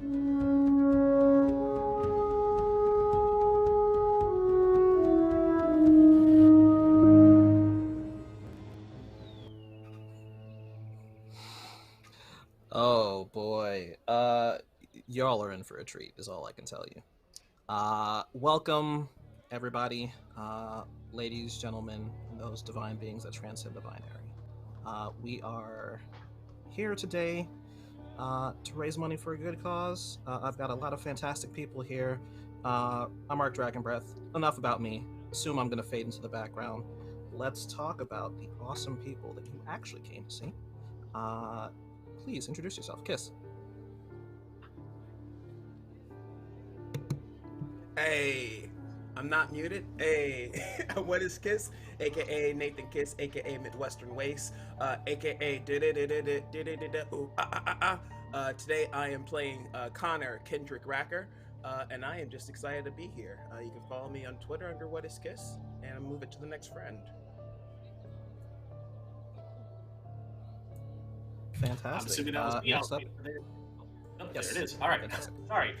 Oh boy. Y'all are in for a treat, is all I can tell you. Welcome, everybody, ladies, gentlemen, and those divine beings that transcend the binary. We are here today to raise money for a good cause. I've got a lot of fantastic people here. I'm ArcDragnBreth. Enough about me. Assume I'm going to fade into the background. Let's talk about the awesome people that you actually came to see. Please introduce yourself. Kiss. Hey, I'm not muted. Hey, WhatisKiss, aka Nathan Kiss, aka Midwestern Waste, aka Today I am playing Connor Kendrick Racker, and I am just excited to be here. You can follow me on Twitter under WhatisKiss, and I'll move it to the next friend. Fantastic. I'm assuming that was me. Next up. Oh, Yes. there it is. All right. Fantastic. Sorry.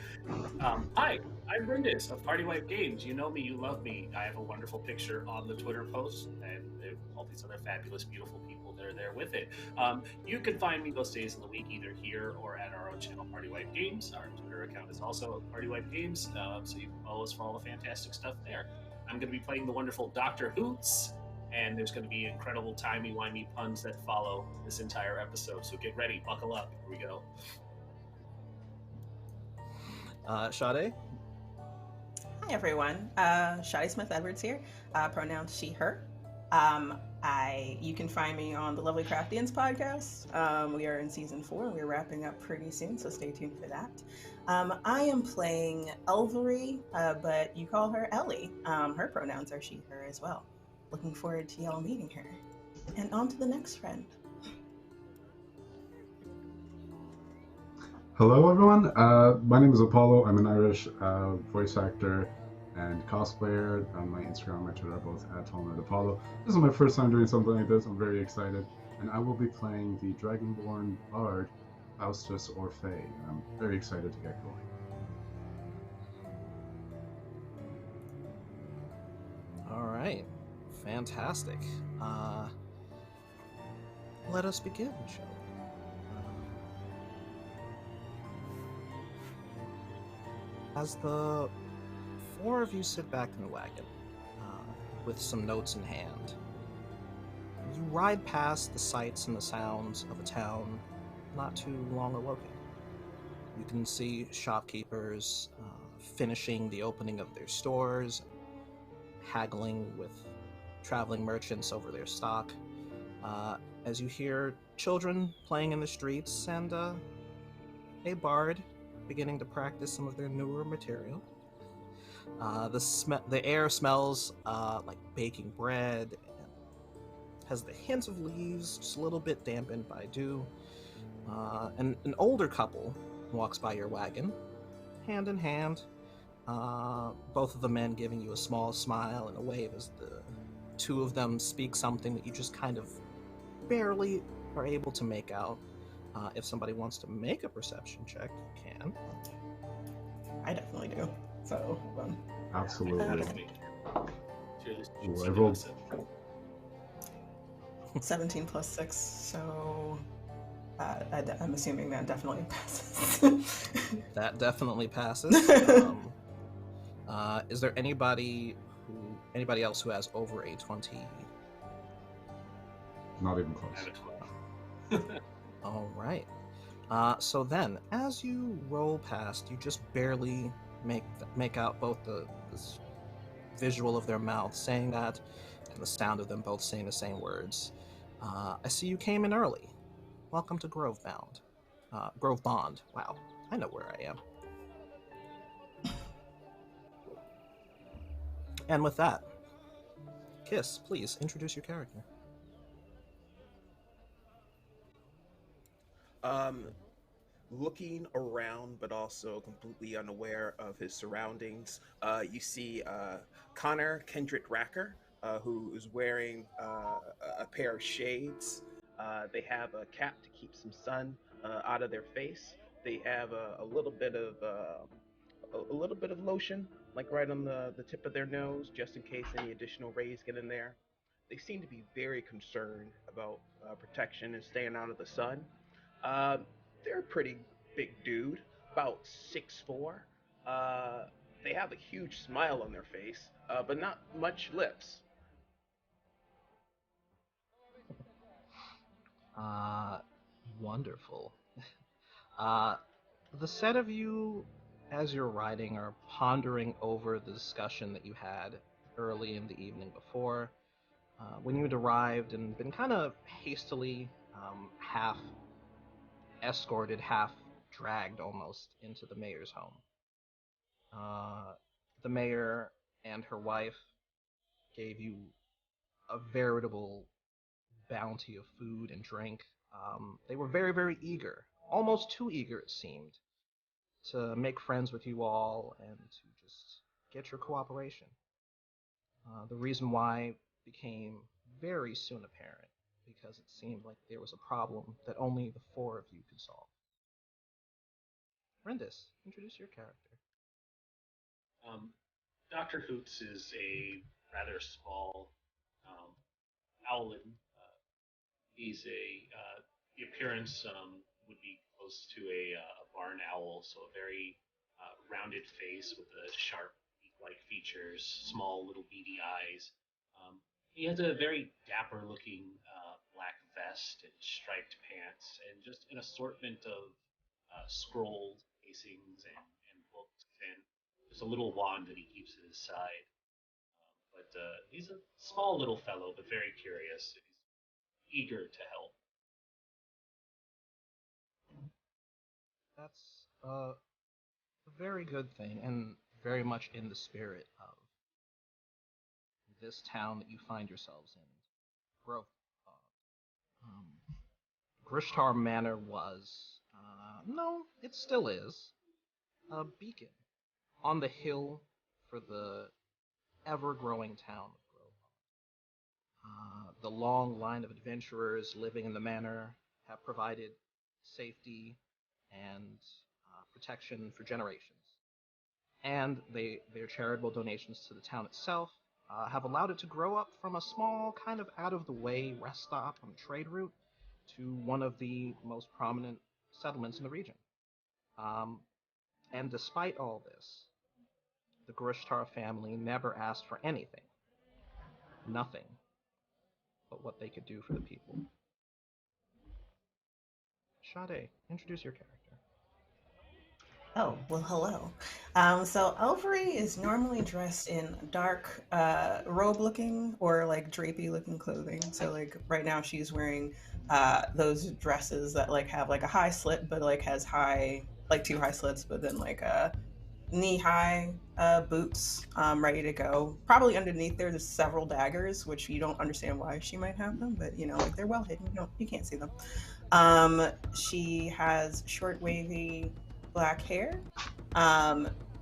Hi, I'm Brindis of PartywipeGames. You know me, you love me. I have a wonderful picture on the Twitter post, and all these other fabulous, beautiful people that are there with it. You can find me those days in the week either here or at our own channel, PartywipeGames. Our Twitter account is also PartywipeGames, so you can follow us for all the fantastic stuff there. I'm going to be playing the wonderful Dr. Hoots, and there's going to be incredible timey-wimey puns that follow this entire episode. So get ready, buckle up. Here we go. Sade? Hi everyone, Shadi Smith-Edwards here, pronouns she, her. You can find me on the Lovely Craftians podcast. We are in season 4 and we're wrapping up pretty soon, so stay tuned for that. I am playing Elvery, but you call her Ellie. Her pronouns are she, her as well. Looking forward to y'all meeting her. And on to the next friend. Hello, everyone. My name is Apollo. I'm an Irish voice actor and cosplayer. My Instagram and my Twitter are both at TallNerdApollo. This is my first time doing something like this. I'm very excited. And I will be playing the Dragonborn Bard, Faustus Orphe. I'm very excited to get going. All right. Fantastic. Let us begin, shall we? As the 4 of you sit back in the wagon, with some notes in hand, you ride past the sights and the sounds of a town not too long awoken. You can see shopkeepers finishing the opening of their stores, haggling with traveling merchants over their stock, as you hear children playing in the streets and a bard beginning to practice some of their newer material. The air smells like baking bread and has the hint of leaves, just a little bit dampened by dew. And an older couple walks by your wagon, hand in hand, both of the men giving you a small smile and a wave as the 2 of them speak something that you just kind of barely are able to make out. If somebody wants to make a perception check, you can. I definitely do. So, Absolutely. Ooh, I rolled 17 plus 6, so I'm assuming that definitely passes. That definitely passes. Is there anybody else who has over a 20? not even close. All right. So then, as you roll past, you just barely make out both this visual of their mouths saying that and the sound of them both saying the same words. I see you came in early. Welcome to Grove Bond. Wow, I know where I am. And with that, Kiss, please introduce your character. Looking around, but also completely unaware of his surroundings, you see Connor Kendrick Racker, who is wearing a pair of shades. They have a cap to keep some sun out of their face. They have a little bit of a little bit of lotion, like right on the tip of their nose, just in case any additional rays get in there. They seem to be very concerned about protection and staying out of the sun. Uh, they're a pretty big dude, about 6'4". Uh, they have a huge smile on their face, but not much lips. Uh, Wonderful. Uh, the set of you, as you're riding, are pondering over the discussion that you had early in the evening before, when you had arrived and been kind of hastily half escorted, half dragged almost into the mayor's home. The mayor and her wife gave you a veritable bounty of food and drink. They were very, very eager, almost too eager it seemed, to make friends with you all and to just get your cooperation. The reason why became very soon apparent, because it seemed like there was a problem that only the four of you could solve. Rendis, introduce your character. Dr. Hoots is a rather small owlin. He's the appearance would be close to a barn owl, so a very rounded face with a sharp beak-like features, small little beady eyes. He has a very dapper-looking black vest and striped pants, and just an assortment of scrolled casings and books, and just a little wand that he keeps at his side. But he's a small little fellow, but very curious. He's eager to help. That's a very good thing, and very much in the spirit of this town that you find yourselves in, Grove. Um, Grishtar Manor was, no, it still is, a beacon on the hill for the ever-growing town of Grove. The long line of adventurers living in the manor have provided safety and protection for generations. And their charitable donations to the town itself have allowed it to grow up from a small, kind of out-of-the-way rest stop on a trade route to one of the most prominent settlements in the region. And despite all this, the Grishtar family never asked for anything. Nothing but what they could do for the people. Sade, introduce your character. Oh, well, hello. So Elvery is normally dressed in dark robe-looking or like drapey-looking clothing. So like right now she's wearing those dresses that like have like a high slit, but like has high, like two high slits, but then like knee-high boots ready to go. Probably underneath there, there's several daggers, which you don't understand why she might have them, but you know, like they're well hidden. You can't see them. She has short, wavy black hair.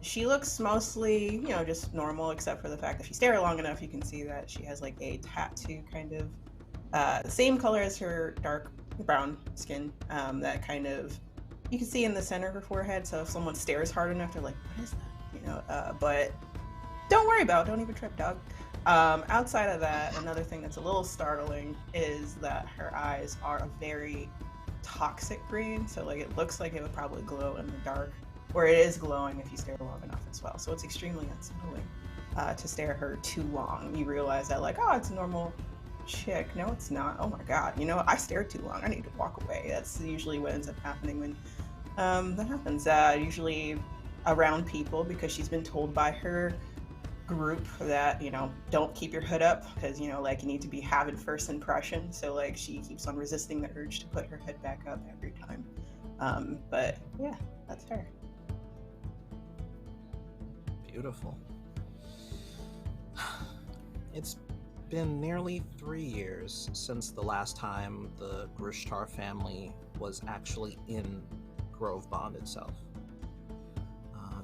She looks mostly, you know, just normal, except for the fact that if you stare long enough, you can see that she has like a tattoo kind of the same color as her dark brown skin, that kind of you can see in the center of her forehead. So if someone stares hard enough, they're like, what is that? You know, but don't worry about it. Don't even trip, dog. Outside of that, another thing that's a little startling is that her eyes are a very toxic green. So like it looks like it would probably glow in the dark, or it is glowing if you stare long enough as well. So it's extremely unsettling to stare at her too long. You realize that like, oh, it's a normal chick. No, it's not. Oh my god. You know, I stared too long. I need to walk away. That's usually what ends up happening when that happens. Usually around people, because she's been told by her group that, you know, don't keep your hood up because, you know, like you need to be having first impression. So like she keeps on resisting the urge to put her hood back up every time. But yeah, that's her. Beautiful. It's been nearly 3 years since the last time the Grishtar family was actually in Grove Bond itself.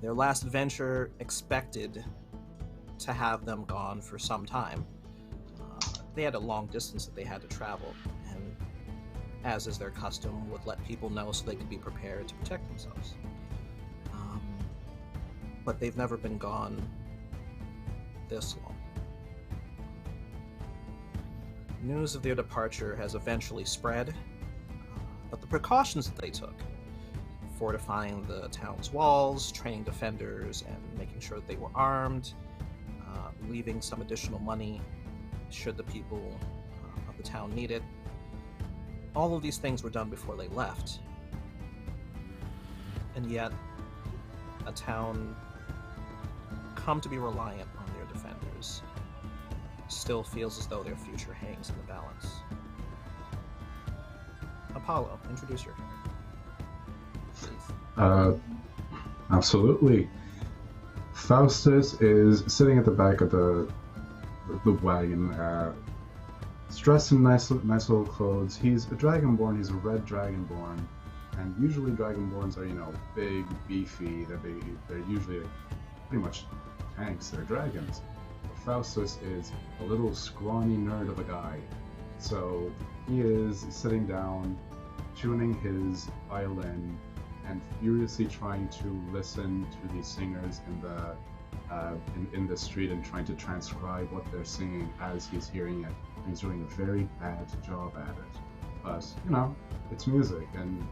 Their last adventure expected to have them gone for some time. They had a long distance that they had to travel, and as is their custom, would let people know so they could be prepared to protect themselves. But they've never been gone this long. News of their departure has eventually spread, but the precautions that they took, fortifying the town's walls, training defenders, and making sure that they were armed, leaving some additional money should the people of the town need it, all of these things were done before they left. And yet, a town come to be reliant on their defenders still feels as though their future hangs in the balance. Apollo, introduce your character. Absolutely. Faustus is sitting at the back of the wagon, dressed in nice little clothes. He's a dragonborn. He's a red dragonborn, and usually dragonborns are, big, beefy. They're usually pretty much tanks. They're dragons. Faustus is a little scrawny nerd of a guy, so he is sitting down, tuning his violin, and furiously trying to listen to these singers in the street and trying to transcribe what they're singing as he's hearing it. And he's doing a very bad job at it. But, it's music, and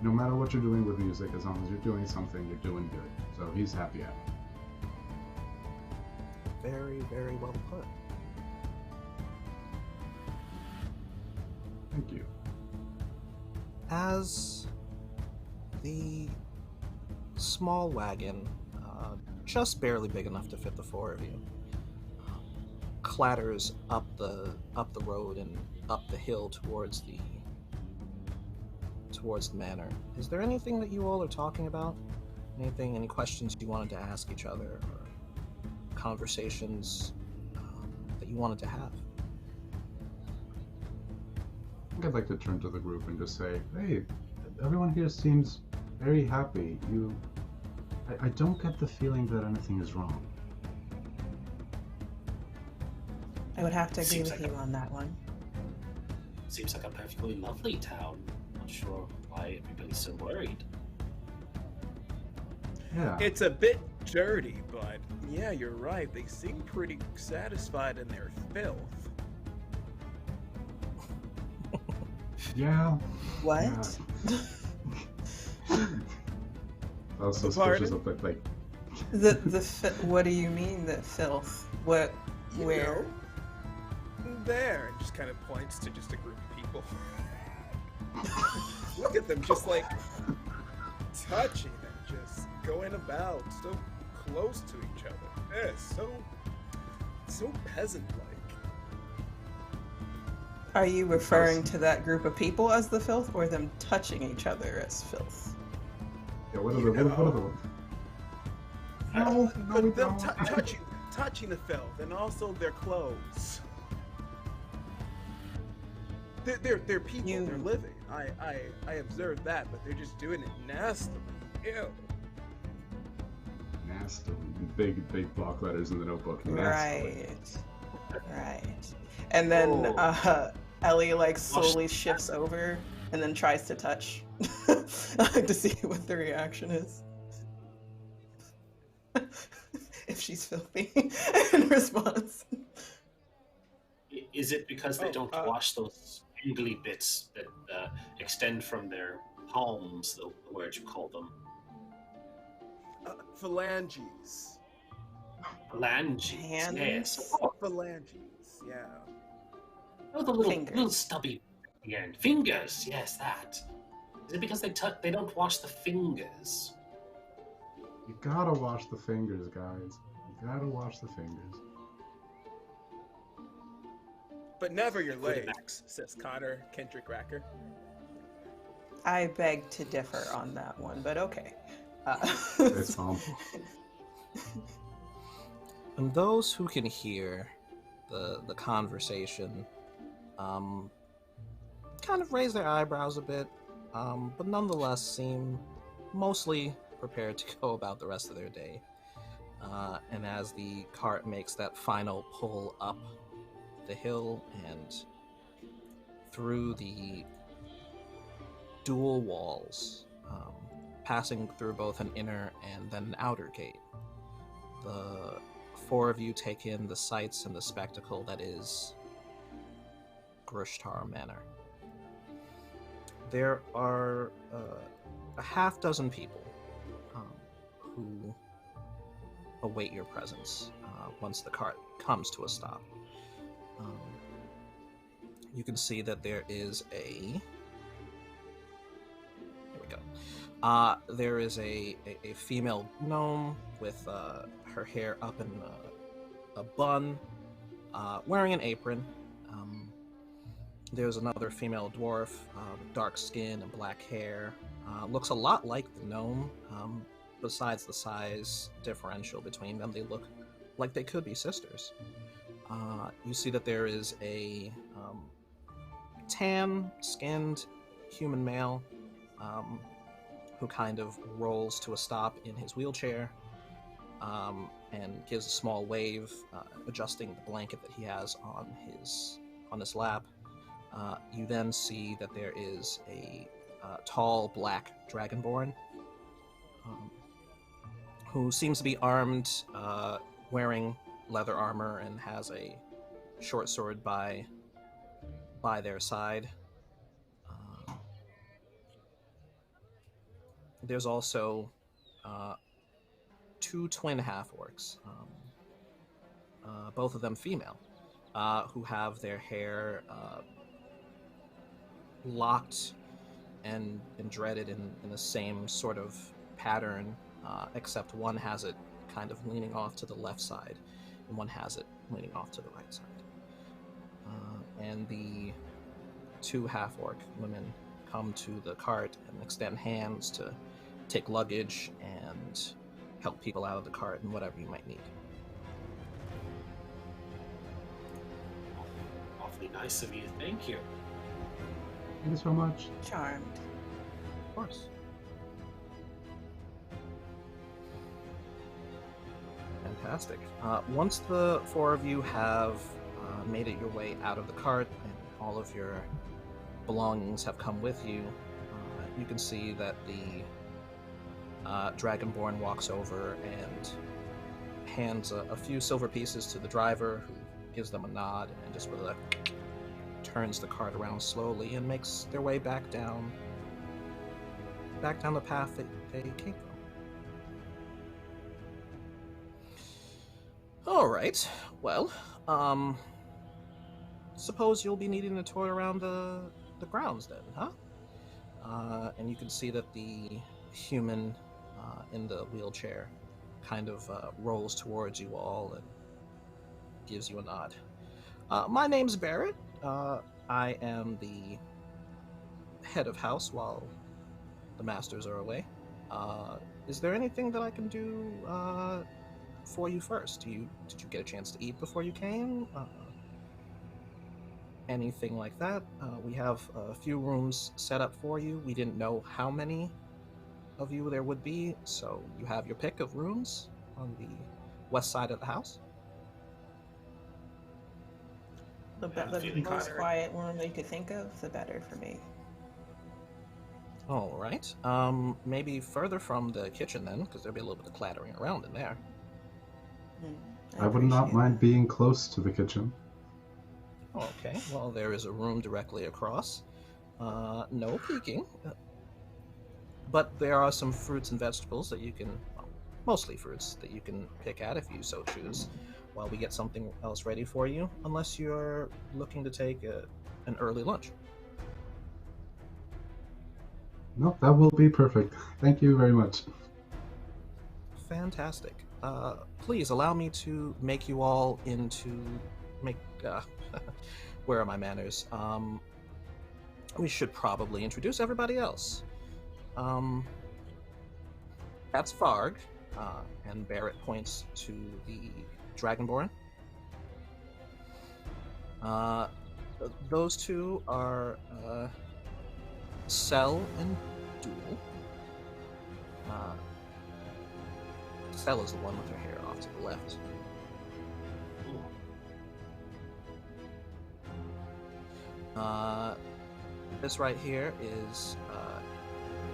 no matter what you're doing with music, as long as you're doing something, you're doing good. So he's happy at it. Very, very well put. Thank you. As the small wagon, just barely big enough to fit the four of you, clatters up the road and up the hill towards the manor. Is there anything that you all are talking about? Any questions you wanted to ask each other, or conversations that you wanted to have? I think I'd like to turn to the group and just say, hey, everyone here seems very happy. I don't get the feeling that anything is wrong. I would have to agree Seems with like you on that one. Seems like a perfectly lovely town. Not sure why everybody's so worried. Yeah. It's a bit dirty, but yeah, you're right. They seem pretty satisfied in their filth. Yeah. What? Yeah. I was suspicious of it, like... What do you mean, the filth? What? Where? There, and just kind of points to just a group of people. Look at them, just like touching and just going about so close to each other. Yeah, so peasant-like. Are you referring to that group of people as the filth, or them touching each other as filth? Yeah, what are the... No, But we them don't. touching the filth, and also their clothes. They're people. They're living. I observed that, but they're just doing it nastily. Ew. Nastily. Big block letters in the notebook. Nastily. Right. And then Ellie slowly shifts over and then tries to touch to see what the reaction is. If she's filthy in response. Is it because they don't wash those spindly bits that extend from their palms, the word you call them? Phalanges. Phalanges, Hands? yes. Phalanges, yeah. Oh, the little Fingers. stubby end. Fingers, yes, that. Is it because they don't wash the fingers? You gotta wash the fingers, guys. You gotta wash the fingers. But never your legs, says Connor Kendrick Racker. I beg to differ on that one, but okay. It's fine. And those who can hear the conversation kind of raise their eyebrows a bit, but nonetheless seem mostly prepared to go about the rest of their day. And as the cart makes that final pull up the hill and through the dual walls passing through both an inner and then an outer gate. The four of you take in the sights and the spectacle that is Grushtar Manor. There are a half dozen people who await your presence once the cart comes to a stop. You can see that there is a... Here we go. There is a female gnome with her hair up in a bun, wearing an apron. There's another female dwarf, dark skin and black hair. Looks a lot like the gnome. Besides the size differential between them, they look like they could be sisters. You see that there is a tan-skinned human male who kind of rolls to a stop in his wheelchair and gives a small wave, adjusting the blanket that he has on his lap. You then see that there is a tall black dragonborn who seems to be armed, wearing leather armor, and has a short sword by their side. There's also two twin half-orcs, both of them female, who have their hair locked and dreaded in the same sort of pattern, except one has it kind of leaning off to the left side, and one has it leaning off to the right side. And the two half-orc women come to the cart and extend hands to take luggage and help people out of the cart and whatever you might need. Awfully nice of you. Thank you. Thank you so much. Charmed. Of course. Fantastic. Once the four of you have made it your way out of the cart and all of your belongings have come with you, you can see that the Dragonborn walks over and hands a few silver pieces to the driver, who gives them a nod and just with a turns the cart around slowly and makes their way back down the path that they came from. All right. Well, suppose you'll be needing to tour around the grounds then, huh? And you can see that the human in the wheelchair kind of rolls towards you all and gives you a nod. My name's Barrett. I am the head of house while the masters are away. Is there anything that I can do for you first? Did you get a chance to eat before you came? Anything like that? We have a few rooms set up for you. We didn't know how many of you there would be, so you have your pick of rooms on the west side of the house. The feeling most tired. quiet room that you could think of, the better for me. All right. Maybe further from the kitchen then, because there'll be a little bit of clattering around in there. I would not mind being close to the kitchen. Okay. Well, there is a room directly across. No peeking. But there are some fruits and vegetables that you can, well, mostly fruits, that you can pick at if you so choose, while we get something else ready for you, unless you're looking to take an early lunch. No, that will be perfect. Thank you very much. Fantastic. Please allow me to make you all where are my manners? We should probably introduce everybody else. That's Varg, and Barrett points to the Dragonborn. Those two are Cell and Duel. Cell is the one with her hair off to the left. This right here is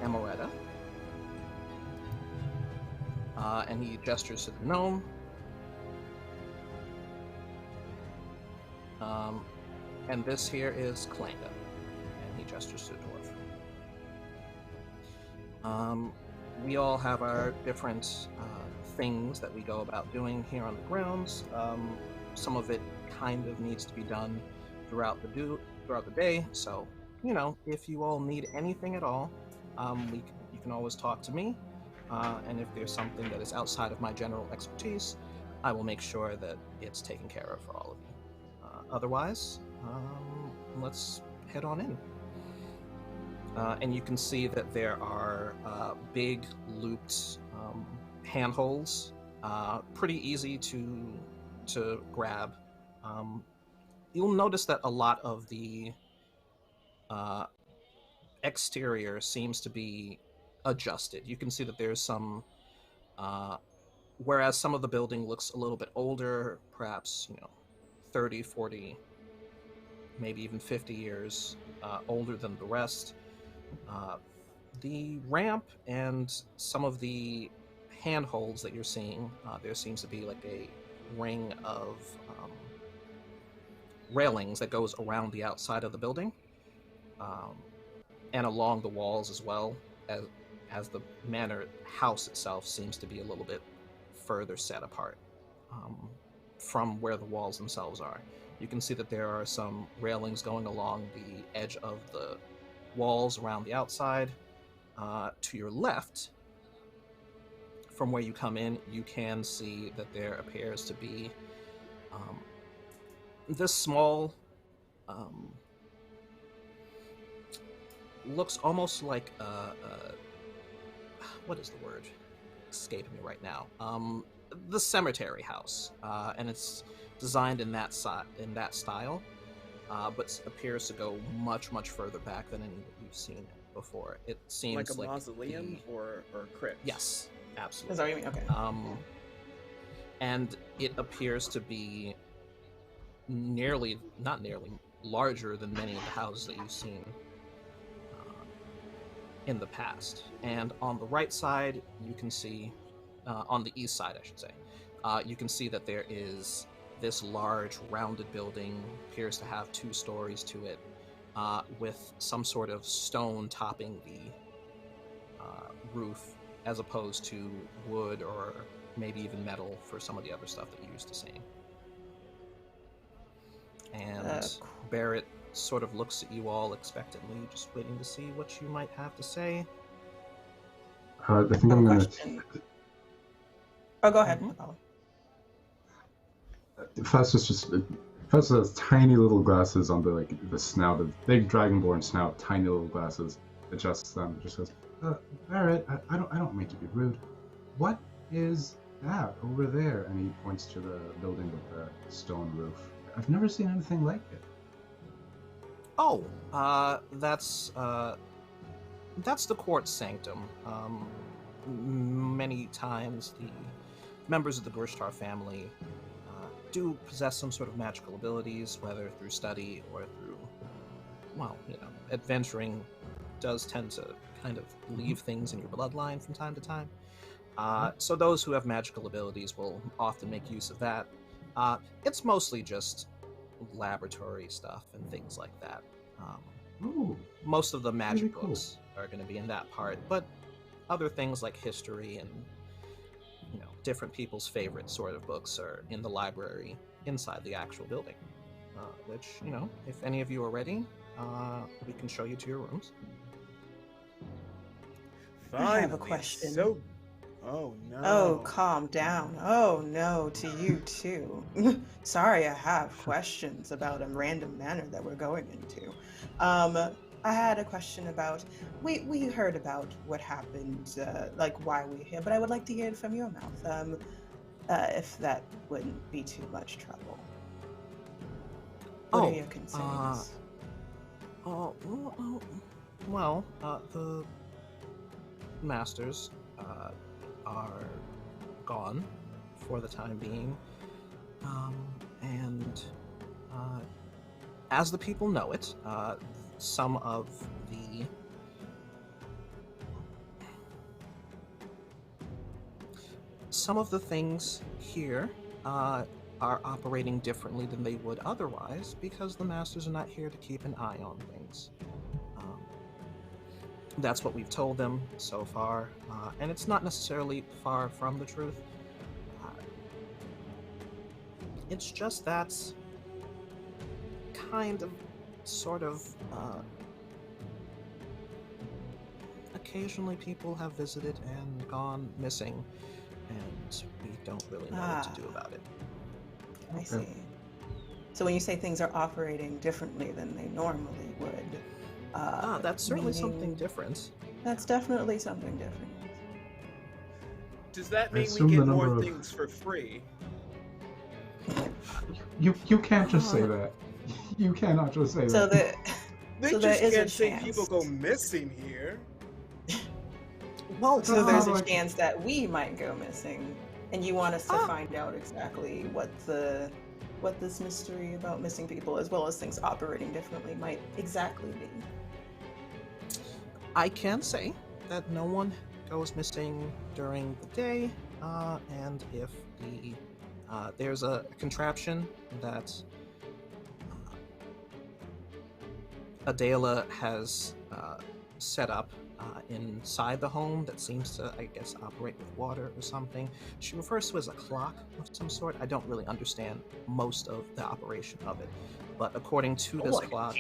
Amoretta. And he gestures to the gnome. And this here is Kalanga, and he gestures to the dwarf. We all have our different things that we go about doing here on the grounds. Some of it kind of needs to be done throughout the day. So, you know, if you all need anything at all, you can always talk to me. And if there's something that is outside of my general expertise, I will make sure that it's taken care of for all of you. Otherwise, let's head on in. And you can see that there are big looped handholds, pretty easy to grab. You'll notice that a lot of the exterior seems to be adjusted. You can see that there's some, whereas some of the building looks a little bit older, perhaps, 30, 40, maybe even 50 years older than the rest. The ramp and some of the handholds that you're seeing, there seems to be like a ring of railings that goes around the outside of the building, and along the walls as well, as the manor house itself seems to be a little bit further set apart from where the walls themselves are. You can see that there are some railings going along the edge of the walls around the outside. To your left, from where you come in, you can see that there appears to be this small, looks almost like what is the word? Escaping me right now. The cemetery house, and it's designed in that style, but appears to go much further back than any that you've seen before. It seems like a mausoleum or crypt. Yes, absolutely. Is that what you mean? Okay. And it appears to be not nearly, larger than many of the houses that you've seen in the past. And on the right side, you can see, on the east side, I should say, you can see that there is this large rounded building, appears to have 2 stories to it, with some sort of stone topping the roof, as opposed to wood or maybe even metal for some of the other stuff that you're used to seeing. And Barrett sort of looks at you all expectantly, just waiting to see what you might have to say. I think I'm going to... Oh, go ahead. Faust has tiny little glasses on the snout, the big dragonborn snout, tiny little glasses, adjusts them, just says, Barrett, I don't mean to be rude. What is that over there? And he points to the building with the stone roof. I've never seen anything like it. Oh, that's the court sanctum. Many times the members of the Gershtar family do possess some sort of magical abilities, whether through study or through, adventuring does tend to kind of leave things in your bloodline from time to time. So those who have magical abilities will often make use of that. It's mostly just laboratory stuff and things like that. Most of the magic books are going to be in that part, but other things like history and different people's favorite sort of books are in the library inside the actual building, which, if any of you are ready, we can show you to your rooms. Finally, I have a question. Oh, no. Oh, calm down. Oh, no, to you, too. Sorry, I have questions about a random manor that we're going into. I had a question about, we heard about what happened, why we're here, but I would like to hear it from your mouth, if that wouldn't be too much trouble. What are your concerns? The masters are gone for the time being, and as the people know it, some of the some of the things here are operating differently than they would otherwise because the masters are not here to keep an eye on things. That's what we've told them so far, and it's not necessarily far from the truth. It's just that kind of, sort of, occasionally people have visited and gone missing, and we don't really know what to do about it. I see. So when you say things are operating differently than they normally would, that's certainly meaning something different. That's definitely something different. Does that I mean assume we the get more number of- things for free? You can't just say that. You cannot just say So that. They So just there is a can't say chance. people go missing here. Well, So there's a like- chance that we might go missing, and you want us to find out exactly what this mystery about missing people, as well as things operating differently, might exactly be. I can say that no one goes missing during the day, and if there's a contraption that Adela has set up inside the home that seems to, I guess, operate with water or something. She refers to it as a clock of some sort. I don't really understand most of the operation of it, but according to this clock,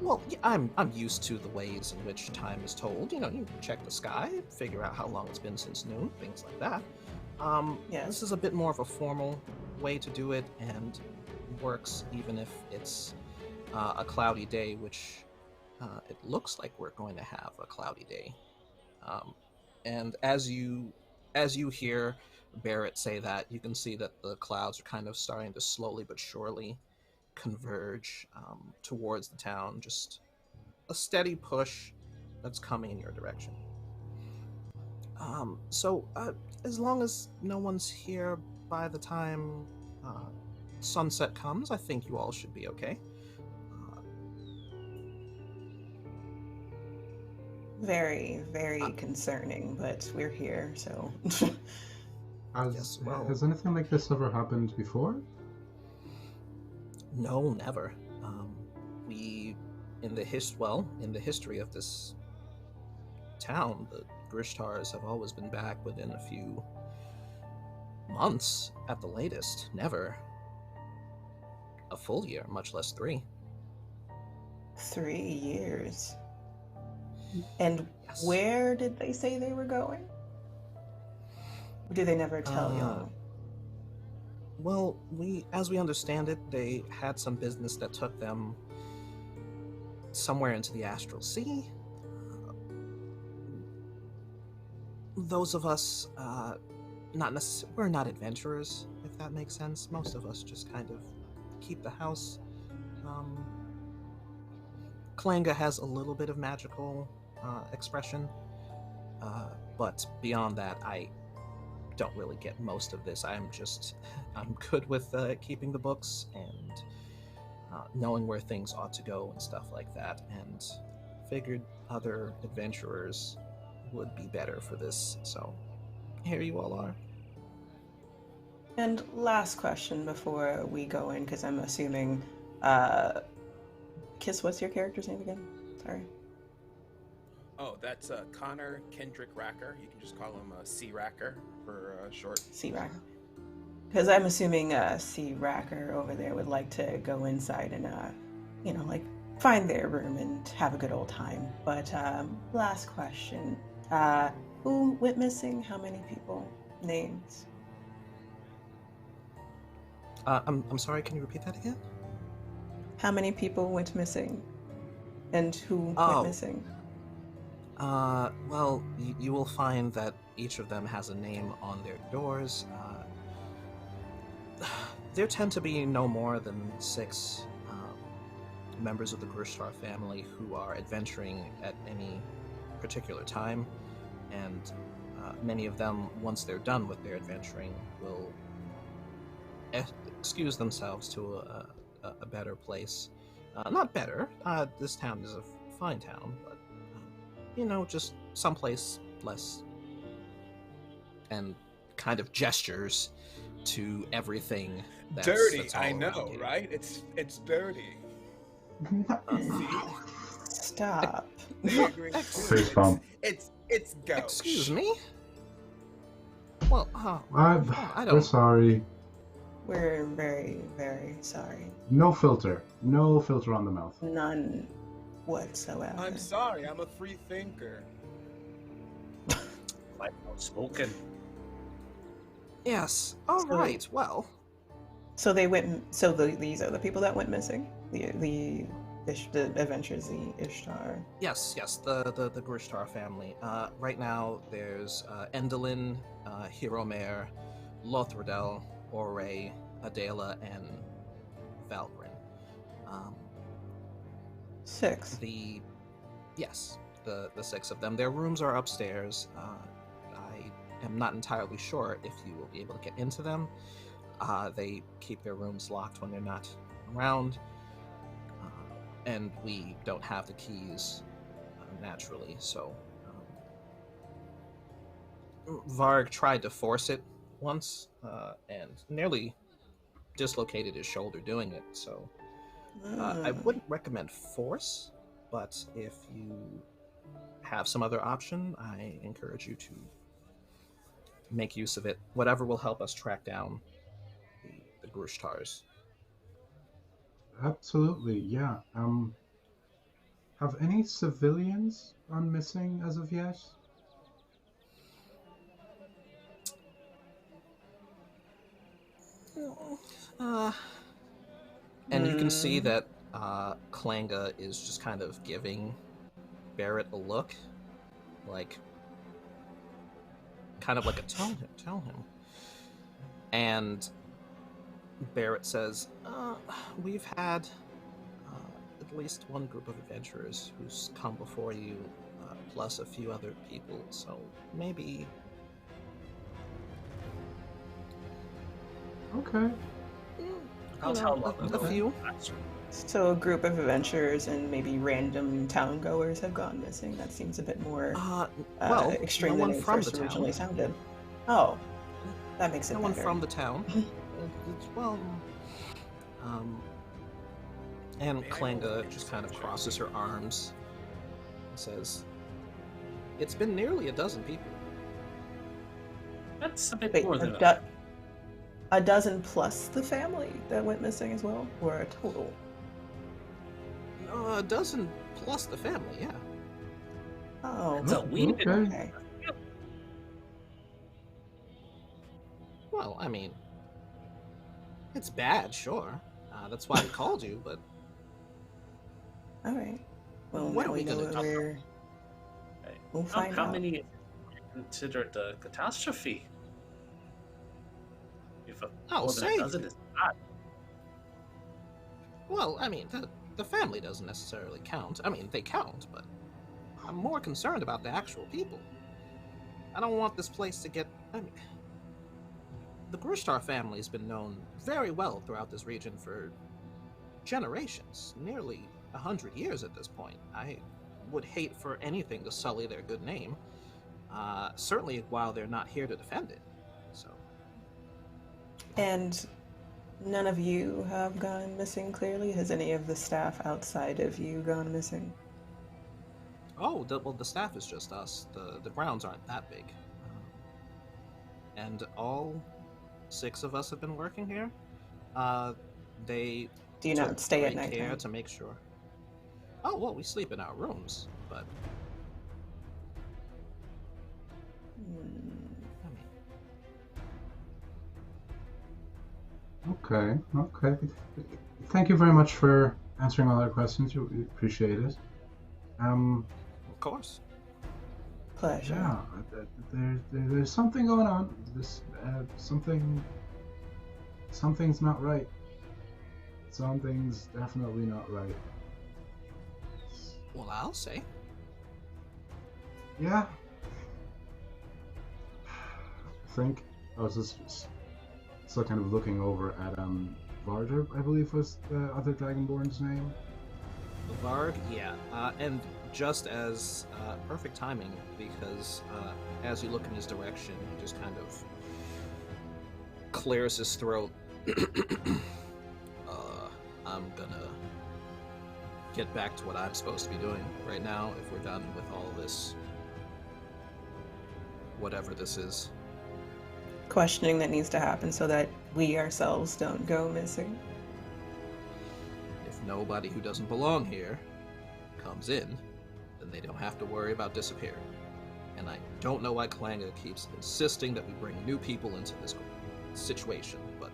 well, yeah, I'm used to the ways in which time is told. You know, you check the sky, figure out how long it's been since noon, things like that. Yes. This is a bit more of a formal way to do it, and works even if it's a cloudy day, which it looks like we're going to have a cloudy day. And as you hear Barrett say that, you can see that the clouds are kind of starting to slowly but surely converge towards the town. Just a steady push that's coming in your direction. So as long as no one's here by the time sunset comes, I think you all should be okay. Very, very concerning, but we're here, so. Yes, well- Has anything like this ever happened before? No, never. We, in the history of this town, the Grishtars have always been back within a few months at the latest. Never a full year, much less 3. 3 years. And Yes. where did they say they were going? Or did they never tell y'all? Well, as we understand it, they had some business that took them somewhere into the astral sea. Those of us, we're not adventurers, if that makes sense. Most of us just kind of keep the house. Klanga has a little bit of magical expression, but beyond that, I don't really get most of this. I'm good with keeping the books and knowing where things ought to go and stuff like that, and figured other adventurers would be better for this, so here you all are. And last question before we go in, because I'm assuming, Kiss, what's your character's name again? Sorry. Oh, that's Connor Kendrick Racker. You can just call him C Racker for short. C Racker. Because I'm assuming C Racker over there would like to go inside and, like find their room and have a good old time. But last question. Who went missing? How many people? Names? I'm sorry, can you repeat that again? How many people went missing? And who went missing? Well, you will find that each of them has a name on their doors. There tend to be no more than 6 members of the Grishtar family who are adventuring at any particular time, and many of them, once they're done with their adventuring, will excuse themselves to a better place. Not better. This town is a fine town, but just someplace less and kind of gestures to everything Dirty, that's all I around know, you. right? It's dirty. See? Stop. They agree Face too. bump. It's gauche. Excuse me? Well, We're don't... sorry. We're very, very sorry. No filter. No filter on the mouth. None whatsoever. I'm sorry, I'm a free thinker. Quite outspoken. Yes. All right. Well, So they went. So these are the people that went missing. The adventures, the Ishtar. yes. The Grishtar family. Right now, there's Endelin, Hiromare, Lothradel, Ore, Adela, and Valgrin. 6. The 6 of them. Their rooms are upstairs. I am not entirely sure if you will be able to get into them. They keep their rooms locked when they're not around, and we don't have the keys naturally. So Varg tried to force it once and nearly dislocated his shoulder doing it. So I wouldn't recommend force, but if you have some other option, I encourage you to make use of it. Whatever will help us track down the Grushtars. Absolutely, yeah. Have any civilians gone missing as of yet? And you can see that Klanga is just kind of giving Barrett a look, like, kind of like a tell him. And Barrett says, we've had at least one group of adventurers who's come before you, plus a few other people, so maybe... Okay. I'll tell them a few. So a group of adventurers and maybe random town goers have gone missing. That seems a bit more extreme no than one it from first the originally town. sounded. Oh, that makes it No better. one from the town. And Klanga just kind of crosses her arms and says, it's been nearly a dozen people. That's a bit Wait, more than a dozen plus the family that went missing as well, or a total? A dozen plus the family, yeah. Oh, It's a wee bit. okay. Well, I mean, it's bad, sure. That's why we called you, but... All right. Well, What now are we we know gonna what do? we'll find How out. many considered a catastrophe? If I'll more than say- a dozen is bad. Well, I mean, the family doesn't necessarily count. I mean, they count, but I'm more concerned about the actual people. I don't want this place to get... I mean, the Grushtar family has been known very well throughout this region for generations, nearly 100 years at this point. I would hate for anything to sully their good name, certainly while they're not here to defend it. So, And none of you have gone missing, clearly? Has any of the staff outside of you gone missing? well, the staff is just us. The grounds aren't that big, and all 6 of us have been working here. They Do you took not stay at great night? care to make sure. Oh well, we sleep in our rooms, but I mean, Okay. Thank you very much for answering all our questions. We appreciate it. of course. Pleasure. Yeah, there's something going on. Something's not right. Something's definitely not right. Well, I'll say. Yeah. I think I was just still kind of looking over at Varder, I believe was the other Dragonborn's name. Varg, yeah. And just as perfect timing, because as you look in his direction, he just kind of clears his throat. I'm gonna get back to what I'm supposed to be doing right now if we're done with all this. Whatever this is. Questioning that needs to happen so that we ourselves don't go missing. If nobody who doesn't belong here comes in, then they don't have to worry about disappearing. And I don't know why Kalanga keeps insisting that we bring new people into this situation, but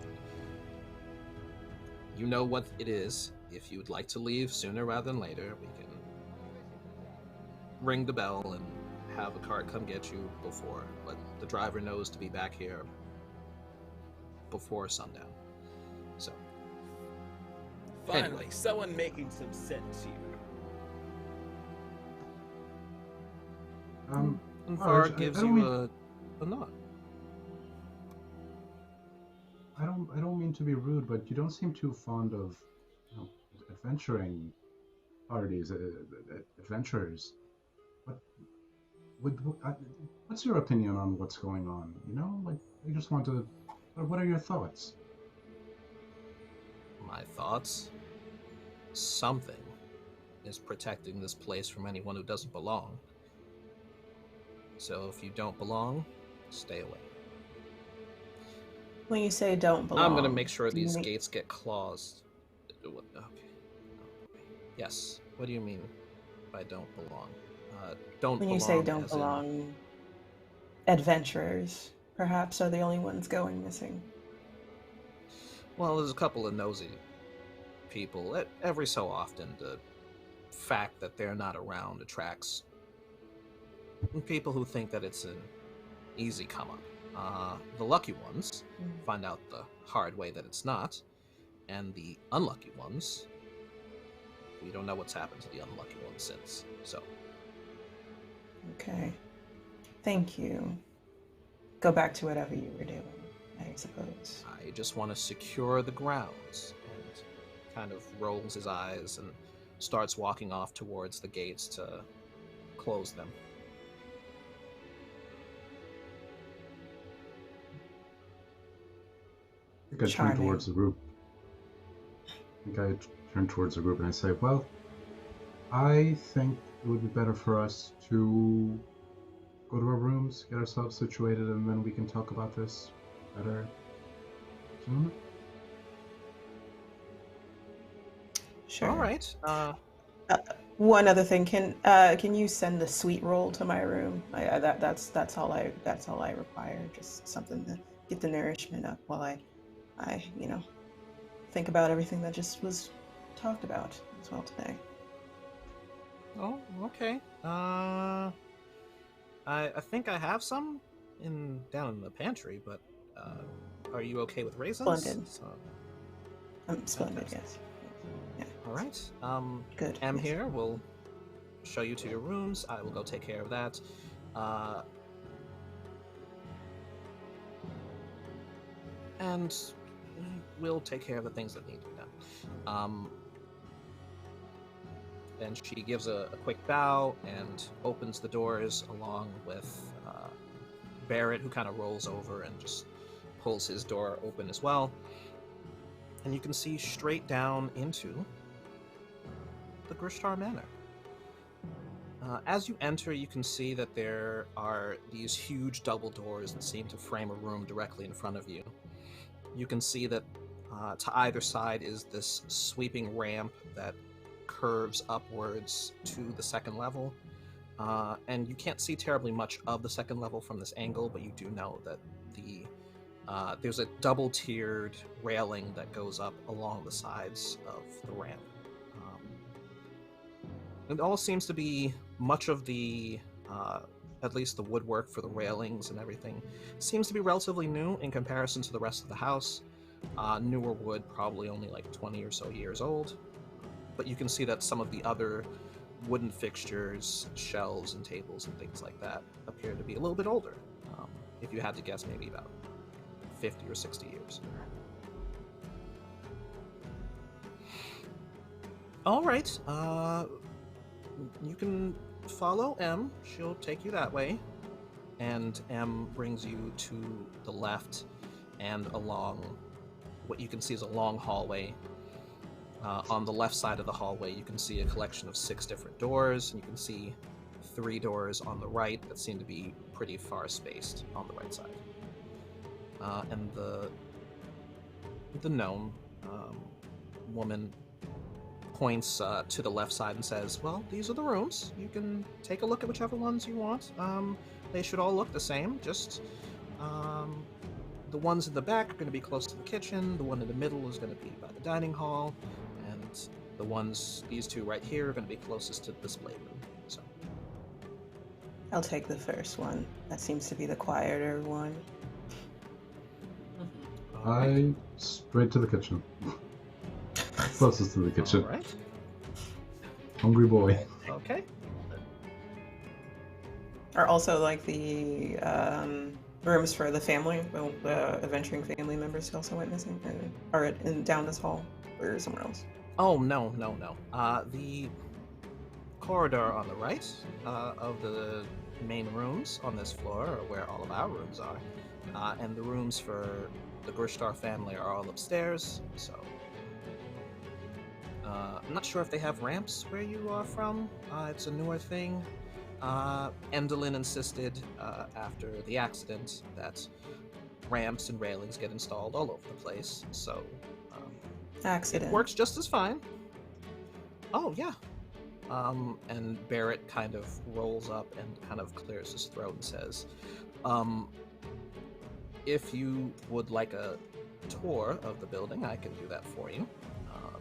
you know what it is. If you would like to leave sooner rather than later, we can ring the bell and have a cart come get you before, but the driver knows to be back here before sundown. So, Finally, anyway. someone making some sense here. And Arch, Varg gives I don't you mean- a nod. I don't mean to be rude, but you don't seem too fond of, you know, adventuring parties, adventurers. What's your opinion on what's going on? You know, like, I just want to. What are your thoughts? My thoughts? Something is protecting this place from anyone who doesn't belong. So if you don't belong, stay away. When you say don't belong, I'm gonna make sure do you these mean- gates get closed. Okay. Yes. What do you mean by don't belong? Don't When belong you say don't as in- belong, adventurers perhaps are the only ones going missing. Well, there's a couple of nosy people. Every so often, the fact that they're not around attracts people who think that it's an easy come up. The lucky ones find out the hard way that it's not, and the unlucky ones, we don't know what's happened to the unlucky ones since. So, Okay. Thank you. Go back to whatever you were doing, I suppose. I just want to secure the grounds. And kind of rolls his eyes and starts walking off towards the gates to close them. I think I turn Charming. towards the group. And I say, well, I think it would be better for us to go to our rooms, get ourselves situated, and then we can talk about this better soon. Sure. All right. One other thing, can you send the sweet roll to my room? That's all I require. Just something to get the nourishment up while I think about everything that just was talked about as well today. Oh, okay. I think I have some down in the pantry, but are you okay with raisins? Splendid. Splendid, Fantastic. yes. Yeah. All right. Good. M yes. here will show you to your rooms. I will go take care of that. And we'll take care of the things that need to be done. And she gives a quick bow and opens the doors along with Barrett, who kind of rolls over and just pulls his door open as well. And you can see straight down into the Grishtar Manor. As you enter, you can see that there are these huge double doors that seem to frame a room directly in front of you. You can see that to either side is this sweeping ramp that curves upwards to the second level. And you can't see terribly much of the second level from this angle, but you do know that there's a double-tiered railing that goes up along the sides of the ramp. It all seems to be much of the, at least the woodwork for the railings and everything, seems to be relatively new in comparison to the rest of the house. Newer wood, probably only like 20 or so years old. But you can see that some of the other wooden fixtures, shelves and tables and things like that appear to be a little bit older. If you had to guess, maybe about 50 or 60 years. All right. You can follow M. She'll take you that way, and M brings you to the left, and along what you can see is a long hallway. On the left side of the hallway, you can see a collection of 6 different doors, and you can see 3 doors on the right that seem to be pretty far spaced on the right side. And the gnome woman points to the left side and says, "Well, these are the rooms. You can take a look at whichever ones you want. They should all look the same. Just the ones in the back are going to be close to the kitchen. The one in the middle is going to be by the dining hall, and these 2 right here are going to be closest to the display room." So I'll take the first one. That seems to be the quieter one. I straight to the kitchen. Closest to the kitchen. All right. Hungry boy. Okay. Are also like the rooms for the family, the adventuring family members also went missing, or down this hall, or somewhere else? Oh, no. The corridor on the right of the main rooms on this floor are where all of our rooms are. And the rooms for the Grishtar family are all upstairs, so... I'm not sure if they have ramps where you are from. It's a newer thing. Endelin insisted, after the accident, that ramps and railings get installed all over the place, so... Accident. It works just as fine. Oh, yeah. And Barrett kind of rolls up and kind of clears his throat and says, if you would like a tour of the building, I can do that for you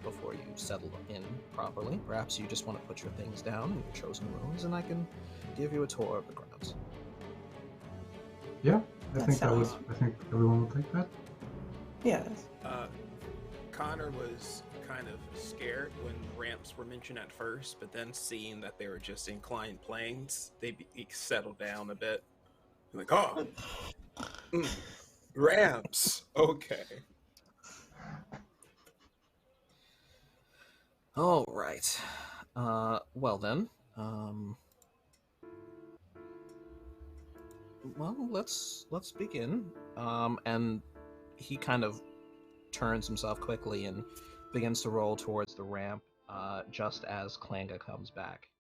before you settle in properly. Perhaps you just want to put your things down in your chosen rooms, and I can give you a tour of the grounds. Yeah, I That think sounds- I think everyone will take that. Yes. Connor was kind of scared when ramps were mentioned at first, but then seeing that they were just inclined planes, he settled down a bit. Like, oh, ramps. Okay. All right. Well then, well, let's begin. And he kind of turns himself quickly and begins to roll towards the ramp, just as Klanga comes back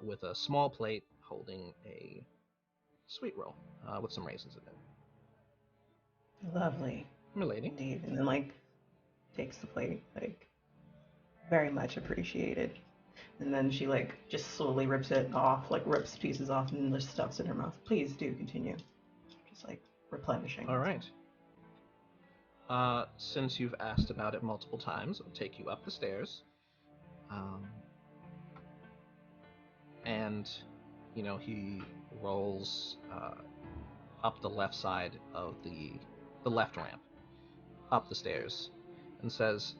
with a small plate holding a sweet roll with some raisins in it. Lovely. Milady. Indeed. And then, like, takes the plate, like, very much appreciated. And then she, like, just slowly rips it off, like, rips pieces off and just stuffs it in her mouth. Please do continue. Just, like, replenishing. All right. Since you've asked about it multiple times, I'll take you up the stairs. And, you know, he rolls up the left side of the left ramp, up the stairs, and says,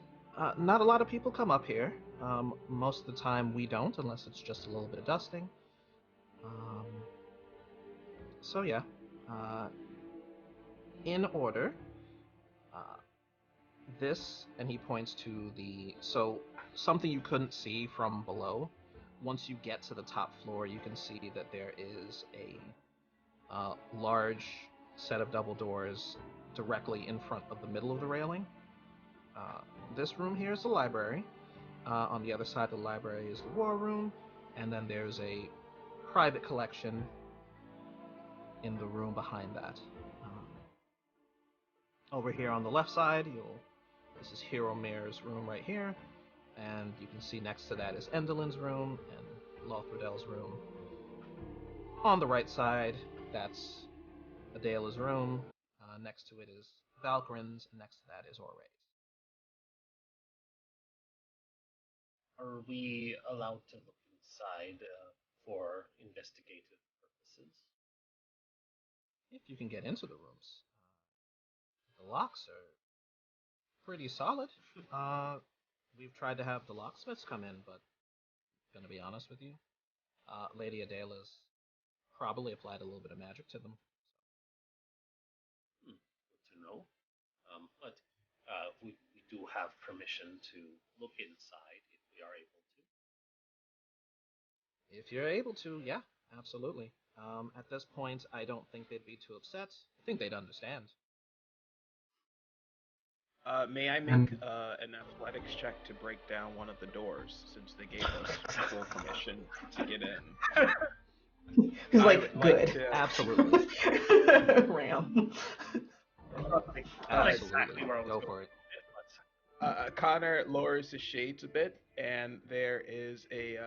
not a lot of people come up here. Most of the time we don't, unless it's just a little bit of dusting. So yeah, in order, this, and he points to something you couldn't see from below. Once you get to the top floor, you can see that there is a large set of double doors directly in front of the middle of the railing. This room here is the library. On the other side of the library is the war room, and then there's a private collection in the room behind that. Over here on the left side, this is Hero Mir's room right here, and you can see next to that is Endelin's room and Lothradel's room. On the right side, that's Adela's room. Next to it is Valkyrin's, and next to that is Oray's. Are we allowed to look inside for investigative purposes? If you can get into the rooms. The locks are pretty solid. We've tried to have the locksmiths come in, but gonna be honest with you, Lady Adela's probably applied a little bit of magic to them. Good to know. But we do have permission to look inside if we we are able to. If you're able to, yeah, absolutely. At this point, I don't think they'd be too upset. I think they'd understand. May I make an athletics check to break down one of the doors, since they gave us full permission to get in? He's like, I'd good. to- Absolutely. Ram. Not exactly where I was Go going for it. with it, Connor lowers his shades a bit, and there is a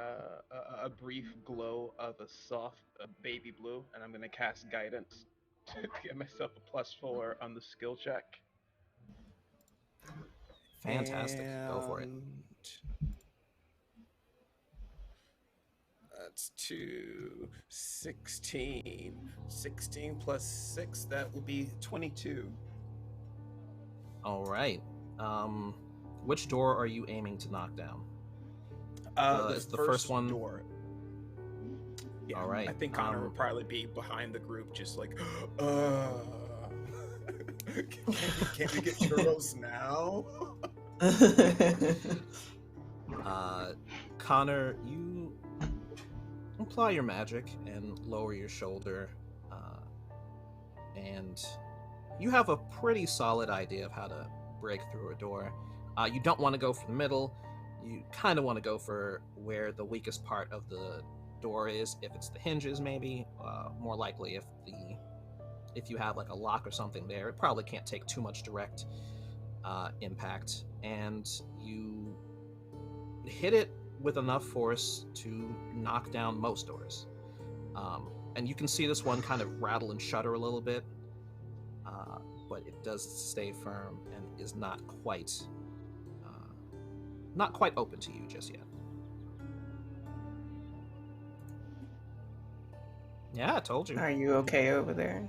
brief glow of a soft baby blue, and I'm going to cast guidance to get myself a +4 on the skill check. Fantastic. Go for it. And that's 16. 16 plus 6, that will be 22. All right. Which door are you aiming to knock down? The first one. door. Yeah, All right. I think Connor would probably be behind the group, just like, can we get churros now? Connor, you apply your magic and lower your shoulder, and you have a pretty solid idea of how to break through a door. You don't want to go for the middle. You kind of want to go for where the weakest part of the door is. If it's the hinges, maybe. More likely, if you have like a lock or something there, it probably can't take too much direct impact. And you hit it with enough force to knock down most doors. And you can see this one kind of rattle and shudder a little bit, but it does stay firm and is not quite open to you just yet. Yeah, I told you. Are you okay over there?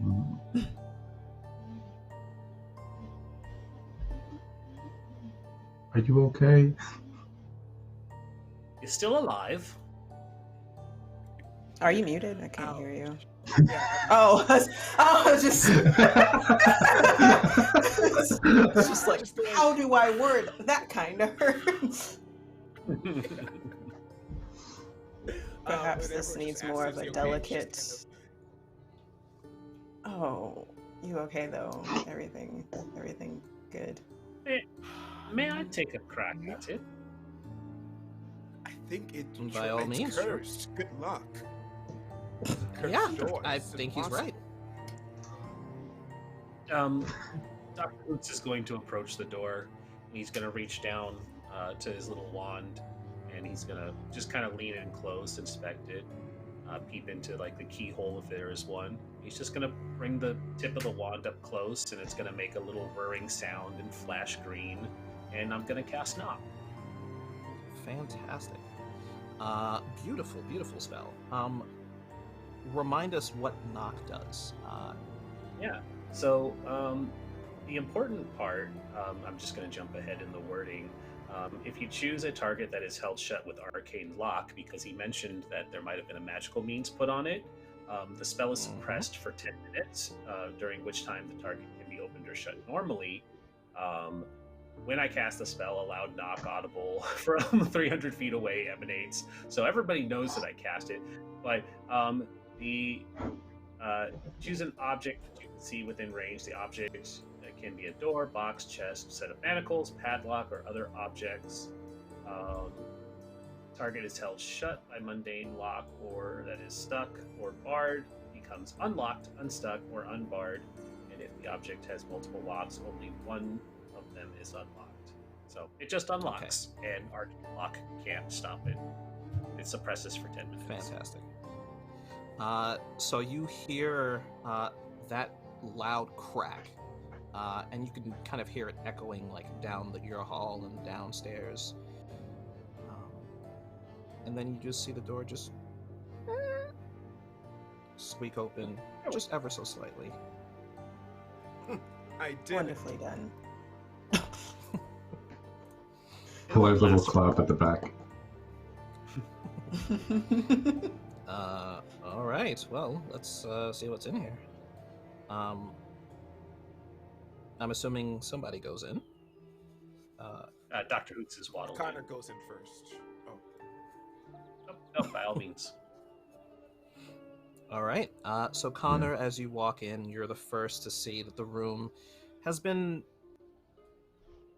Are you okay? You're still alive. Are you muted? I can't hear you. Yeah. Oh, I was just. It's just like, how do I word that kind of hurt? Perhaps this needs more of a delicate. Oh, you okay though? Everything good. May I take a crack at it? I think it's By all means, sure. cursed. Good luck. Cursed Yeah, door. I It's think he's impossible. right. Dr. Boots is going to approach the door, and he's going to reach down to his little wand, and he's going to just kind of lean in close, inspect it, peep into like the keyhole if there is one. He's just going to bring the tip of the wand up close, and it's going to make a little whirring sound and flash green, and I'm going to cast Knock. Fantastic. Beautiful, beautiful spell. Remind us what knock does. Yeah. So the important part, I'm just going to jump ahead in the wording. If you choose a target that is held shut with arcane lock, because he mentioned that there might have been a magical means put on it, the spell is suppressed for 10 minutes, during which time the target can be opened or shut normally. When I cast the spell, a loud knock audible from 300 feet away emanates, so everybody knows that I cast it. But choose an object that you can see within range. The object can be a door, box, chest, set of manacles, padlock, or other objects. Target is held shut by mundane lock, or that is stuck or barred, becomes unlocked, unstuck, or unbarred. And if the object has multiple locks, only one of them is unlocked. So it just unlocks, and arcane lock can't stop it. It suppresses for 10 minutes. Fantastic. So you hear that loud crack, and you can kind of hear it echoing like down your hall and downstairs. And then you just see the door just squeak open, just ever so slightly. I did. Wonderfully done. Polite little clap at the back. All right. Well, let's see what's in here. I'm assuming somebody goes in. Dr. Hoots is waddling. Connor goes in first. Oh, by all means. All right. So Connor, as you walk in, you're the first to see that the room has been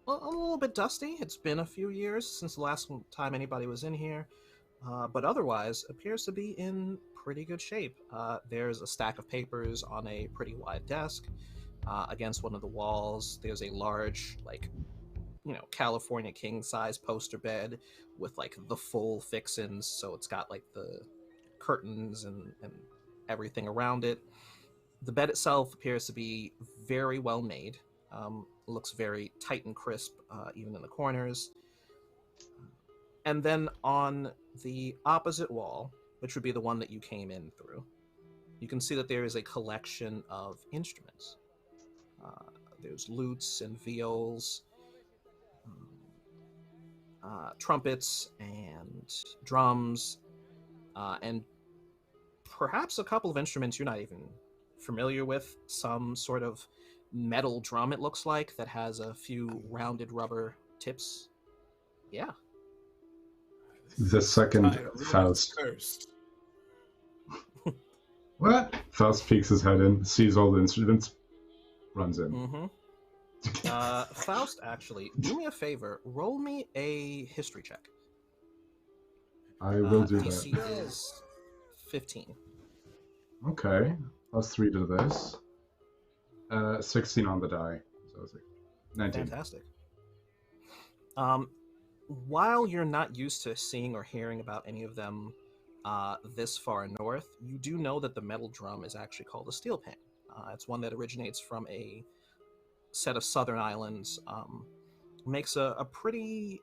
a little bit dusty. It's been a few years since the last time anybody was in here, but otherwise appears to be in pretty good shape. There's a stack of papers on a pretty wide desk. Against one of the walls, there's a large, like, California king size poster bed with like the full fixins. So it's got like the curtains and everything around it. The bed itself appears to be very well made. Looks very tight and crisp, even in the corners. And then on the opposite wall, which would be the one that you came in through, you can see that there is a collection of instruments. There's lutes and viols, trumpets and drums, and perhaps a couple of instruments you're not even familiar with. Some sort of metal drum, it looks like, that has a few rounded rubber tips. Yeah. The second Faust. What? Faust peeks his head in, sees all the instruments, runs in. Mm-hmm. Faust, actually, do me a favor. Roll me a history check. I will do DC that. is 15. Okay. +3 to this. 16 on the die. So it's like 19. Fantastic. While you're not used to seeing or hearing about any of them this far north, you do know that the metal drum is actually called a steel pan. It's one that originates from a set of southern islands. Makes a pretty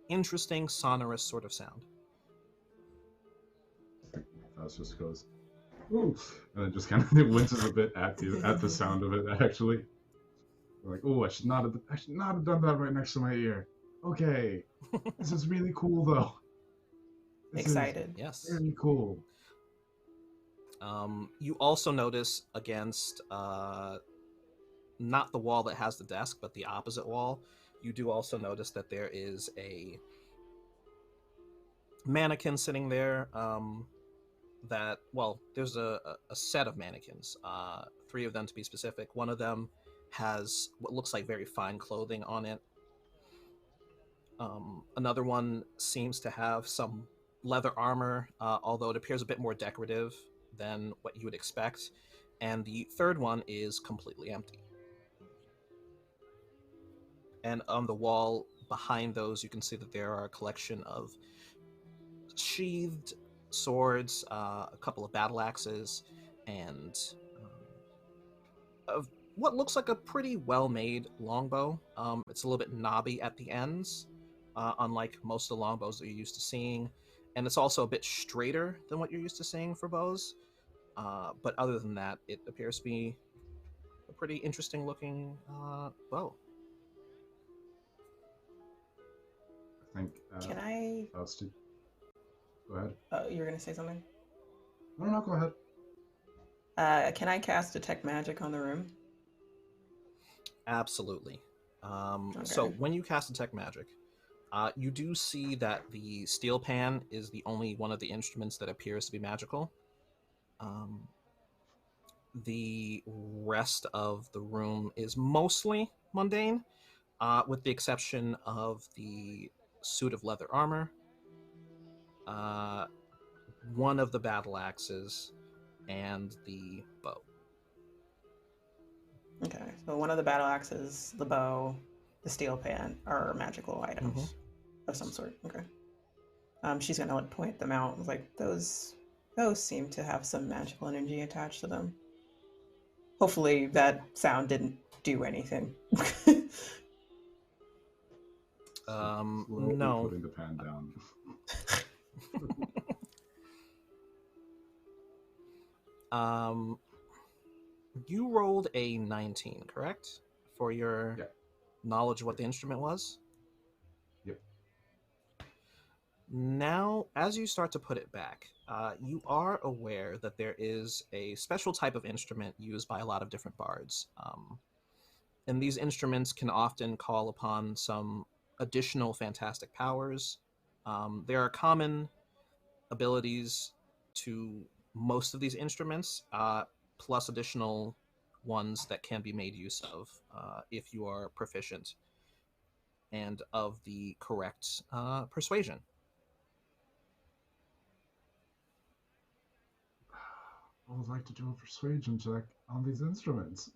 interesting sonorous sort of sound. Faust just goes, ooh, and then just kind of winces a bit at the sound of it. Actually, like, oh, I should not have done that right next to my ear. Okay, this is really cool though. This Excited. Yes. Very cool. You also notice against not the wall that has the desk, but the opposite wall, you do also notice that there is a mannequin sitting there. There's a set of mannequins, 3 of them to be specific. One of them has what looks like very fine clothing on it. Another one seems to have some leather armor, although it appears a bit more decorative than what you would expect. And the third one is completely empty. And on the wall behind those, you can see that there are a collection of sheathed swords, a couple of battle axes, and what looks like a pretty well-made longbow. It's a little bit knobby at the ends, unlike most of the longbows that you're used to seeing, and it's also a bit straighter than what you're used to seeing for bows. But other than that, it appears to be a pretty interesting-looking bow. I think. Can I? Faust, go ahead. You were gonna say something? No, go ahead. Can I cast Detect Magic on the room? Absolutely. Okay. So when you cast Detect Magic, you do see that the steel pan is the only one of the instruments that appears to be magical. The rest of the room is mostly mundane, with the exception of the suit of leather armor, one of the battle axes, and the bow. Okay, so one of the battle axes, the bow, the steel pan are magical items of some sort. Okay. She's gonna point them out. Like those seem to have some magical energy attached to them. Hopefully that sound didn't do anything. Slowly No. putting the pan down. You rolled a 19, correct? For your knowledge of what the instrument was? Yep. Now, as you start to put it back, you are aware that there is a special type of instrument used by a lot of different bards. And these instruments can often call upon some additional fantastic powers. There are common abilities to most of these instruments, plus additional ones that can be made use of if you are proficient and of the correct persuasion. I would like to do a persuasion check on these instruments.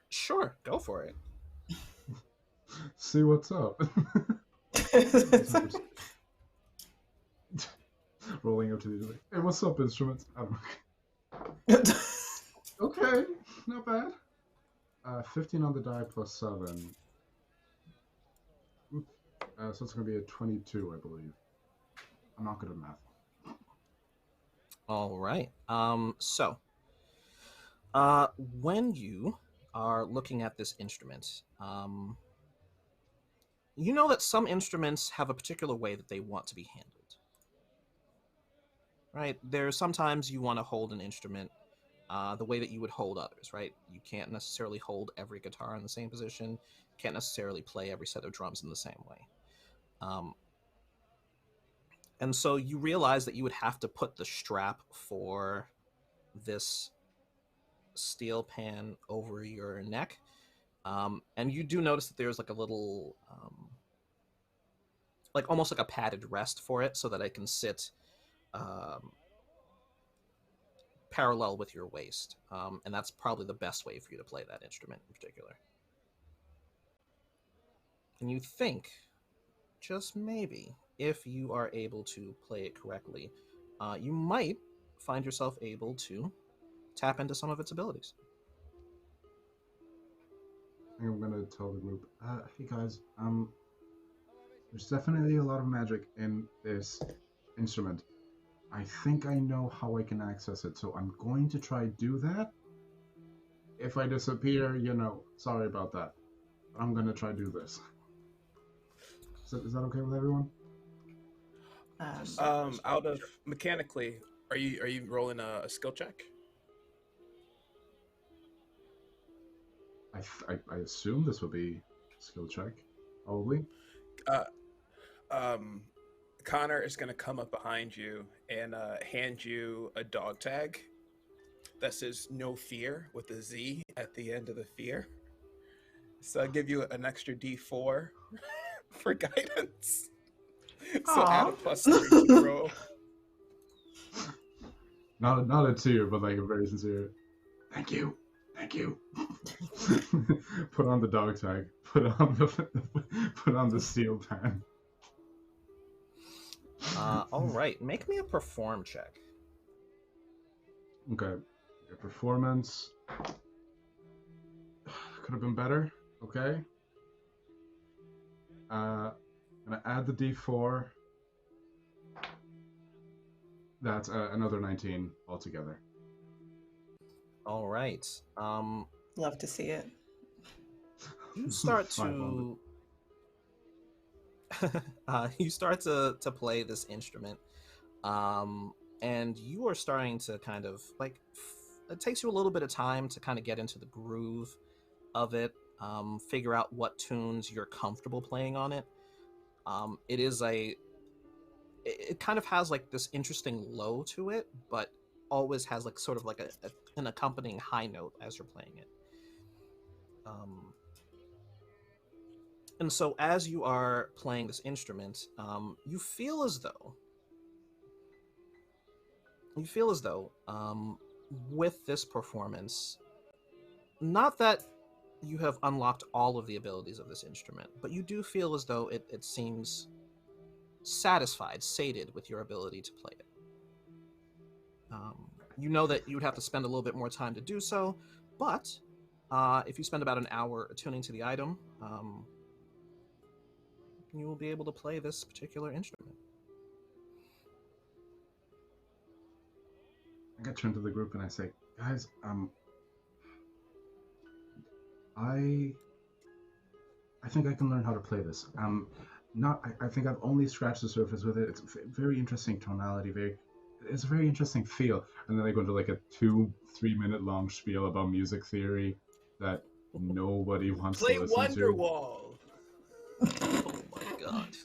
Sure, go for it. See what's up. Rolling up to these, like, hey, what's up, instruments? I don't know. Okay, not bad. 15 on the die plus 7. So it's going to be a 22, I believe. I'm not good at math. All right. So, when you are looking at this instrument, you know that some instruments have a particular way that they want to be handled. Right? There's sometimes you want to hold an instrument the way that you would hold others, right? You can't necessarily hold every guitar in the same position. Can't necessarily play every set of drums in the same way. And so you realize that you would have to put the strap for this steel pan over your neck. And you do notice that there's like a little, like almost like a padded rest for it so that it can sit parallel with your waist. And that's probably the best way for you to play that instrument in particular. And you think, just maybe, if you are able to play it correctly, you might find yourself able to tap into some of its abilities. I think I'm going to tell the group, hey guys, there's definitely a lot of magic in this instrument. I think I know how I can access it, so I'm going to try do that. If I disappear, sorry about that. I'm going to try do this. Is that okay with everyone? Out of mechanically, are you rolling a skill check? I assume this would be a skill check, probably. Connor is going to come up behind you and hand you a dog tag that says "No Fear" with a Z at the end of the fear. So I'll give you an extra D4 for guidance. So add a +3 to the roll. Not a tear, but like a very sincere thank you. Put on the dog tag. Put on the steel pan. All right, make me a perform check. Okay, your performance could have been better. Okay. I'm gonna add the D4. That's another 19 altogether. All right. Love to see it. You start to you start to play this instrument, and you are starting to kind of like it takes you a little bit of time to kind of get into the groove of it, figure out what tunes you're comfortable playing on it. It kind of has like this interesting low to it, but always has like sort of like an accompanying high note as you're playing it. And so as you are playing this instrument, you feel as though with this performance, not that you have unlocked all of the abilities of this instrument, but you do feel as though it seems sated with your ability to play it. You know that you would have to spend a little bit more time to do so, but if you spend about an hour attuning to the item, you will be able to play this particular instrument. I turn to the group and I say, guys, I think I can learn how to play this. I think I've only scratched the surface with it. It's very interesting tonality, it's a very interesting feel. And then I go into like a 2-3 minute long spiel about music theory that nobody wants Play to listen Wonderwall. Oh my god.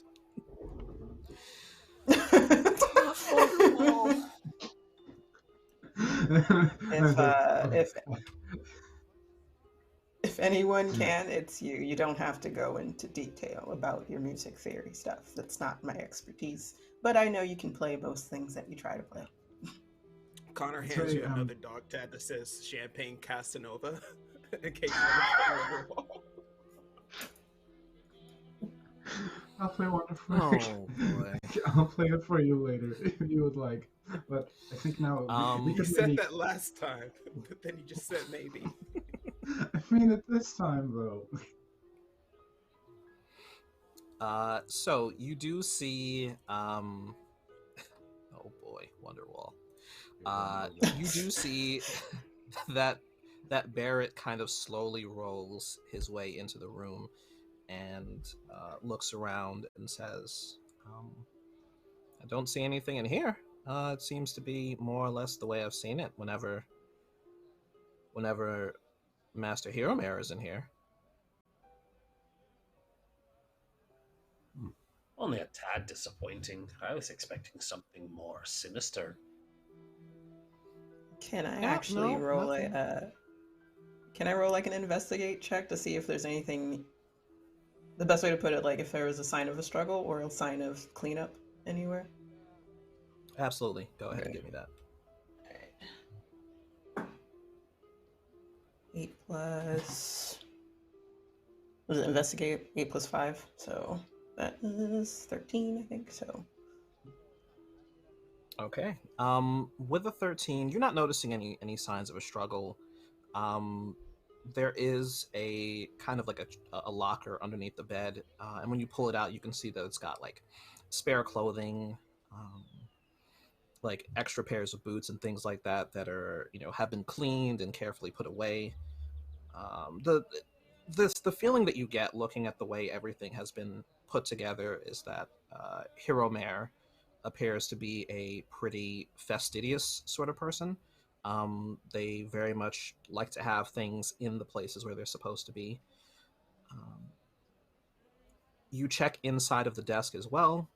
If anyone can, it's you. You don't have to go into detail about your music theory stuff. That's not my expertise. But I know you can play most things that you try to play. Connor hands Sorry, you another dog tag that says Champagne Casanova in case you want to your wall. I'll play one for Oh boy. I'll play it for you later if you would like. But I think now we You could said maybe... that last time, but then you just said maybe. I mean it this time though. So you do see, oh boy, Wonderwall. You do see that Barrett kind of slowly rolls his way into the room and looks around and says, I don't see anything in here. It seems to be more or less the way I've seen it whenever Master Hero is in here. Only a tad disappointing. I was expecting something more sinister. Can I actually roll can I roll like an investigate check to see if there's anything? The best way to put it, like if there was a sign of a struggle or a sign of cleanup anywhere. Absolutely. Go ahead and give me that. 8 plus... Was it investigate? 8 plus 5, so that is 13, I think, so... Okay. With a 13, you're not noticing any signs of a struggle. There is a kind of like a locker underneath the bed, and when you pull it out, you can see that it's got like spare clothing, like extra pairs of boots and things like that that are, have been cleaned and carefully put away. The feeling that you get looking at the way everything has been put together is that Hiromare appears to be a pretty fastidious sort of person. They very much like to have things in the places where they're supposed to be. You check inside of the desk as well,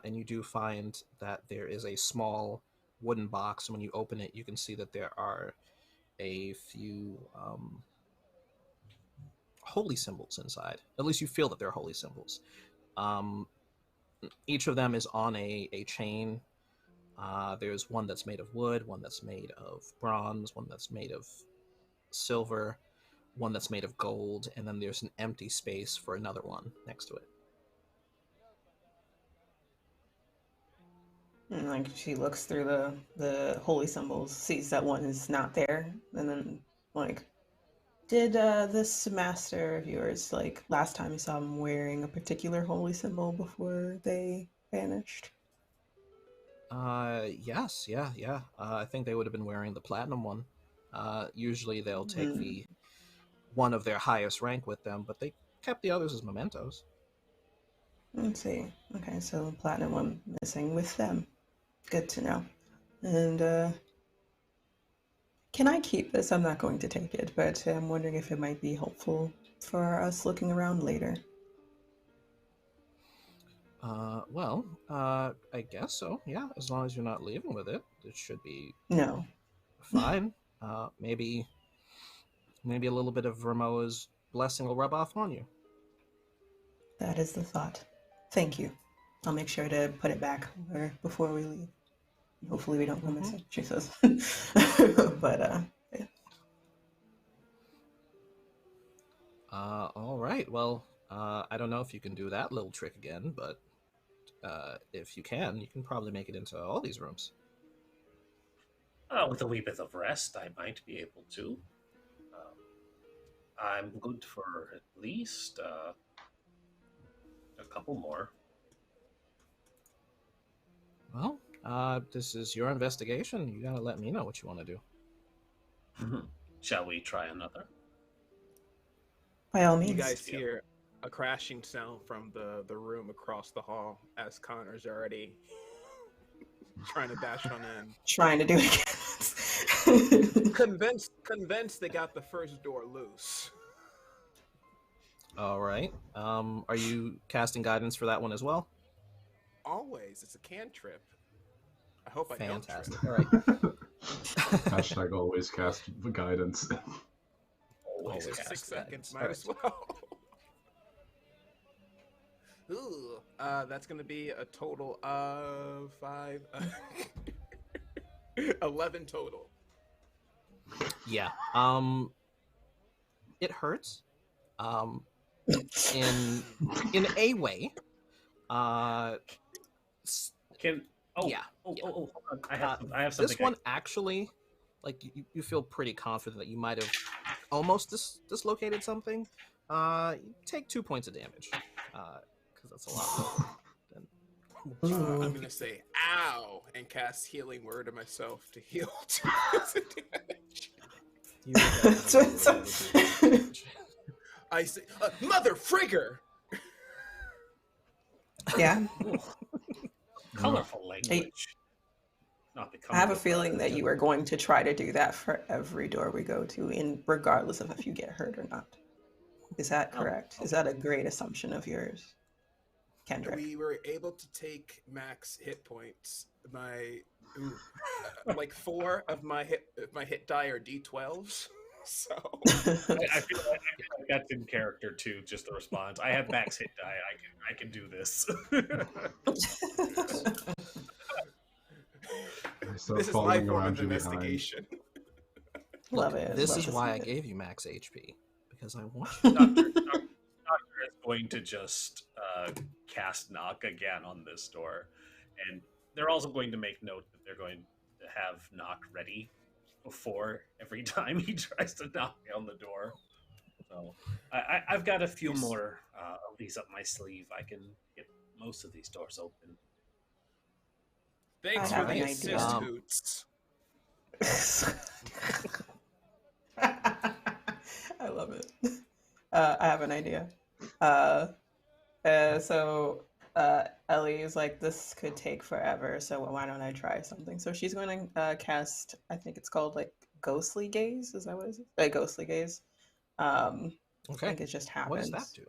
and you do find that there is a small wooden box, and when you open it, you can see that there are a few holy symbols inside. At least you feel that they're holy symbols. Each of them is on a chain. There's one that's made of wood, one that's made of bronze, one that's made of silver, one that's made of gold, and then there's an empty space for another one next to it. And like she looks through the holy symbols, sees that one is not there, and then like, did this master of yours, like last time you saw him wearing a particular holy symbol before they vanished? Yes, yeah. I think they would have been wearing the platinum one. Usually they'll take the one of their highest rank with them, but they kept the others as mementos. Let's see. Okay, so platinum one missing with them. Good to know. And can I keep this? I'm not going to take it, but I'm wondering if it might be helpful for us looking around later. I guess so. Yeah, as long as you're not leaving with it, it should be No. fine. Maybe a little bit of Ramoa's blessing will rub off on you. That is the thought. Thank you. I'll make sure to put it back before we leave. Hopefully we don't go missing, she says. But, yeah. All right. Well, I don't know if you can do that little trick again, but if you can probably make it into all these rooms. With a wee bit of rest, I might be able to. I'm good for at least a couple more. Well, this is your investigation. You gotta let me know what you want to do. Shall we try another? By all means. You guys hear a crashing sound from the room across the hall as Connor's already trying to dash on in. Trying to do it again. Convinced they got the first door loose. All right. Are you casting guidance for that one as well? always. It's a cantrip. I hope I don't trip. Fantastic. All right. Hashtag always cast guidance. Always Always cast 6 seconds, guidance. might as well. Ooh, that's going to be a total of 5... 11 total. Yeah. It hurts. In a way. Can Yeah. hold on. I have something. This one actually, like you feel pretty confident that you might have almost dislocated something. You take 2 points of damage, because that's a lot more than. I'm going to say, ow, and cast Healing Word to myself to heal 2 points of damage. You definitely will do damage. I say, Mother Frigger! Yeah. Colorful language. Not the I have a feeling that you are going to try to do that for every door we go to, in regardless of if you get hurt or not. Is that correct? Is that a great assumption of yours, Kendrick? We were able to take max hit points. Like 4 of my hit die are D12s. So I feel like that's in character too. Just the response. I have max hit die. I can do this. this is my form of investigation. Love it. This Love is to why see I it. gave you max HP, because I want you. Doctor is going to just cast knock again on this door, and they're also going to make note that they're going to have knock ready before every time he tries to knock on the door. So I've got a few more of these up my sleeve. I can get most of these doors open. Thanks I for have the an assist, idea. Hoots. I love it. I have an idea. So Ellie is like, this could take forever, so why don't I try something? So she's going to cast, I think it's called like Ghostly Gaze. Is that what it is? Ghostly Gaze. I Okay. think it just happens. What does that do?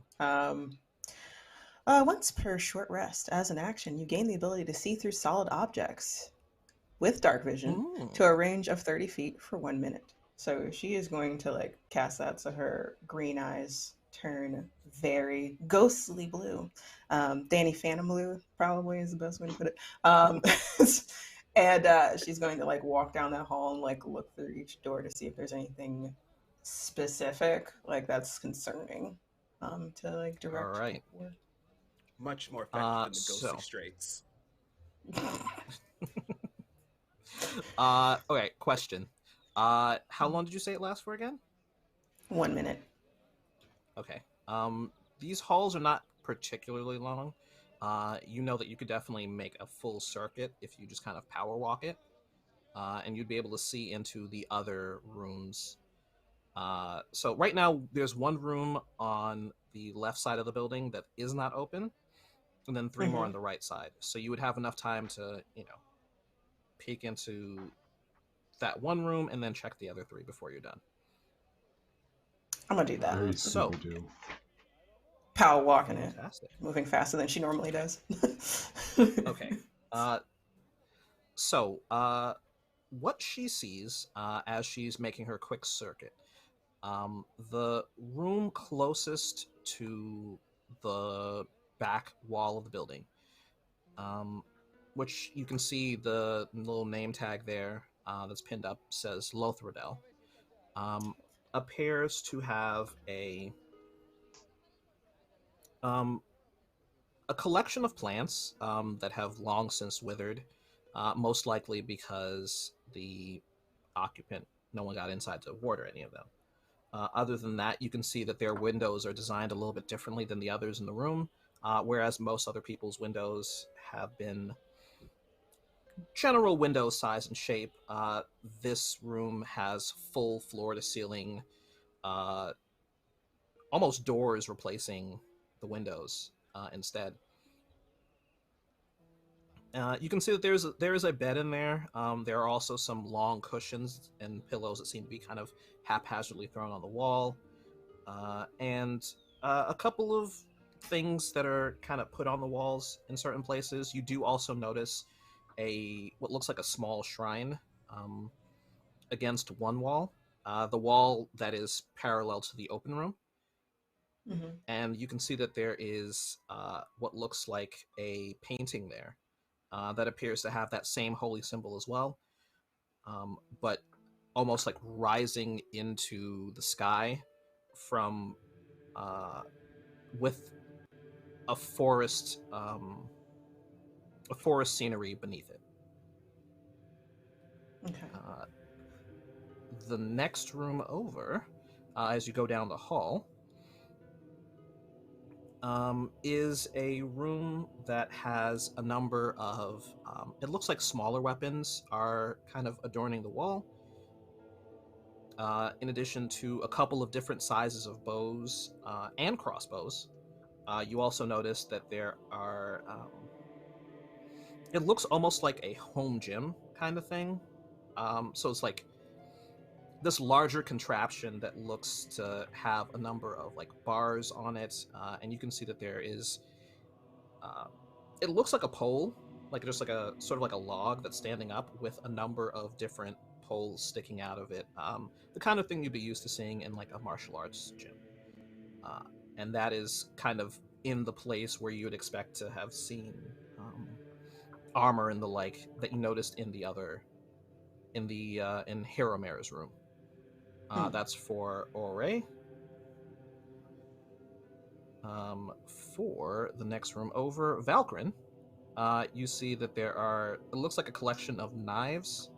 Once per short rest, as an action, you gain the ability to see through solid objects with dark vision to a range of 30 feet for 1 minute. So she is going to like cast that, so her green eyes turn very ghostly blue. Danny Phantom blue probably is the best way to put it. And she's going to like walk down that hall and like look through each door to see if there's anything specific like that's concerning to like direct. All right. toward. Much more effective than the ghostly so- straights. Okay, question. How long did you say it lasts for again? 1 minute. Okay. These halls are not particularly long. You know that you could definitely make a full circuit if you just kind of power walk it, and you'd be able to see into the other rooms. So right now, there's one room on the left side of the building that is not open, and then 3 more on the right side. So you would have enough time to, peek into that one room and then check the other 3 before you're done. I'm gonna do that. Very So- super do. Power walking it, Fantastic. moving faster than she normally does. Okay. So what she sees as she's making her quick circuit, the room closest to the back wall of the building, which you can see the little name tag there that's pinned up, says Lothradel, appears to have a collection of plants that have long since withered, most likely because the occupant, no one got inside to water any of them. Other than that, you can see that their windows are designed a little bit differently than the others in the room, whereas most other people's windows have been general window size and shape. This room has full floor-to-ceiling, almost doors replacing the windows instead. You can see that there is a bed in there. There are also some long cushions and pillows that seem to be kind of haphazardly thrown on the wall, and a couple of things that are kind of put on the walls in certain places. You do also notice what looks like a small shrine um, against one wall, the wall that is parallel to the open room. Mm-hmm. And you can see that there is what looks like a painting there that appears to have that same holy symbol as well, but almost like rising into the sky from with a forest scenery beneath it. Okay. The next room over, as you go down the hall, is a room that has a number of, it looks like smaller weapons are kind of adorning the wall, in addition to a couple of different sizes of bows and crossbows. You also notice that there are, it looks almost like a home gym kind of thing. So it's like this larger contraption that looks to have a number of like bars on it, and you can see that there is it looks like a pole, like just like a sort of like a log that's standing up with a number of different poles sticking out of it, the kind of thing you'd be used to seeing in like a martial arts gym, uh, and that is kind of in the place where you would expect to have seen armor and the like that you noticed in the other in Hiromere's room. That's for Ore. For the next room over, Valkyrin, you see that there are, it looks like a collection of knives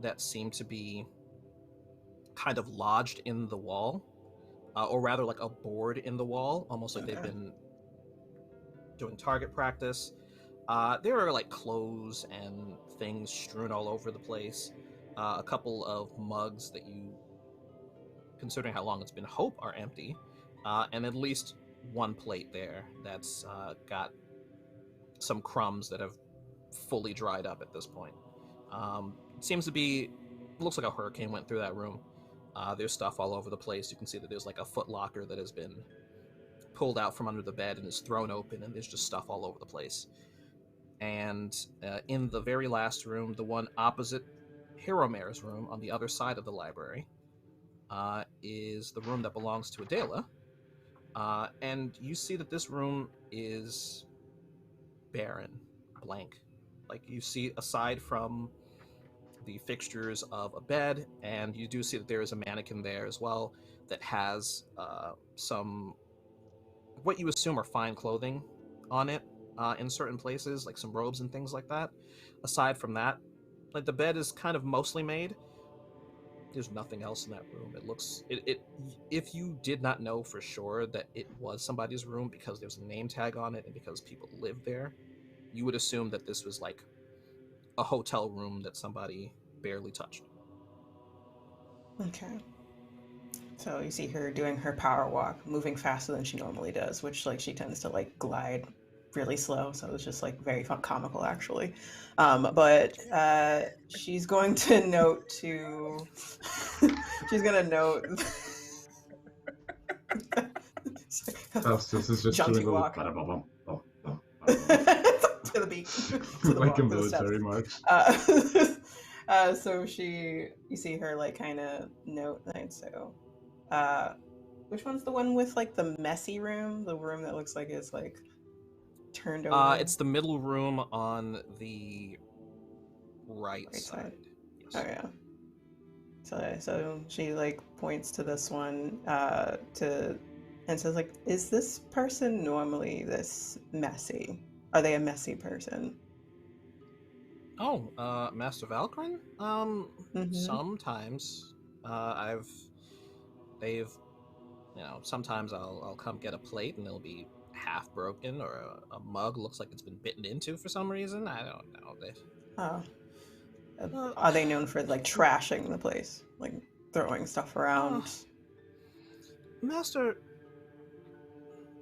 that seem to be kind of lodged in the wall, or rather like a board in the wall, almost like they've been doing target practice. There are like clothes and things strewn all over the place. A couple of mugs that you, considering how long it's been, hope are empty, and at least one plate there that's got some crumbs that have fully dried up at this point. It seems to be, looks like a hurricane went through that room. There's stuff all over the place. You can see that there's like a foot locker that has been pulled out from under the bed and is thrown open, and there's just stuff all over the place. And in the very last room, the one opposite Hiromere's room on the other side of the library, is the room that belongs to Adela. And you see that this room is barren, blank. Like you see, aside from the fixtures of a bed, and you do see that there is a mannequin there as well that has some, what you assume are fine clothing on it in certain places, like some robes and things like that. Aside from that, like the bed is kind of mostly made. There's nothing else in that room. It looks it if you did not know for sure that it was somebody's room because there's a name tag on it and because people live there, you would assume that this was like a hotel room that somebody barely touched. Okay. So you see her doing her power walk, moving faster than she normally does, which like she tends to like glide really slow. So it's just like very fun, comical actually. But she's going to note to she's gonna note This is just jaunty doing a walk little to the beat, to the like walk, a to the steps. military march. So you see her like kind of note, and so which one's the one with like the messy room? The room that looks like it's like turned over. It's the middle room on the right side. Yes. Oh yeah. So she like points to this one and says like, "Is this person normally this messy? Are they a messy person?" Oh, Master Valkyrin? Mm-hmm. Sometimes. They've, sometimes I'll come get a plate and it'll be half broken, or a mug looks like it's been bitten into for some reason. I don't know. Oh. Are they known for like trashing the place, like throwing stuff around? Master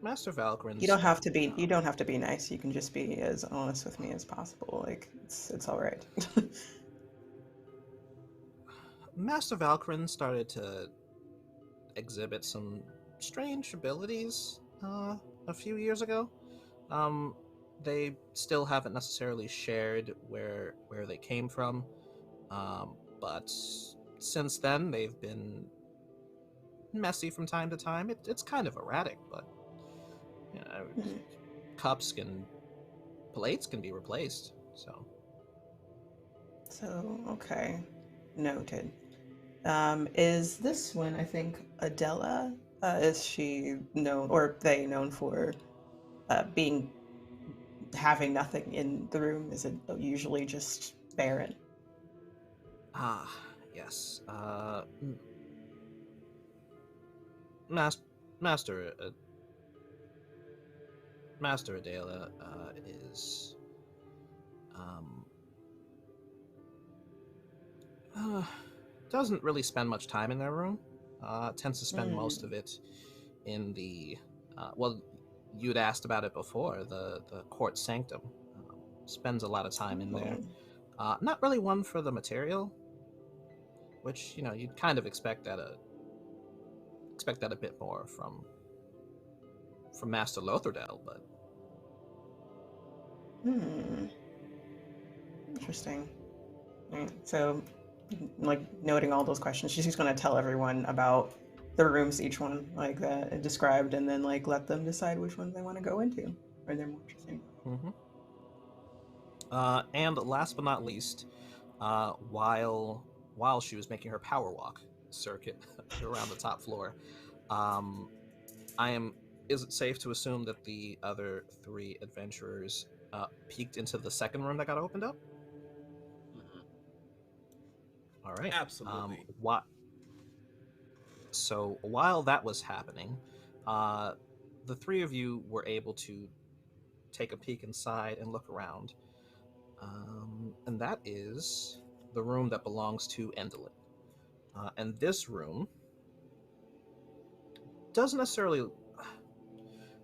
Valkyrin's. You don't have to be. You don't have to be nice. You can just be as honest with me as possible. Like it's all right. Master Valkyrin started to exhibit some strange abilities a few years ago. They still haven't necessarily shared where they came from, but since then they've been messy from time to time. It's kind of erratic, but you know, cups and plates can be replaced. So okay, noted. Is this one, I think, Adela? Is she known, or they known for being having nothing in the room? Is it usually just barren? Ah, yes. Mas- Master Master Adela is um uh, doesn't really spend much time in their room. Tends to spend most of it in the well, you'd asked about it before, the court sanctum. Spends a lot of time in there. Not really one for the material, which you'd kind of expect that a bit more from Master Lothardel, but Interesting. Right. So, like, noting all those questions, she's just going to tell everyone about the rooms, each one like that described, and then like let them decide which one they want to go into, or they're more interesting. And last but not least, while she was making her power walk circuit around the top floor, is it safe to assume that the other three adventurers peeked into the second room that got opened up? All right. Absolutely. So while that was happening, the three of you were able to take a peek inside and look around. And that is the room that belongs to Endelin. And this room doesn't necessarily...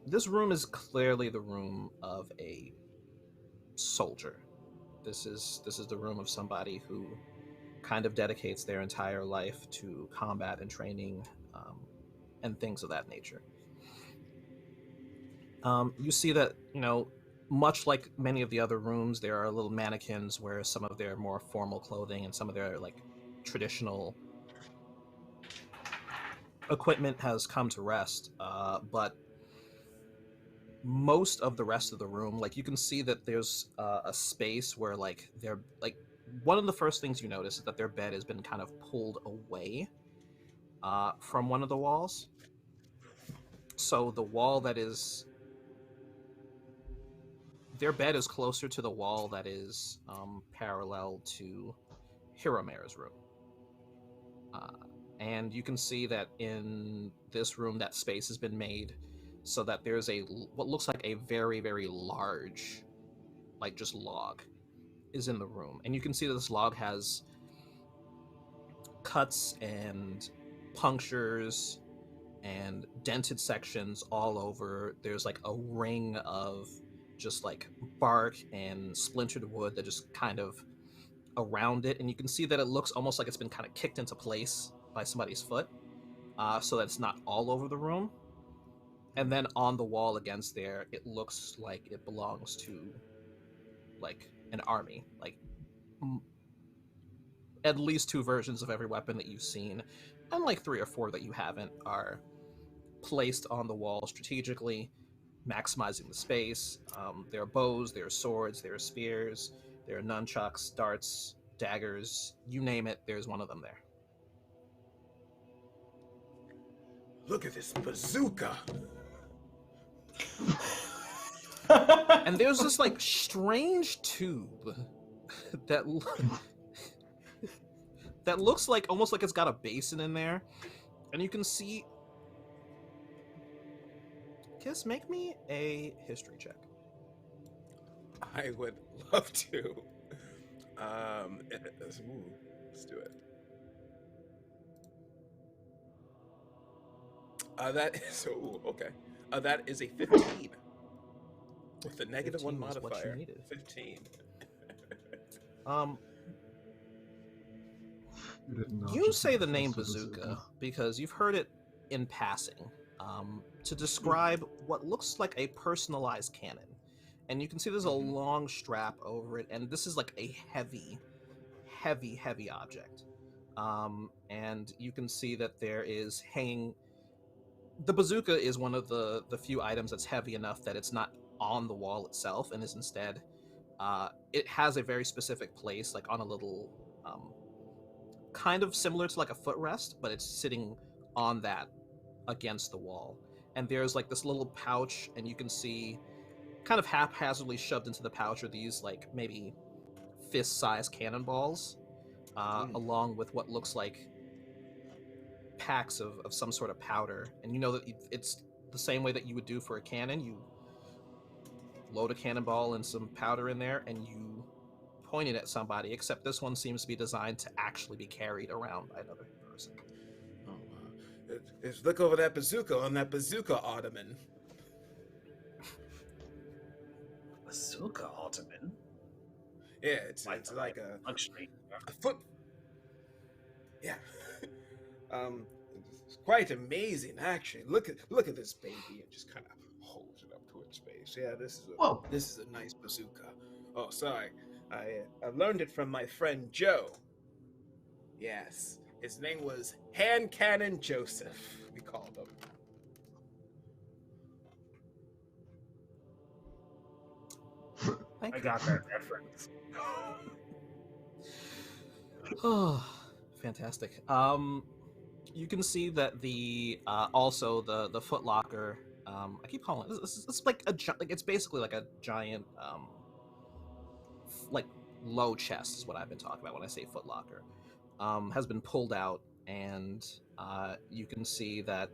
This room is clearly the room of a soldier. This is the room of somebody who kind of dedicates their entire life to combat and training, and things of that nature. You see that, much like many of the other rooms, there are little mannequins where some of their more formal clothing and some of their like traditional equipment has come to rest. But most of the rest of the room, like, you can see that there's a space where like they're like, one of the first things you notice is that their bed has been kind of pulled away from one of the walls. So the wall that is their bed is closer to the wall that is parallel to Hiromere's room. And you can see that in this room that space has been made so that there's what looks like a very, very large, like, just log is in the room. And you can see that this log has cuts and punctures and dented sections all over. There's like a ring of just like bark and splintered wood that just kind of around it, and you can see that it looks almost like it's been kind of kicked into place by somebody's foot, so that it's not all over the room. And then on the wall against there, it looks like it belongs to like an army. Like, at least 2 versions of every weapon that you've seen, and like 3 or 4 that you haven't, are placed on the wall strategically, maximizing the space. There are bows, there are swords, there are spears, there are nunchucks, darts, daggers, you name it, there's one of them there. Look at this bazooka! And there's this like strange tube that that looks like almost like it's got a basin in there, and you can see... Kiss, make me a history check. I would love to. Let's do it. That is okay. That is a 15 with a negative 1 modifier. 15. You say the name bazooka because you've heard it in passing to describe what looks like a personalized cannon. And you can see there's a long strap over it, and this is like a heavy object. And you can see that there is hanging. The bazooka is one of the few items that's heavy enough that it's not on the wall itself, and is instead, it has a very specific place, like on a little, kind of similar to like a footrest, but it's sitting on that against the wall. And there's like this little pouch, and you can see kind of haphazardly shoved into the pouch are these like maybe fist-sized cannonballs, along with what looks like packs of some sort of powder. And you know that it's the same way that you would do for a cannon. You load a cannonball and some powder in there, and you point it at somebody, except this one seems to be designed to actually be carried around by another person. Oh, just look over that bazooka on that bazooka ottoman. Bazooka ottoman? Yeah, it's like a luxury. A foot. Yeah. It's quite amazing, actually. Look at this baby. It just kind of holds it up to its face. Yeah, this is a nice bazooka. Oh, sorry. I learned it from my friend Joe. Yes, his name was Hand Cannon Joseph. We called him. I got that reference. Oh, fantastic. You can see that the also the Foot Locker. I keep calling it. It's like it's basically like a giant like low chest is what I've been talking about when I say Foot Locker. Has been pulled out, and you can see that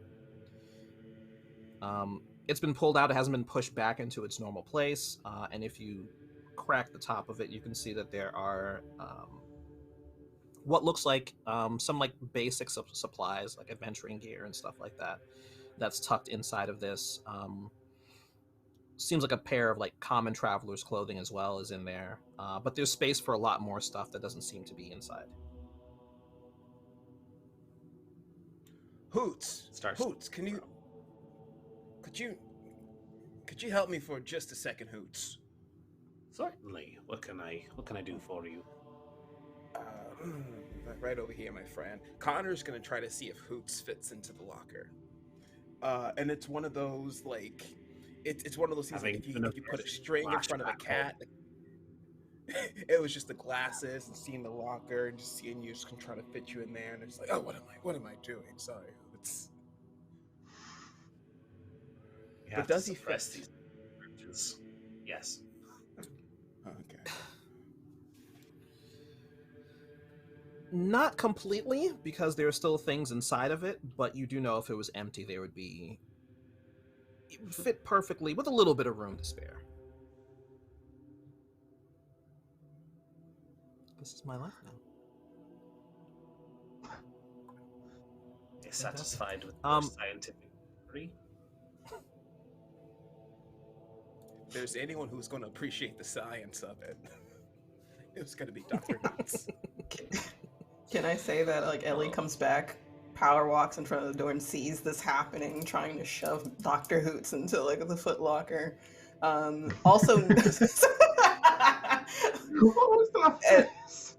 it's been pulled out. It hasn't been pushed back into its normal place. And if you crack the top of it, you can see that there are what looks like some like basic supplies, like adventuring gear and stuff like that, that's tucked inside of this. Seems like a pair of like common traveler's clothing as well is in there, but there's space for a lot more stuff that doesn't seem to be inside. Hoots, could you help me for just a second, Hoots? Certainly. What can I do for you? Right over here, my friend. Connor's gonna try to see if Hoots fits into the locker. And it's one of those like, it's one of those things like if you put a string in front of a cat. It was just the glasses and seeing the locker and just seeing you just trying to fit you in there, and it's like, oh, what am I doing? Sorry, Hoots. But does he fit? These urges? Yes. Okay. Not completely, because there are still things inside of it, but you do know if it was empty, it would fit perfectly with a little bit of room to spare. This is my life now. You're satisfied with your scientific theory? If there's anyone who's going to appreciate the science of it, it was going to be Dr. Hoots. Can I say that like Ellie comes back, power walks in front of the door and sees this happening, trying to shove Dr. Hoots into like the Foot Locker. Also, What was that face?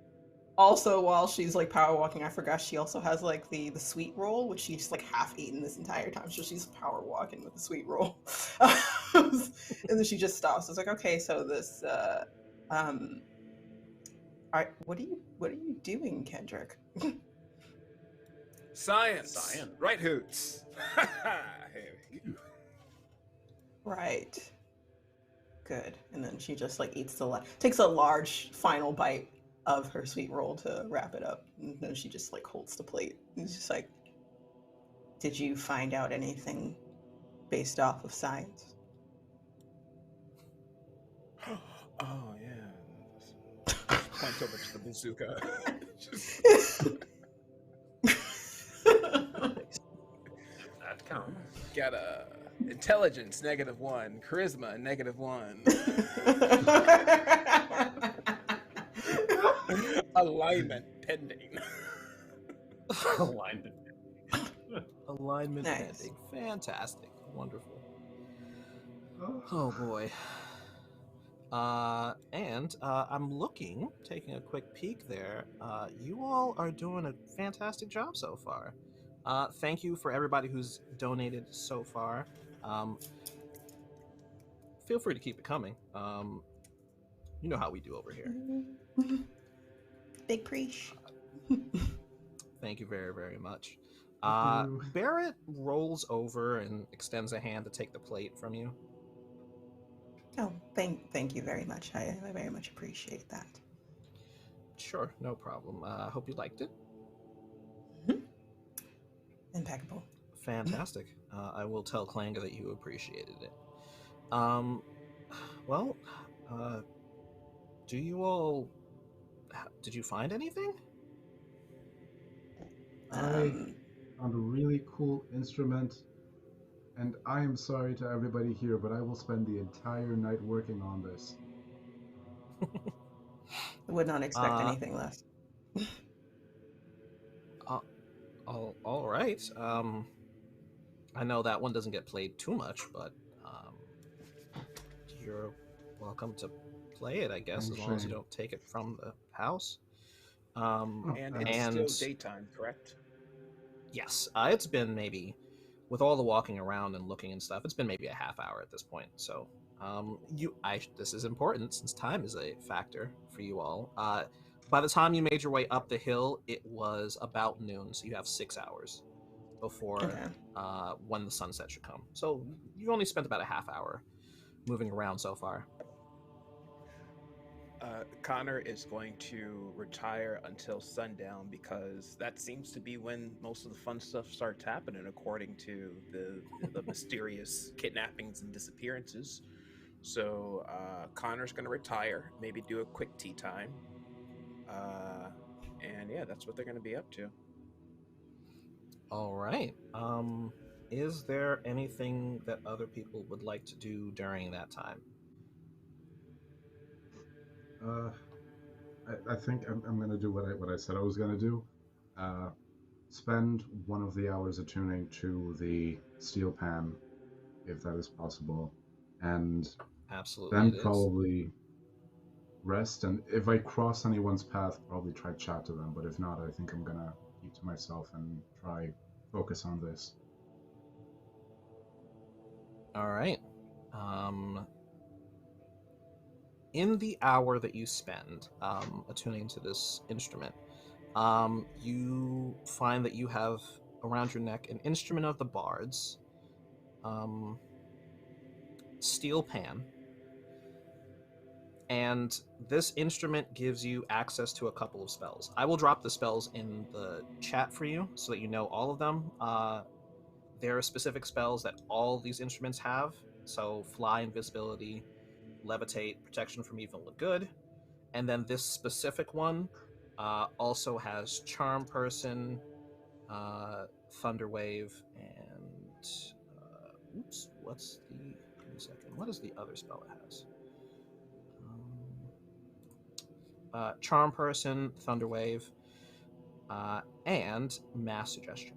Also, while she's like power walking, I forgot she also has like the sweet roll, which she's like half eaten this entire time. So she's power walking with the sweet roll, and then she just stops. It's like, okay, so this, what are you doing, Kendrick? Science. Right, Hoots. Here we go. Right. Good. And then she just like takes a large final bite of her sweet roll to wrap it up, and then she just like holds the plate. And it's just like, did you find out anything based off of science? Oh yeah. Point over to the bazooka. That counts. Got a intelligence -1, charisma -1. Alignment pending. Alignment. Alignment Nice. pending. Fantastic. Wonderful. Oh, Oh boy. I'm looking, taking a quick peek there. You all are doing a fantastic job so far. Thank you for everybody who's donated so far. Feel free to keep it coming. You know how we do over here. Big preach. Thank you very, very much. Thank you. Barrett rolls over and extends a hand to take the plate from you. Oh, thank you very much. I very much appreciate that. Sure, no problem. I hope you liked it. Impeccable. Fantastic. I will tell Klanga that you appreciated it. Well, do you all... Did you find anything? I found a really cool instrument, and I am sorry to everybody here, but I will spend the entire night working on this. Would not expect anything less. All right. I know that one doesn't get played too much, but you're welcome to play it, I guess, as long as you don't take it from the house. And it's still daytime, correct? Yes, it's been maybe, with all the walking around and looking and stuff, it's been maybe a half hour at this point. So, this is important since time is a factor for you all. By the time you made your way up the hill, it was about noon, so you have 6 hours before when the sunset should come. So you've only spent about a half hour moving around so far. Connor is going to retire until sundown because that seems to be when most of the fun stuff starts happening, according to the mysterious kidnappings and disappearances. So Connor's going to retire, maybe do a quick tea time, and yeah, that's what they're going to be up to. All right. Is there anything that other people would like to do during that time? I think I'm going to do what I said I was going to do. Spend one of the hours attuning to the steel pan, if that is possible, and absolutely then probably rest. And if I cross anyone's path, probably try to chat to them. But if not, I think I'm going to keep to myself and try focus on this. All right. In the hour that you spend attuning to this instrument, you find that you have around your neck an instrument of the bards, steel pan, and this instrument gives you access to a couple of spells. I will drop the spells in the chat for you so that you know all of them. There are specific spells that all these instruments have, so fly, invisibility, levitate, protection from evil and good. And then this specific one also has charm person, thunder wave, and oops, what's the, give me a second, what is the other spell it has? Charm person, thunder wave, and mass suggestion.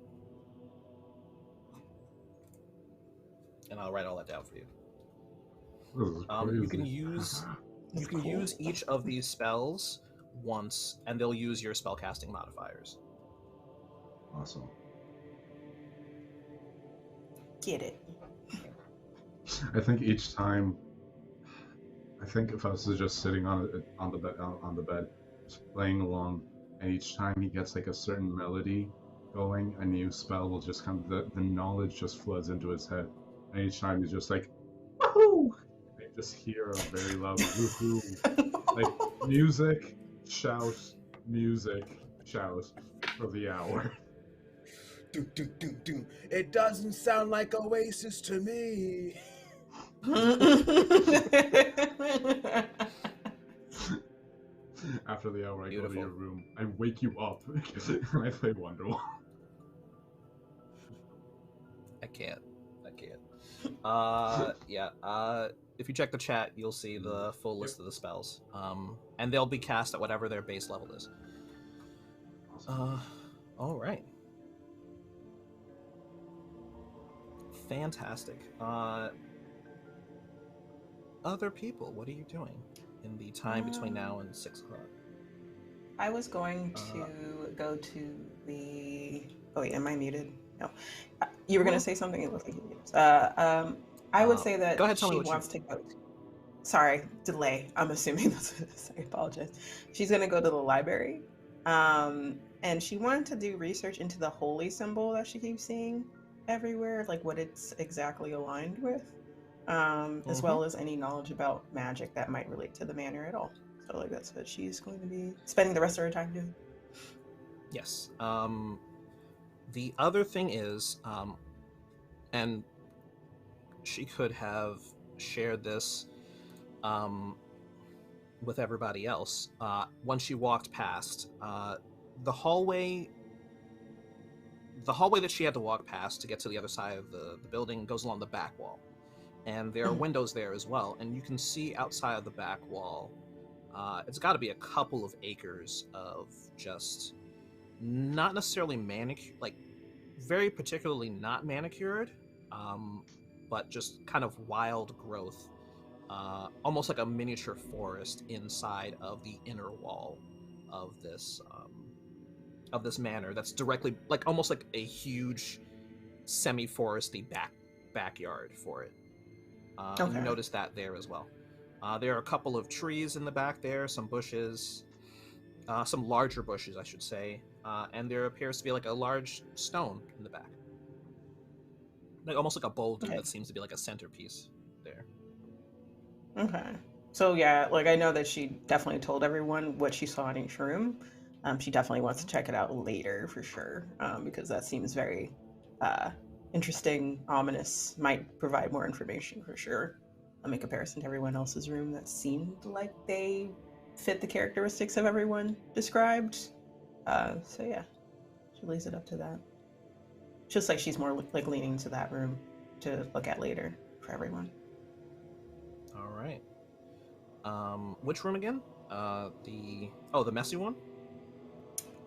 And I'll write all that down for you. You can use each of these spells once, and they'll use your spellcasting modifiers. Awesome. Get it. I think each time. I think if I was just sitting on the bed, just playing along, and each time he gets like a certain melody going, a new spell will just come. The knowledge just floods into his head, and each time he's just like, woohoo! I just hear a very loud woohoo, like music, shout, for the hour. Doom, doom, doom, doom. It doesn't sound like Oasis to me. After the hour, I go to your room. I wake you up, and I play Wonderwall. I can't. If you check the chat, you'll see the full list of the spells. And they'll be cast at whatever their base level is. Awesome. All right. Fantastic. Other people, what are you doing in the time between now and 6 o'clock? I was going to go to the. Oh wait, am I muted? No. You were going to say something. It looked like you were muted. I would say that go ahead, tell me she what wants to go. Sorry, delay. I'm assuming that's what it is. I apologize. She's going to go to the library. And she wanted to do research into the holy symbol that she keeps seeing everywhere, like what it's exactly aligned with, as well as any knowledge about magic that might relate to the manor at all. So, like, that's what she's going to be spending the rest of her time doing. Yes. The other thing is, and she could have shared this with everybody else. When she walked past, the hallway that she had to walk past to get to the other side of the building goes along the back wall. And there are windows there as well. And you can see outside of the back wall, it's got to be a couple of acres of just not necessarily manicured, like very particularly not manicured, but just kind of wild growth, almost like a miniature forest inside of the inner wall of this manor. That's directly, like, almost like a huge semi-foresty backyard for it. And you notice that there as well. There are a couple of trees in the back there, some bushes, some larger bushes, I should say, and there appears to be like a large stone in the back, like almost like a boulder that seems to be like a centerpiece there. Okay. So yeah, like I know that she definitely told everyone what she saw in each room. She definitely wants to check it out later for sure, because that seems very interesting, ominous, might provide more information for sure, in comparison to everyone else's room that seemed like they fit the characteristics of everyone described. So yeah, she leaves it up to that. Just like she's more like leaning to that room to look at later for everyone. All right. Which room again? The messy one?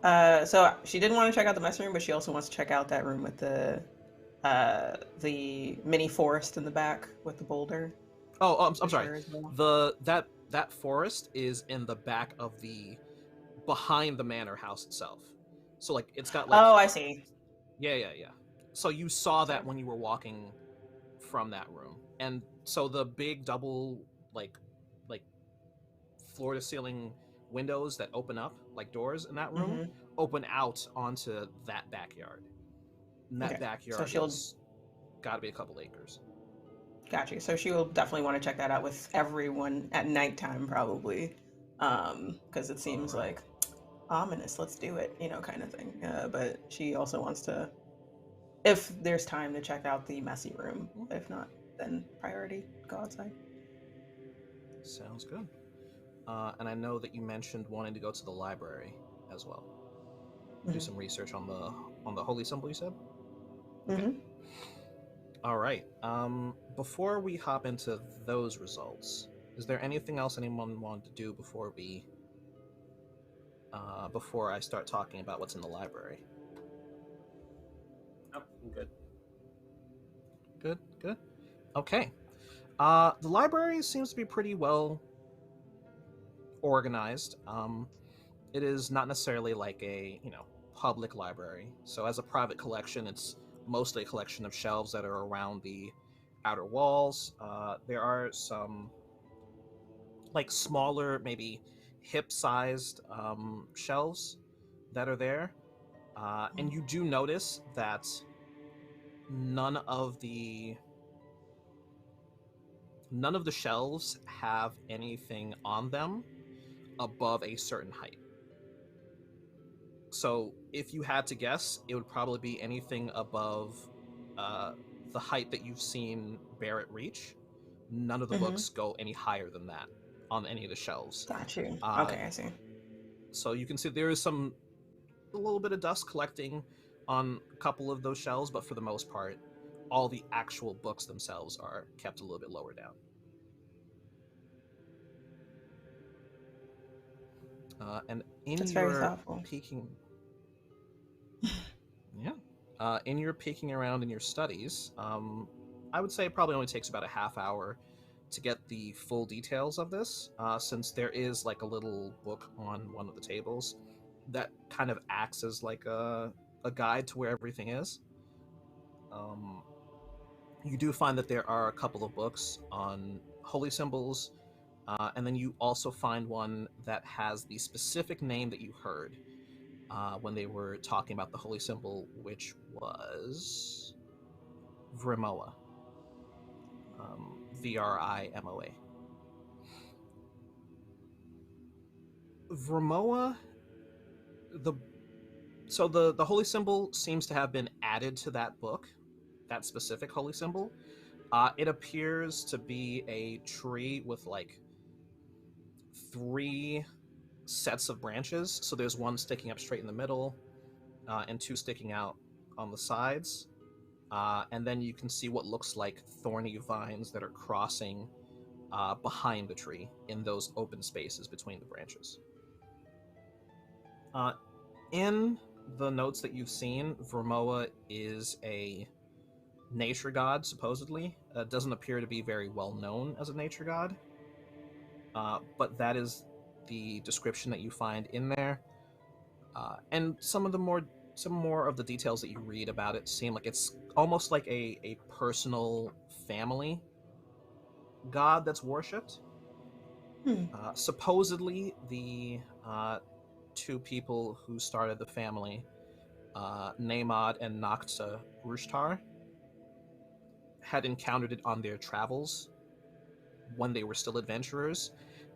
So she didn't want to check out the mess room, but she also wants to check out that room with the mini forest in the back with the boulder. I'm sorry. Well. That forest is in the back of behind the manor house itself. So like it's got like. Oh, I see. Yeah. So you saw that when you were walking from that room, and so the big double like floor to ceiling windows that open up like doors in that room open out onto that backyard. And that backyard is got to be a couple acres. Gotcha. So she will definitely want to check that out with everyone at nighttime, probably, because it seems like ominous. Let's do it, kind of thing. But she also wants to, if there's time, to check out the messy room. If not, then priority, go outside. Sounds good. And I know that you mentioned wanting to go to the library as well. Do some research on the holy symbol, you said? Okay. All right. Before we hop into those results, is there anything else anyone wanted to do before I start talking about what's in the library? Nope, I'm good. Good. Okay. The library seems to be pretty well organized. It is not necessarily like a, public library. So as a private collection, it's mostly a collection of shelves that are around the outer walls. There are some like smaller, maybe hip-sized shelves that are there. And you do notice that none of the shelves have anything on them above a certain height. So if you had to guess, it would probably be anything above the height that you've seen Barrett reach. None of the books go any higher than that on any of the shelves. Got you. Okay, I see. So you can see there is a little bit of dust collecting on a couple of those shelves, but for the most part, all the actual books themselves are kept a little bit lower down. And in That's your very thoughtful. peeking, yeah, in your peeking around in your studies, I would say it probably only takes about a half hour to get the full details of this, since there is like a little book on one of the tables that kind of acts as like a guide to where everything is. Um, you do find that there are a couple of books on holy symbols, and then you also find one that has the specific name that you heard when they were talking about the holy symbol, which was Vrimoa. Vrimoa. Vrimoa, the the holy symbol seems to have been added to that book, that specific holy symbol. It appears to be a tree with like three sets of branches. So there's one sticking up straight in the middle, and two sticking out on the sides. And then you can see what looks like thorny vines that are crossing behind the tree in those open spaces between the branches. In the notes that you've seen, Vrimoa is a nature god, supposedly. Doesn't appear to be very well known as a nature god, but that is the description that you find in there. And some more of the details that you read about it seem like it's almost like a personal family god that's worshipped. Supposedly, the two people who started the family, Namad and Nakhta Rushtar, had encountered it on their travels when they were still adventurers,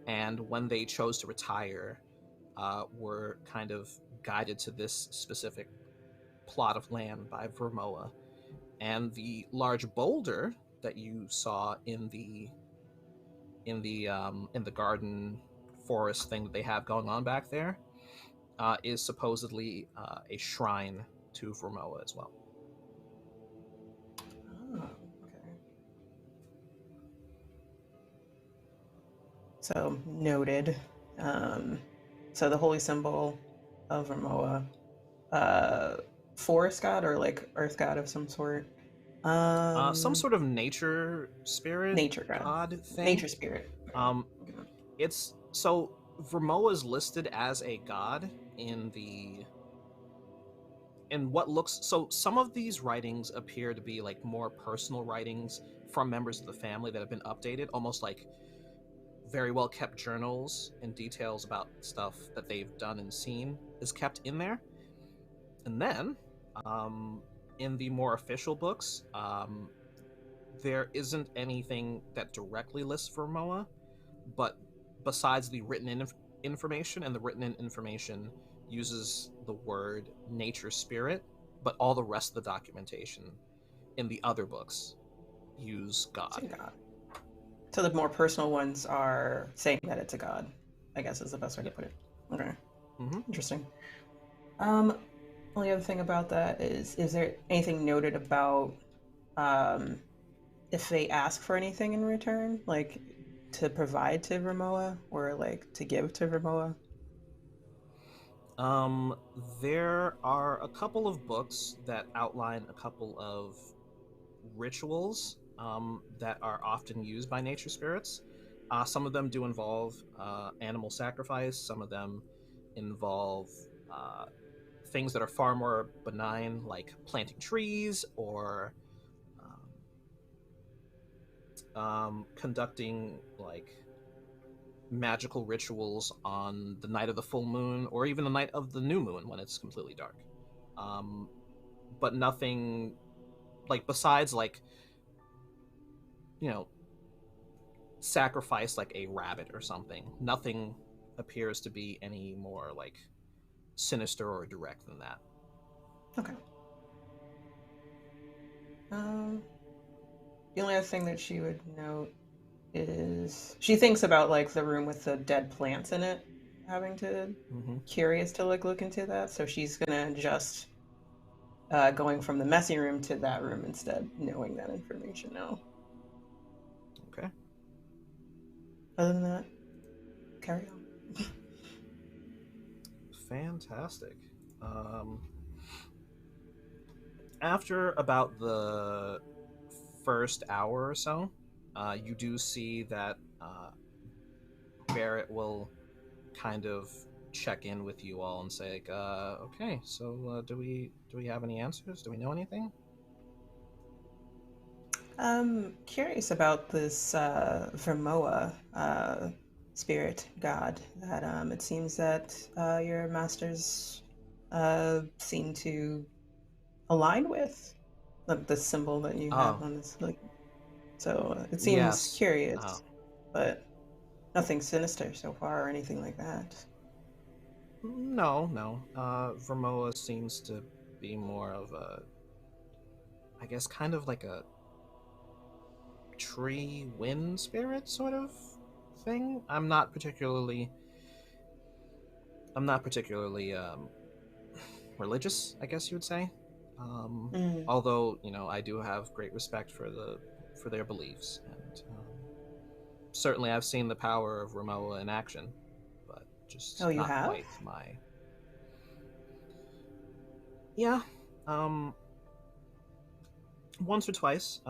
and when they chose to retire, were kind of guided to this specific plot of land by Vrimoa. And the large boulder that you saw in the garden forest thing that they have going on back there is supposedly a shrine to Vrimoa as well. Oh, okay. So noted. So the holy symbol of Vrimoa, forest god or like earth god of some sort. Some sort of nature spirit, nature god thing. Nature spirit. It's so Vrimoa is listed as a god in what looks, so some of these writings appear to be like more personal writings from members of the family that have been updated, almost like very well kept journals, and details about stuff that they've done and seen is kept in there. And then in the more official books, there isn't anything that directly lists Vrimoa, but besides the written information, and the written information uses the word nature spirit, but all the rest of the documentation in the other books use God. So the more personal ones are saying that it's a god, I guess is the best way to put it. Okay. Interesting. Only other thing about that is there anything noted about if they ask for anything in return, like to provide to Vrimoa or like to give to Vrimoa? There are a couple of books that outline a couple of rituals that are often used by nature spirits. Some of them do involve animal sacrifice. Some of them involve things that are far more benign, like planting trees or conducting like magical rituals on the night of the full moon, or even the night of the new moon when it's completely dark. But nothing like, besides like, sacrifice like a rabbit or something, nothing appears to be any more like sinister or direct than that. Okay. The only other thing that she would note is she thinks about like the room with the dead plants in it, having to curious to like look into that. So she's gonna adjust going from the messy room to that room instead, knowing that information now. Okay. Other than that, carry on. Fantastic. After about the first hour or so, you do see that Barrett will kind of check in with you all and say, like, okay, so do we have any answers? Do we know anything? I'm curious about this Vermoa spirit god that it seems that your masters seem to align with, like the symbol that you have Oh, on this. Like, so it seems yes. curious, but nothing sinister so far or anything like that. No. Vermoa seems to be more of a, I guess, kind of like a tree wind spirit sort of thing. I'm not particularly religious, I guess you would say. Mm. Although, I do have great respect for their beliefs, and certainly I've seen the power of Romoa in action, but Oh, just you not have? quite my. Yeah, um, once or twice.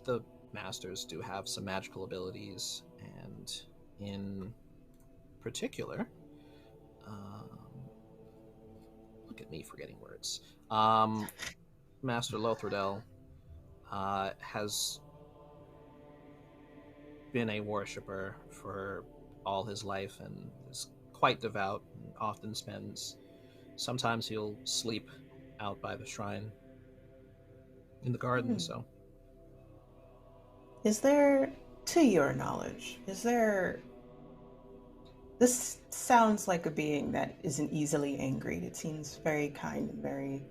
The masters do have some magical abilities, and in particular, um, look at me forgetting words. Master Lothradel has been a worshiper for all his life and is quite devout and often spends. Sometimes he'll sleep out by the shrine in the garden, Hmm. so. Is there, to your knowledge, this sounds like a being that isn't easily angered. It seems very kind and very,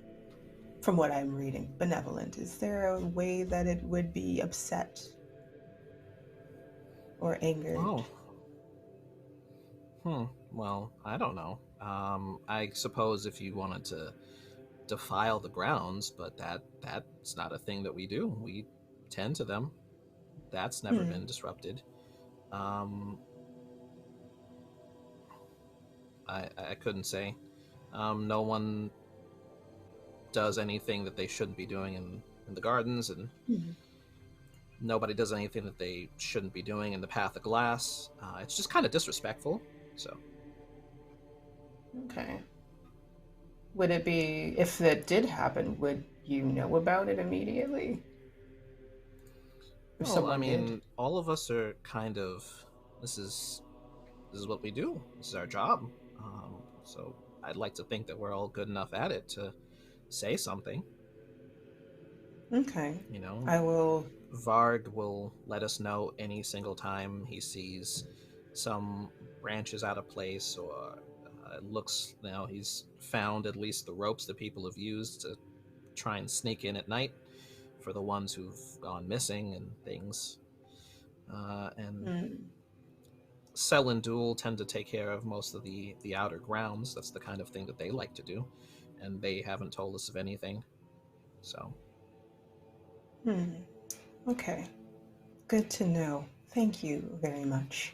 from what I'm reading, benevolent. Is there a way that it would be upset or angered? Oh. Well, I don't know. I suppose if you wanted to defile the grounds, but that's not a thing that we do. We tend to them. That's never Hmm. been disrupted. Um, I couldn't say. No one does anything that they shouldn't be doing in the gardens, and Hmm. nobody does anything that they shouldn't be doing in the path of glass. It's just kind of disrespectful. So. Okay. Would it be, if that did happen, would you know about it immediately? If Well, I someone did? mean, all of us are kind of. This is this is what we do. This is our job. So I'd like to think that we're all good enough at it to say something. Okay. You know, I will. Varg will let us know any single time he sees some branches out of place, or it looks, he's found at least the ropes that people have used to try and sneak in at night for the ones who've gone missing and things. And Hmm. Cell and Duel tend to take care of most of the outer grounds. That's the kind of thing that they like to do, and they haven't told us of anything. So. Hmm. Okay. Good to know. Thank you very much.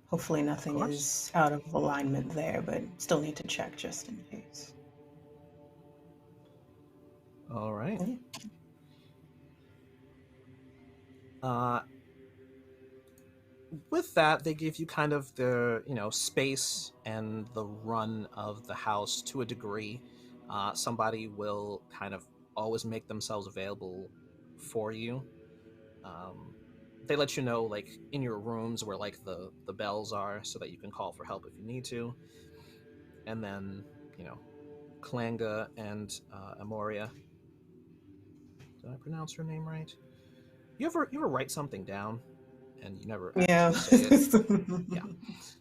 Hopefully Of nothing course. is out of alignment there, but still need to check just in case. All right. Yeah. Uh, with that, they give you kind of the space and the run of the house to a degree. Somebody will kind of always make themselves available for you. Um, they let you know, like, in your rooms where like the bells are, so that you can call for help if you need to. And then, you know, Klanga and Amoria. Did I pronounce her name right? You ever write something down and you never Yeah. actually say it? Yeah.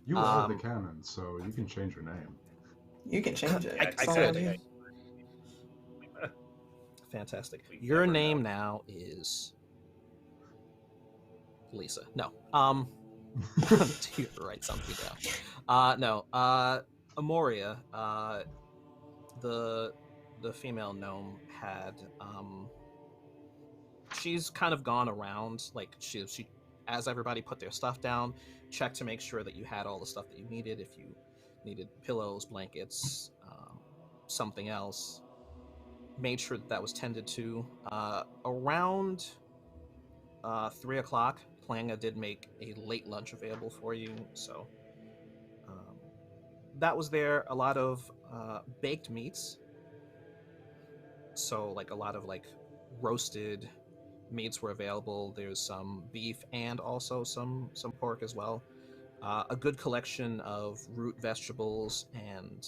You are the Um, canon, so you can change your name. You can change it. I Yeah, That's all I could. exactly. need. Fantastic. We Your never name know. now is Lisa. No. To write something down. No. Amoria. The the female gnome had she's kind of gone around, like she as everybody put their stuff down, checked to make sure that you had all the stuff that you needed. If you needed pillows, blankets, something else. Made sure that was tended to. Around 3 o'clock, Planga did make a late lunch available for you, so that was there. A lot of baked meats, so like a lot of like roasted meats were available. There's some beef and also some pork as well. A good collection of root vegetables and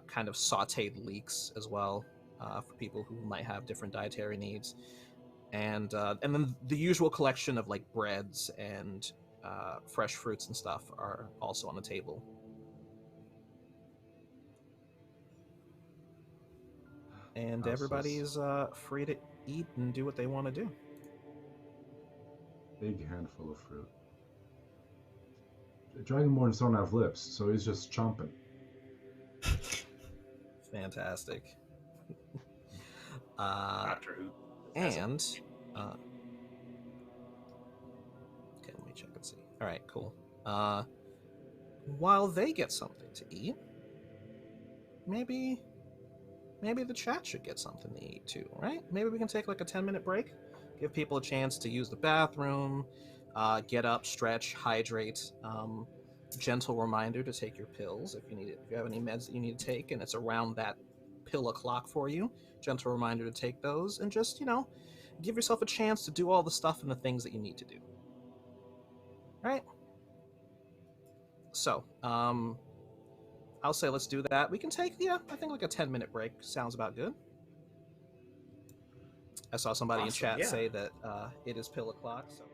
kind of sautéed leeks as well, for people who might have different dietary needs, and then the usual collection of like breads and fresh fruits and stuff are also on the table. And everybody's free to eat and do what they want to do. Big handful of fruit. Dragonborns don't have lips, so he's just chomping. Fantastic. Doctor Who. And okay, let me check and see. All right, cool. While they get something to eat, maybe the chat should get something to eat too, right? Maybe we can take like a 10-minute break, give people a chance to use the bathroom, get up, stretch, hydrate. Gentle reminder to take your pills if you need it. If you have any meds that you need to take and it's around that pill o'clock for you, gentle reminder to take those, and just, give yourself a chance to do all the stuff and the things that you need to do. Right? So, I'll say let's do that. We can take, I think like a 10-minute break sounds about good. I saw somebody in chat say that it is pill o'clock, so.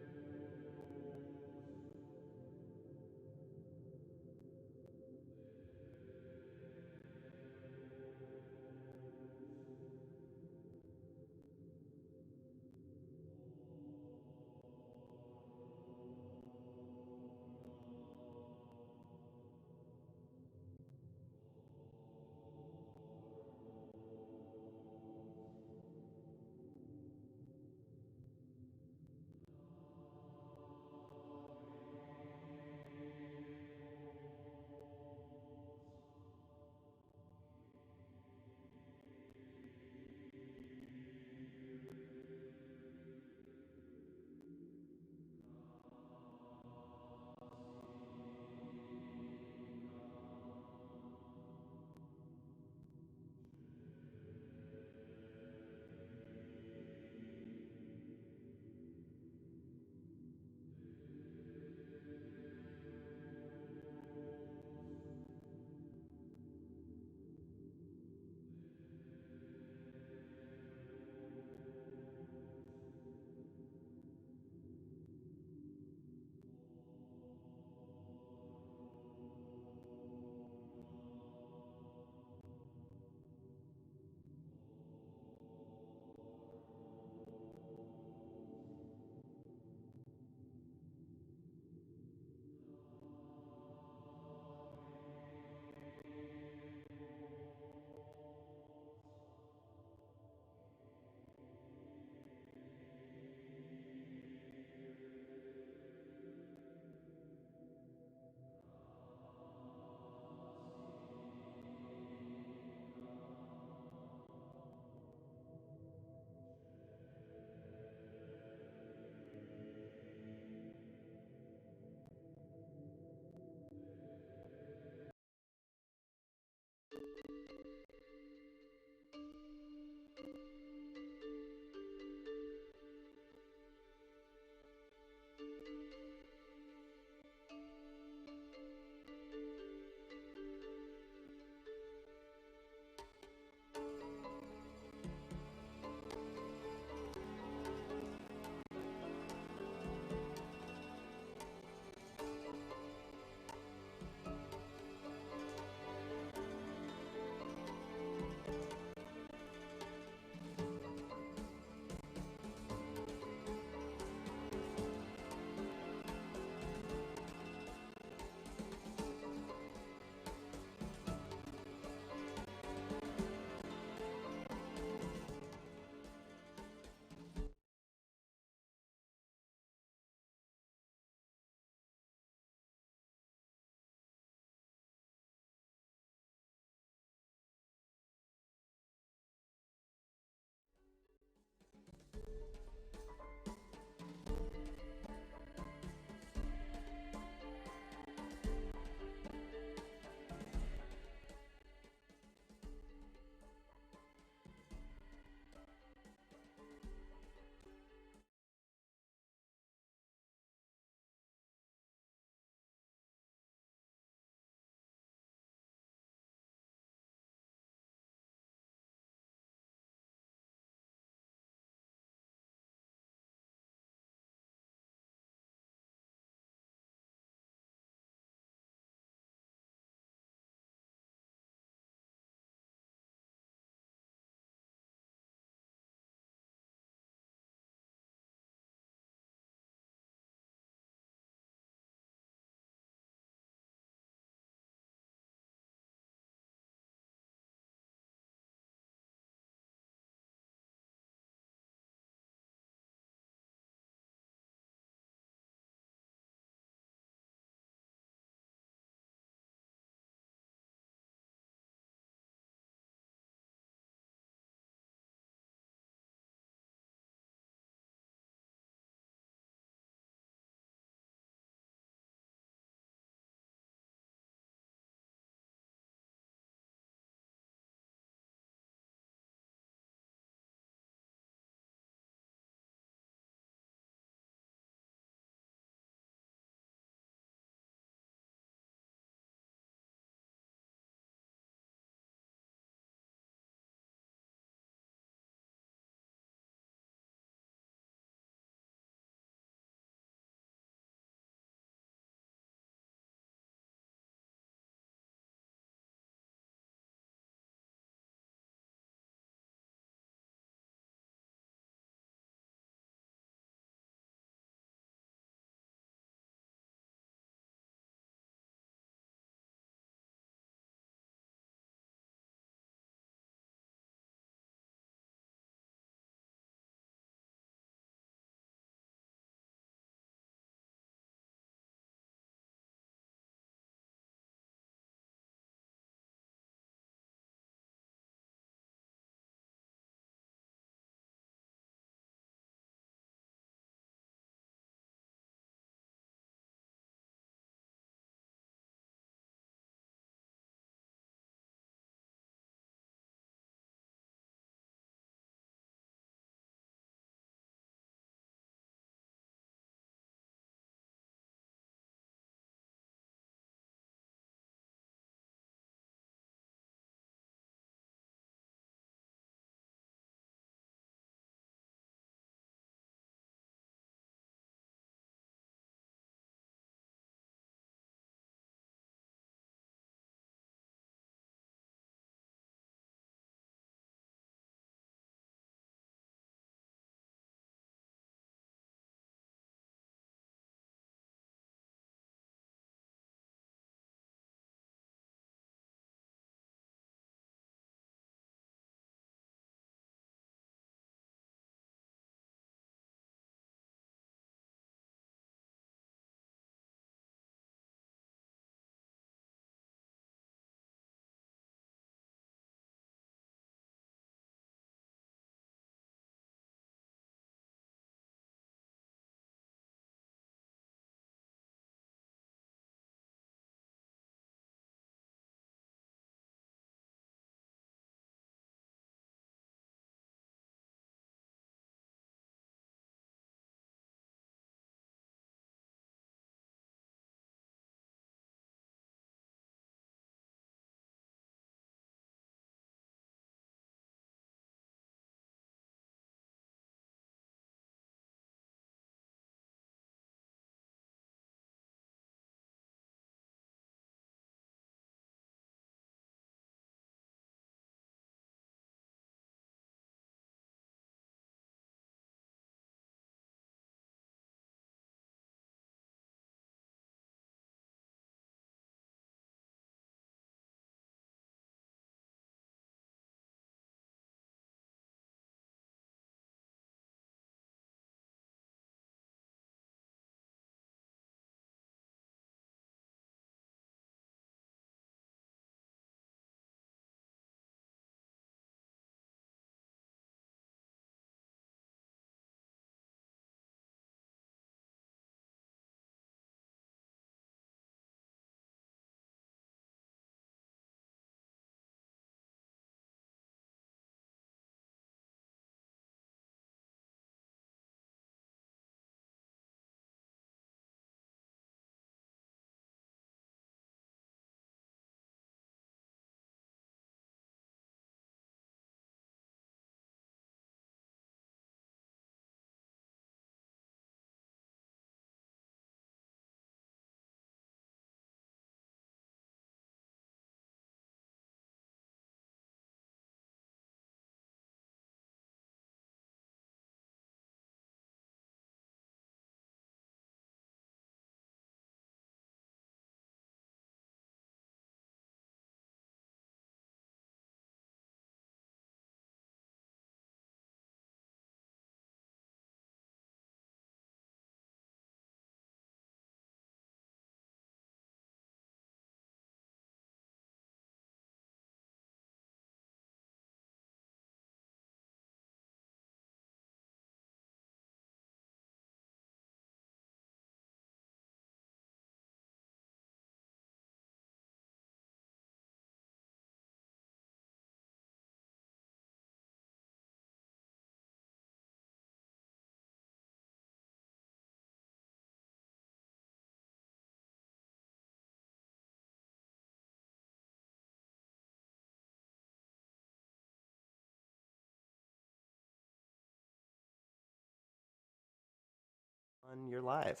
You're live.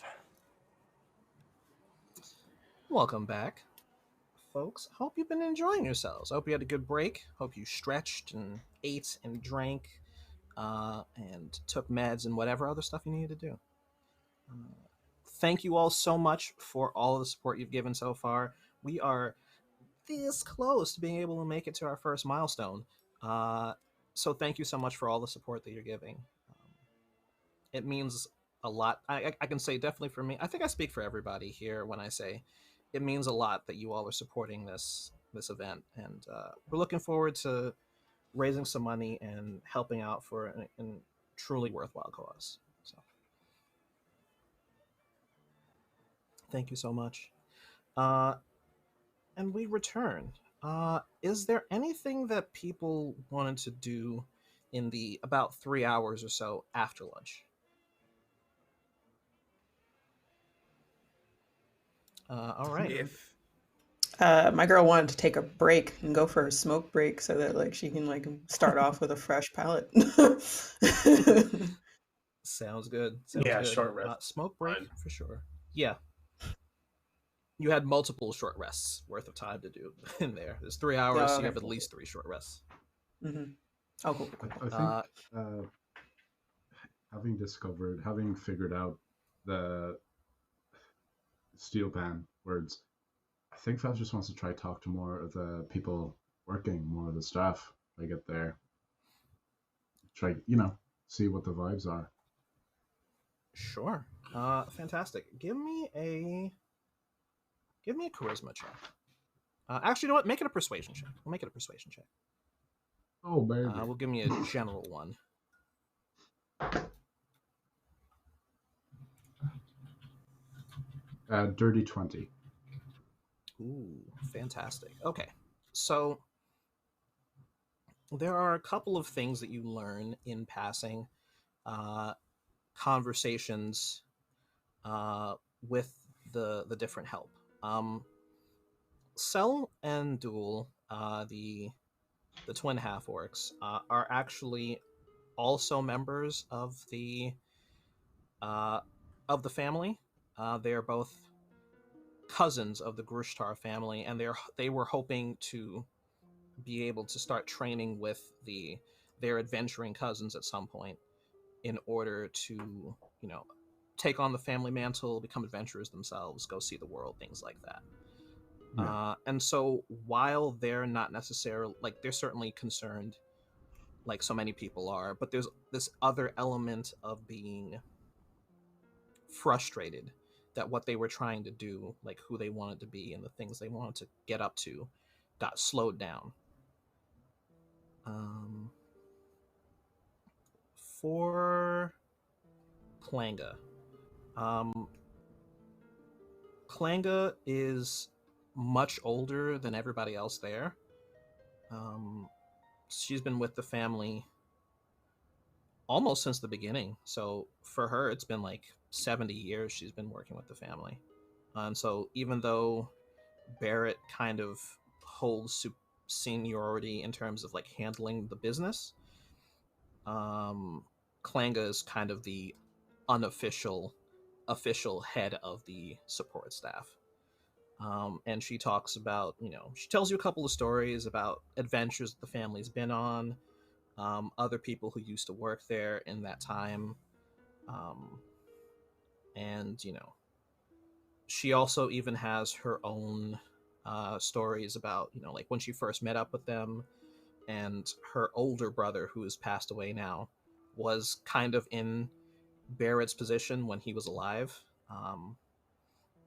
Welcome back, folks. Hope you've been enjoying yourselves. Hope you had a good break. Hope you stretched and ate and drank and took meds and whatever other stuff you needed to do. Thank you all so much for all of the support you've given so far. We are this close to being able to make it to our first milestone. So thank you so much for all the support that you're giving. It means a lot. I can say definitely for me. I think I speak for everybody here when I say it means a lot that you all are supporting this event, and we're looking forward to raising some money and helping out for a truly worthwhile cause. So, thank you so much. And we return. Is there anything that people wanted to do in the about 3 hours or so after lunch? All right. If My girl wanted to take a break and go for a smoke break so that like she can like start off with a fresh palate. Sounds good. Sounds Yeah, good. short rest. Smoke break Fine. for sure. Yeah. You had multiple short rests worth of time to do in there. There's 3 hours, Oh, so okay. you have at least 3 short rests. Mm-hmm. Oh, cool. I think having figured out the steel pan words, I think Faz just wants to try talk to more of the people working, more of the staff. I get there, try see what the vibes are. Sure. Fantastic. Give me a charisma check. Actually, you know what? Make it a persuasion check. We'll make it a persuasion check. Oh, baby. We'll give me a general one. Dirty 20. Ooh, fantastic. Okay, so there are a couple of things that you learn in passing conversations with the different help. Cell and Duel, the twin half orcs, are actually also members of the family. They are both cousins of the Grushtar family, and they were hoping to be able to start training with their adventuring cousins at some point in order to, take on the family mantle, become adventurers themselves, go see the world, things like that. Yeah. And so while they're not necessarily, they're certainly concerned, like so many people are, but there's this other element of being frustrated that what they were trying to do, like who they wanted to be and the things they wanted to get up to, got slowed down. For Klanga, Klanga is much older than everybody else there. She's been with the family almost since the beginning. So for her, it's been like 70 years she's been working with the family. And so even though Barrett kind of holds seniority in terms of like handling the business, Klanga is kind of the official head of the support staff. And she talks about, she tells you a couple of stories about adventures the family's been on, other people who used to work there in that time. And, she also even has her own stories about, like when she first met up with them, and her older brother, who has passed away now, was kind of in Barrett's position when he was alive.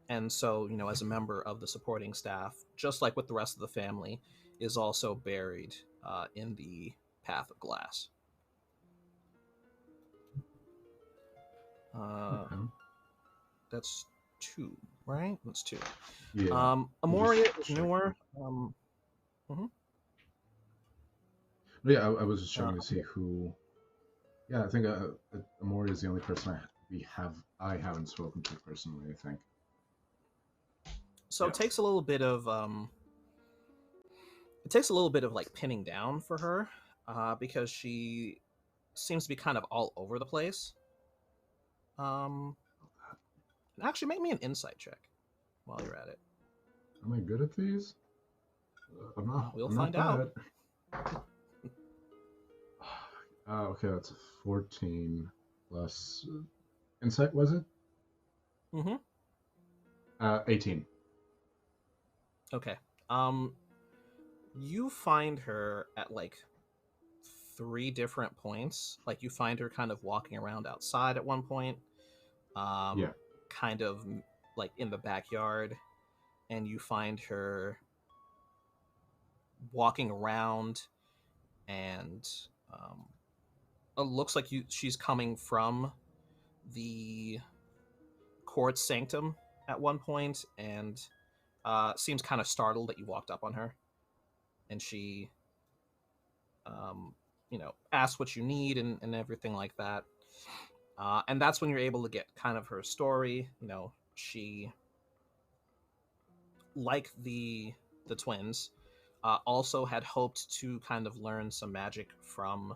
And so, as a member of the supporting staff, just like with the rest of the family, is also buried in the Path of Glass. That's 2, right? That's 2. Yeah. Amoria is newer. Yeah, I was just trying to see who. Yeah, I think Amoria is the only person I haven't spoken to personally, I think. So it takes a little bit of like pinning down for her, because she seems to be kind of all over the place. And actually, make me an insight check while you're at it. Am I good at these? I'm not. We'll I'm not find out. bad. Okay, that's 14 plus insight, was it? Mm-hmm. 18. Okay. You find her at like 3 different points. Like you find her kind of walking around outside at one point. Yeah. Kind of like in the backyard, and you find her walking around, and it looks like she's coming from the court sanctum at one point, and seems kind of startled that you walked up on her, and she asks what you need and everything like that. And that's when you're able to get kind of her story. She, like the twins, also had hoped to kind of learn some magic from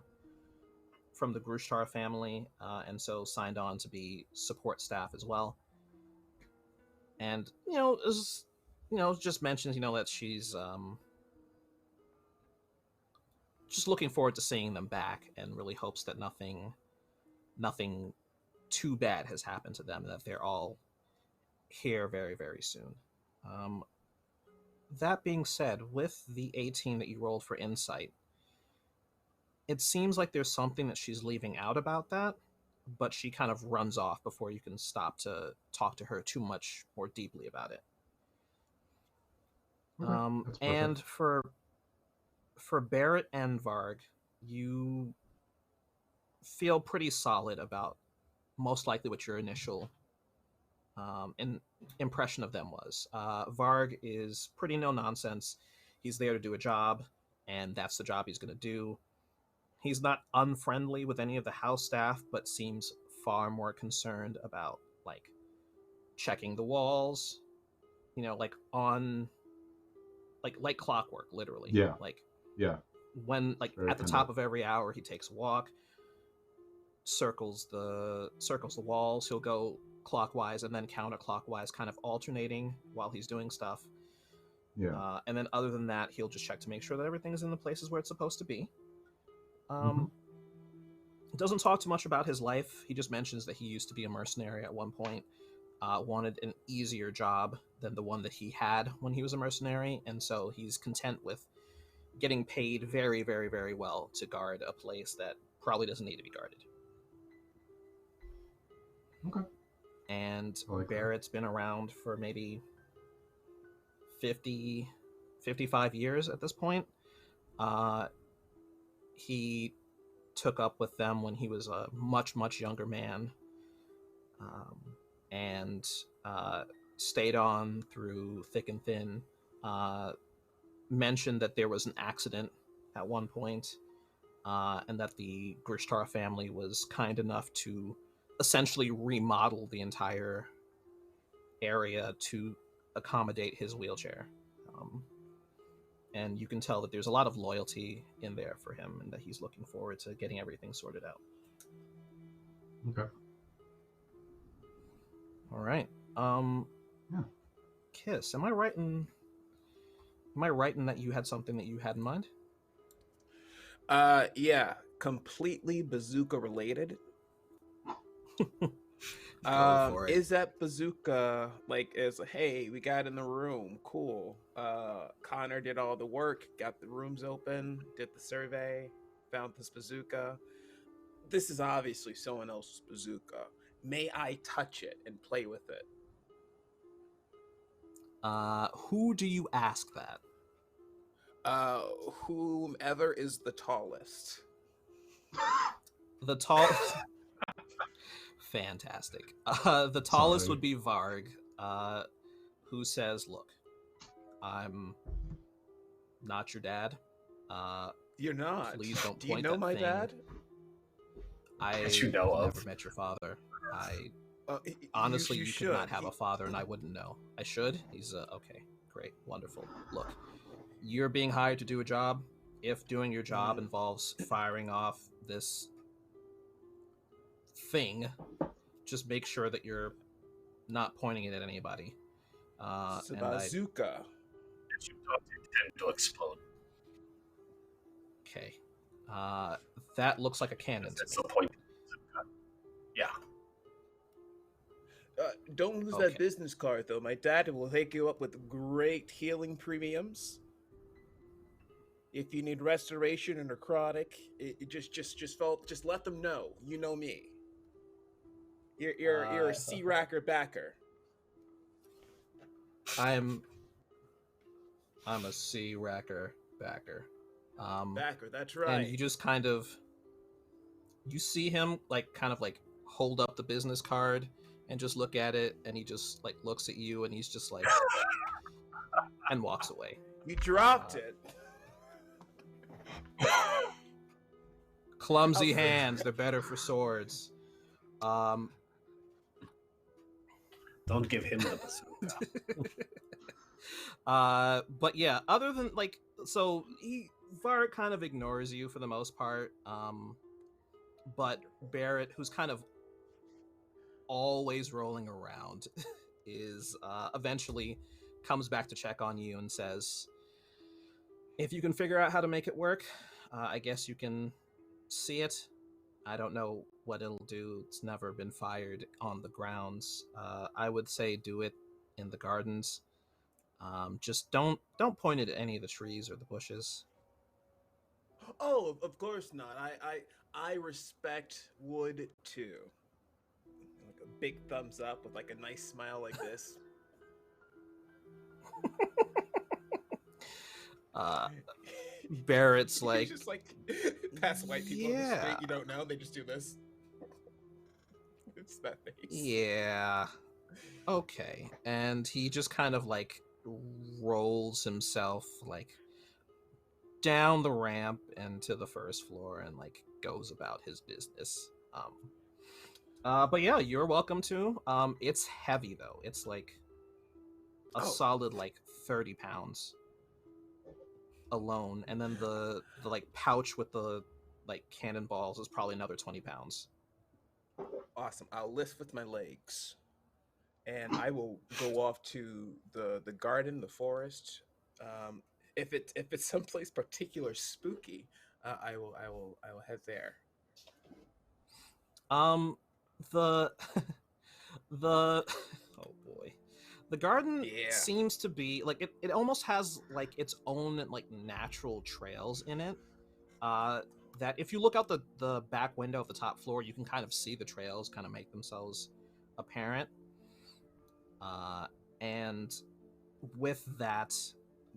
the Grushtar family, and so signed on to be support staff as well. And just mentions that she's just looking forward to seeing them back, and really hopes that nothing too bad has happened to them, and that they're all here very, very soon. That being said, with the 18 that you rolled for insight, it seems like there's something that she's leaving out about that, but she kind of runs off before you can stop to talk to her too much more deeply about it. Okay, and for Barrett and Varg, you feel pretty solid about most likely what your initial impression of them was. Varg is pretty no nonsense. He's there to do a job, and that's the job he's going to do. He's not unfriendly with any of the house staff, but seems far more concerned about like checking the walls, like on like clockwork, literally. Yeah. Yeah. When Very at the top of every hour, he takes a walk, circles the walls. He'll go clockwise and then counterclockwise, kind of alternating while he's doing stuff. Yeah. And then other than that, he'll just check to make sure that everything's in the places where it's supposed to be. Doesn't talk too much about his life. He just mentions that he used to be a mercenary at one point, wanted an easier job than the one that he had when he was a mercenary, and so he's content with getting paid very, very, very well to guard a place that probably doesn't need to be guarded. Okay. And Barrett's been around for maybe 50, 55 years at this point. He took up with them when he was a much, much younger man, and stayed on through thick and thin. Mentioned that there was an accident at one point, and that the Grushtar family was kind enough to essentially remodel the entire area to accommodate his wheelchair. And you can tell that there's a lot of loyalty in there for him, and that he's looking forward to getting everything sorted out. Okay. All right. Yeah. Kiss, am I right in that you had something that you had in mind? Yeah, completely bazooka related. For it. Is that bazooka hey, we got in the room, cool. Connor did all the work, got the rooms open, did the survey, found this bazooka. This is obviously someone else's bazooka. May I touch it and play with it? Who do you ask that? Whomever is the tallest. The tallest. Fantastic. The tallest would be Varg, who says, "Look, I'm not your dad. You're not. Please don't Do you point know that my thing. dad? That you know of. Never met your father. Honestly, you could not have a father, and I wouldn't know. I should? He's, okay. Great. Wonderful. Look, you're being hired to do a job. If doing your job involves firing off this thing, just make sure that you're not pointing it at anybody. It's a And I, bazooka. As you talk, they tend to explode. okay. That looks like a cannon to That's me. the point. Yeah. Don't lose Okay. that business card, though. My dad will hook you up with great healing premiums. If you need restoration or necrotic, just let them know. You know me. You're a sea racker backer. I'm a sea racker backer. Backer, that's right. And you just kind of see him kind of hold up the business card and just look at it, and he just looks at you, and he's just and walks away. You dropped it. Clumsy hands, they're better for swords. Don't give him the bazooka. But yeah, other than so Varric kind of ignores you for the most part. But Barrett, who's kind of always rolling around, is eventually comes back to check on you and says, if you can figure out how to make it work, I guess you can see it. I don't know what it'll do. It's never been fired on the grounds. I would say do it in the gardens. Just don't point it at any of the trees or the bushes. Oh, of course not. I respect wood too. Like a big thumbs up with a nice smile like this. Barrett's just past white people on the street you don't know, they just do this. It's that face. Yeah. Okay. And he just kind of rolls himself down the ramp and to the first floor and goes about his business. But yeah, you're welcome to. It's heavy though. It's a solid 30 pounds alone, and then the pouch with the cannonballs is probably another 20 pounds. Awesome. I'll lift with my legs, and I will go off to the garden, the forest. If it's someplace particular spooky, I will head there. The oh boy, the garden seems to be it almost has its own natural trails in it. That if you look out the back window of the top floor, you can kind of see the trails kind of make themselves apparent. And with that,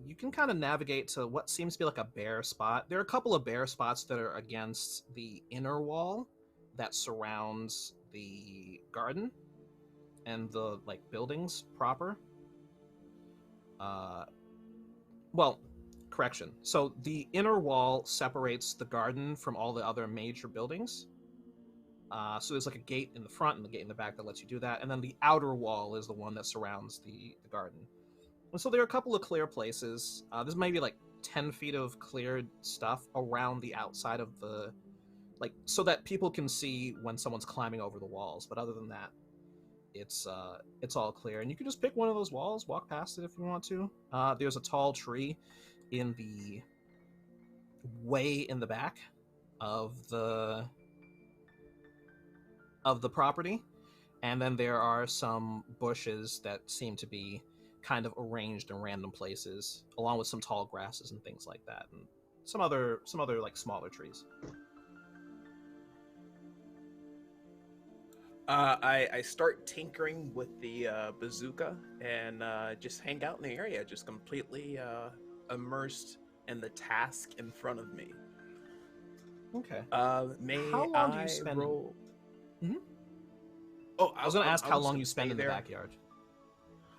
you can kind of navigate to what seems to be a bare spot. There are a couple of bare spots that are against the inner wall that surrounds the garden and the buildings proper. Well, correction. So the inner wall separates the garden from all the other major buildings. So there's a gate in the front and the gate in the back that lets you do that. And then the outer wall is the one that surrounds the garden. And so there are a couple of clear places. There's maybe 10 feet of cleared stuff around the outside of the so that people can see when someone's climbing over the walls. But other than that, it's all clear. And you can just pick one of those walls, walk past it if you want to. There's a tall tree in the way in the back of the property, and then there are some bushes that seem to be kind of arranged in random places, along with some tall grasses and things like that, and some other smaller trees. I start tinkering with the bazooka and just hang out in the area, just completely immersed in the task in front of me. Okay. How long do you spend? Roll? Mm-hmm. Oh, I was going to ask how long you spend in the backyard.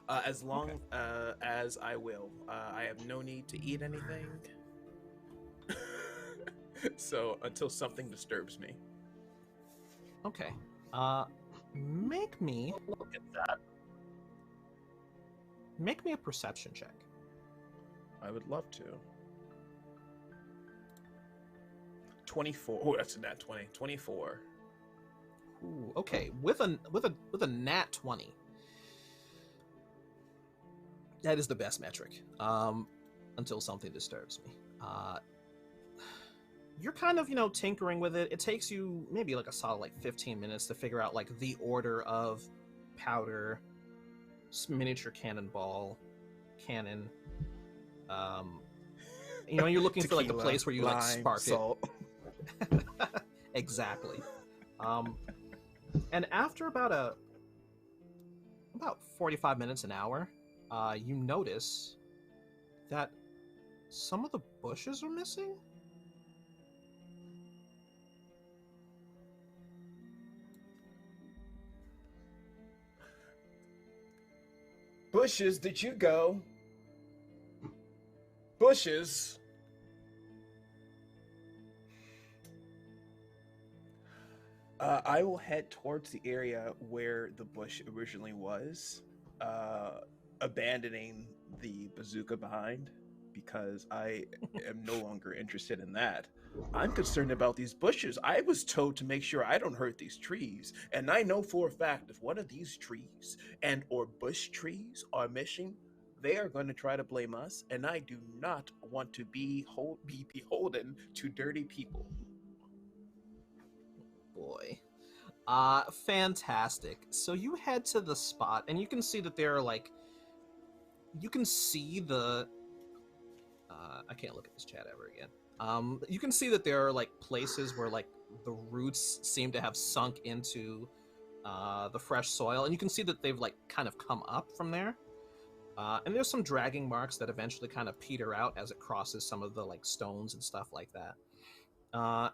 As long as I will. I have no need to eat anything. So until something disturbs me. Okay. Make me Look at that. Make me a perception check. I would love to. 24. Oh, that's a nat 20. 24. Ooh, okay. With a nat 20, That is the best metric. Until something disturbs me. You're kind of, tinkering with it. It takes you maybe like a solid 15 minutes to figure out like the order of powder, miniature cannonball, cannon. You're looking for like the place where you like lime, spark salt. it. Exactly. And after about 45 minutes, an hour, you notice that some of the bushes are missing. Bushes, did you go? Bushes. I will head towards the area where the bush originally was, abandoning the bazooka behind, because I am no longer interested in that. I'm concerned about these bushes. I was told to make sure I don't hurt these trees, and I know for a fact if one of these trees or bush trees are missing, they are going to try to blame us, and I do not want to be beholden to dirty people. Boy. Fantastic. So you head to the spot, and you can see that there are you can see the I can't look at this chat ever again. You can see that there are places where the roots seem to have sunk into the fresh soil, and you can see that they've kind of come up from there. And there's some dragging marks that eventually kind of peter out as it crosses some of the stones and stuff like that.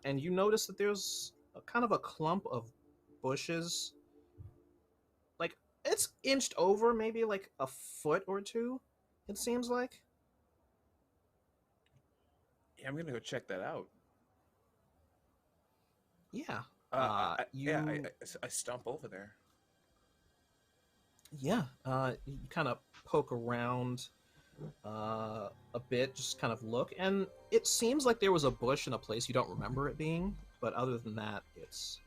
And you notice that there's kind of a clump of bushes. It's inched over maybe a foot or two, it seems like. Yeah, I'm gonna go check that out. Yeah. I stomp over there. Yeah. You kind of poke around a bit, just kind of look, and it seems like there was a bush in a place you don't remember it being, but other than that, it's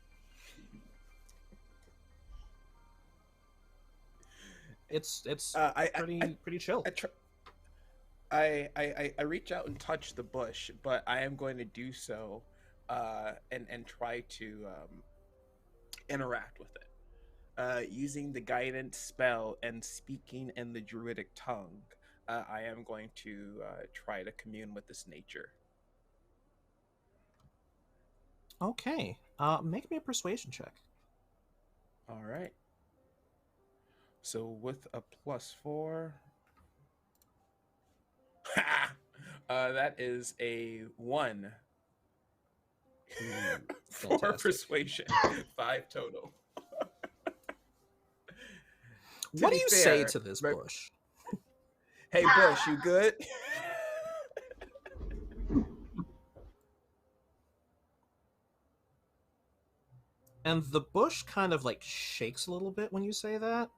pretty chill. I reach out and touch the bush, but I am going to do so and try to interact with it. Using the guidance spell and speaking in the druidic tongue, I am going to try to commune with this nature. Okay. Make me a persuasion check. All right. So with a +4, that is a 1 for persuasion. 5 total. What do you say to this bush? Hey, bush, you good? And the bush kind of shakes a little bit when you say that.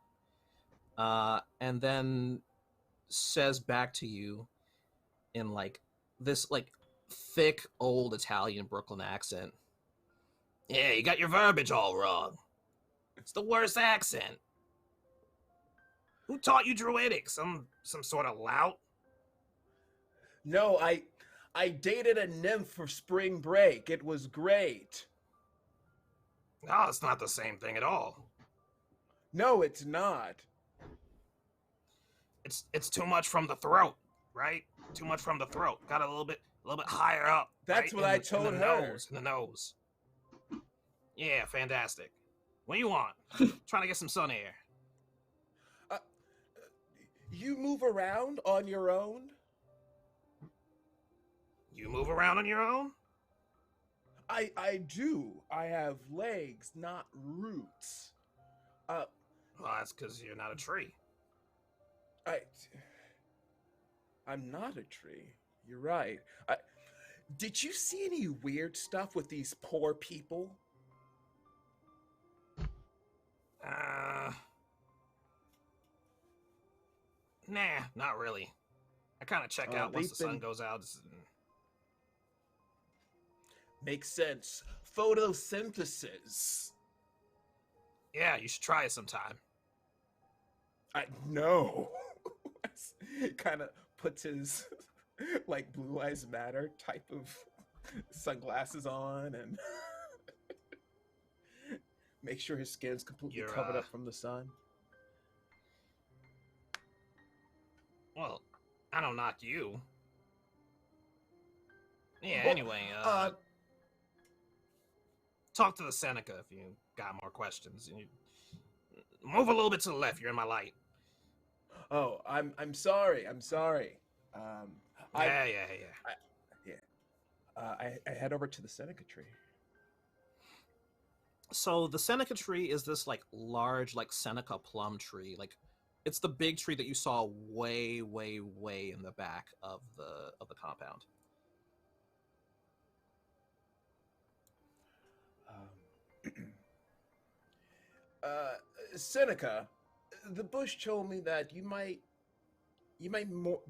And then says back to you in this thick old Italian Brooklyn accent. Yeah, you got your verbiage all wrong. It's the worst accent. Who taught you Druidic? Some sort of lout? No, I dated a nymph for spring break. It was great. No, it's not the same thing at all. No, it's not. It's too much from the throat, right? Too much from the throat. Got a little bit higher up. That's right? what I told her. In the nose. Yeah, fantastic. What do you want? Trying to get some sun air. You move around on your own? You move around on your own? I do. I have legs, not roots. Well, that's because you're not a tree. I'm not a tree. You're right. Did you see any weird stuff with these poor people? Nah, not really. I kind of check out once the sun goes out. Makes sense. Photosynthesis. Yeah, you should try it sometime. No. kind of puts his like Blue Eyes Matter type of sunglasses on and make sure his skin's completely You're, covered up from the sun. Well, I don't knock you. Yeah, Well, anyway, talk to the Seneca if you got more questions. You move a little bit to the left. You're in my light. Oh, I'm sorry. I'm sorry. Yeah. I head over to the Seneca tree. So the Seneca tree is this like large like Seneca plum tree. Like it's the big tree that you saw way in the back of the compound. Seneca, the bush told me that you might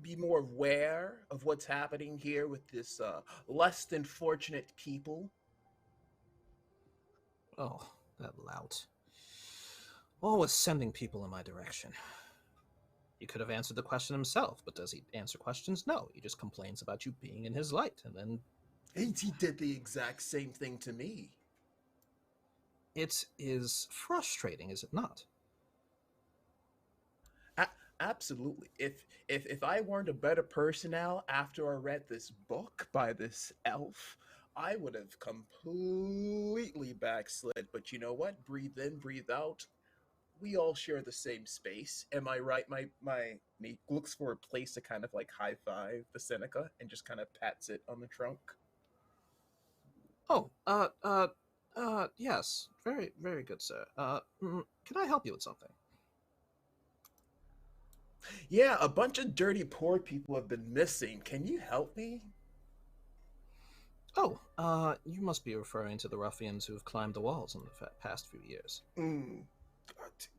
be more aware of what's happening here with this less than fortunate people. Oh, that lout. Always sending people in my direction. He could have answered the question himself, but does he answer questions? No, he just complains about you being in his light, and then... He did the exact same thing to me. It is frustrating, is it not? Absolutely. If I weren't a better person now after I read this book by this elf, I would have completely backslid. But you know what? Breathe in, breathe out. We all share the same space. Am I right? My he looks for a place to kind of like high five the Seneca and just kind of pats it on the trunk. Oh, yes. Very, very good, sir. Can I help you with something? Yeah, a bunch of dirty poor people have been missing. Can you help me? Oh, you must be referring to the ruffians who have climbed the walls in the past few years.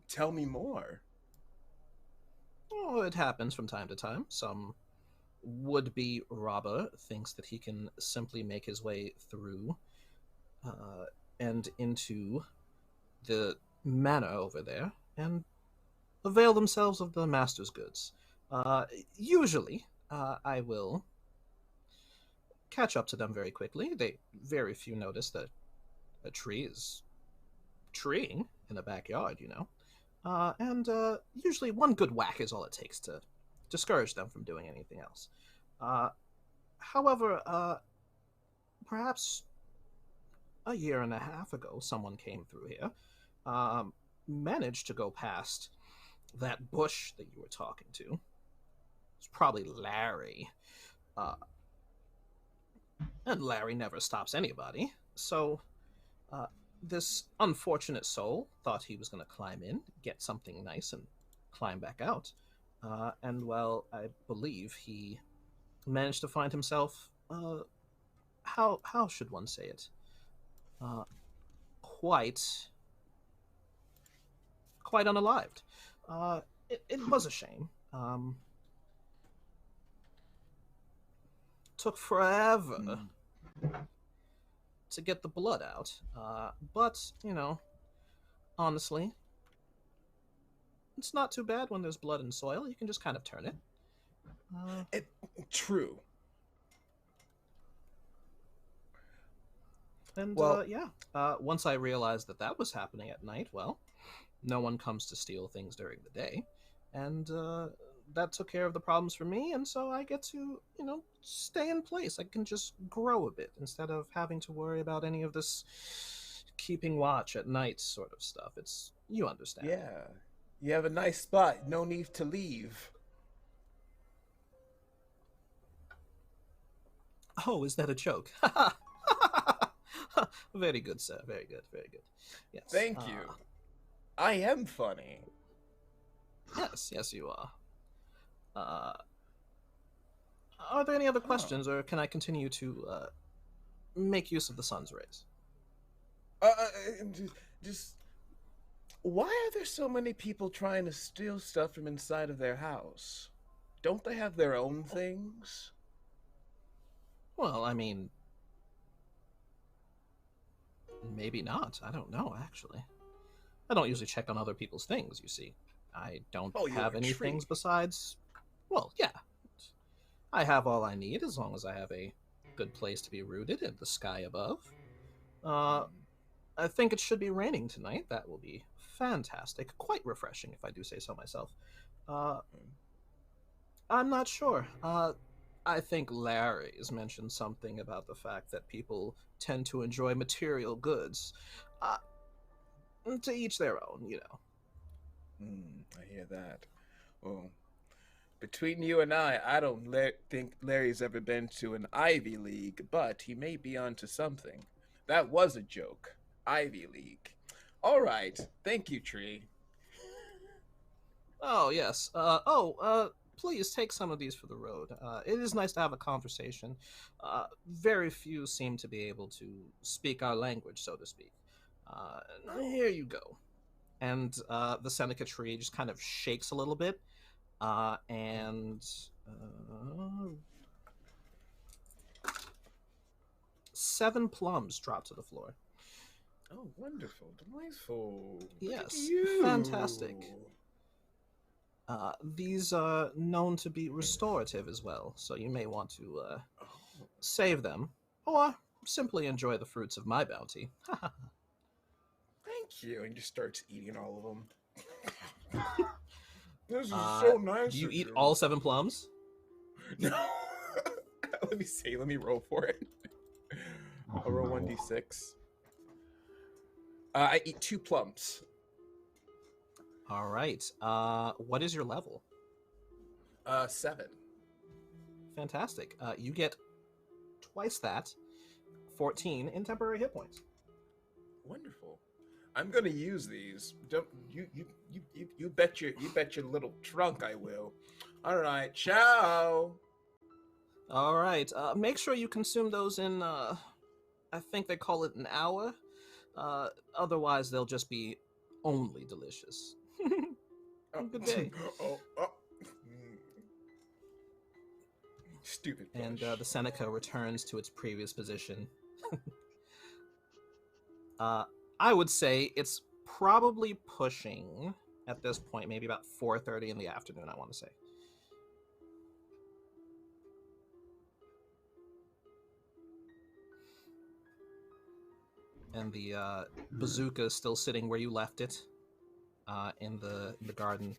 Tell me more. Oh, it happens from time to time. Some would-be robber thinks that he can simply make his way through and into the manor over there and avail themselves of the master's goods. Usually, I will catch up to them very quickly. Very few notice that a tree is treeing in the backyard, you know. And usually one good whack is all it takes to discourage them from doing anything else. However, perhaps a year and a half ago, someone came through here, managed to go past that bush that you were talking to. It's probably Larry. And Larry never stops anybody. So, this unfortunate soul thought he was going to climb in, get something nice, and climb back out. And, well, I believe he managed to find himself, how should one say it? Quite unalived. It was a shame. Took forever to get the blood out. But, you know, honestly, it's not too bad when there's blood in soil. You can just kind of turn it. True. And, once I realized that was happening at night, well, no one comes to steal things during the day. And, that took care of the problems for me, and so I get to, you know, stay in place. I can just grow a bit instead of having to worry about any of this keeping watch at night sort of stuff. You understand. Yeah. You have a nice spot. No need to leave. Oh, is that a joke? Very good, sir. Very good. Very good. Yes. Thank you. I am funny. Yes, you are. Are there any other questions, or can I continue to make use of the sun's rays? Just why are there so many people trying to steal stuff from inside of their house? Don't they have their own things? Well, I mean, maybe not. I don't know, actually. I don't usually check on other people's things, you see. I don't have any things besides Well, yeah. I have all I need as long as I have a good place to be rooted in the sky above. Uh, I think it should be raining tonight. That will be fantastic. Quite refreshing, if I do say so myself. Uh, I'm not sure. I think Larry's mentioned something about the fact that people tend to enjoy material goods. Uh, to each their own, you know. I hear that. Well, between you and I don't think Larry's ever been to an Ivy League, but he may be onto something. That was a joke. Ivy League. All right. Thank you, Tree. Oh, yes. Please take some of these for the road. It is nice to have a conversation. Very few seem to be able to speak our language, so to speak. Here you go. And the Seneca tree just kind of shakes a little bit, and 7 plums drop to the floor. Oh, wonderful. Delightful. Look at Yes, you. fantastic. These are known to be restorative as well, so you may want to save them, or simply enjoy the fruits of my bounty. Thank you. And just starts eating all of them. This is so nice. Do you of eat all 7 plums? No. Let me see. Let me roll for it. Oh, I'll roll no. 1d6. I eat 2 plums. All right. What is your level? 7. Fantastic. You get twice that, 14 in temporary hit points. Wonderful. I'm gonna use these. Don't you bet your little trunk I will. All right, ciao. All right. Make sure you consume those in. I think they call it an hour. Otherwise, they'll just be only delicious. Good day. Oh. Stupid bush. And the Seneca returns to its previous position. I would say it's probably pushing at this point, maybe about 4:30 in the afternoon, I want to say. And the bazooka is still sitting where you left it, in the garden.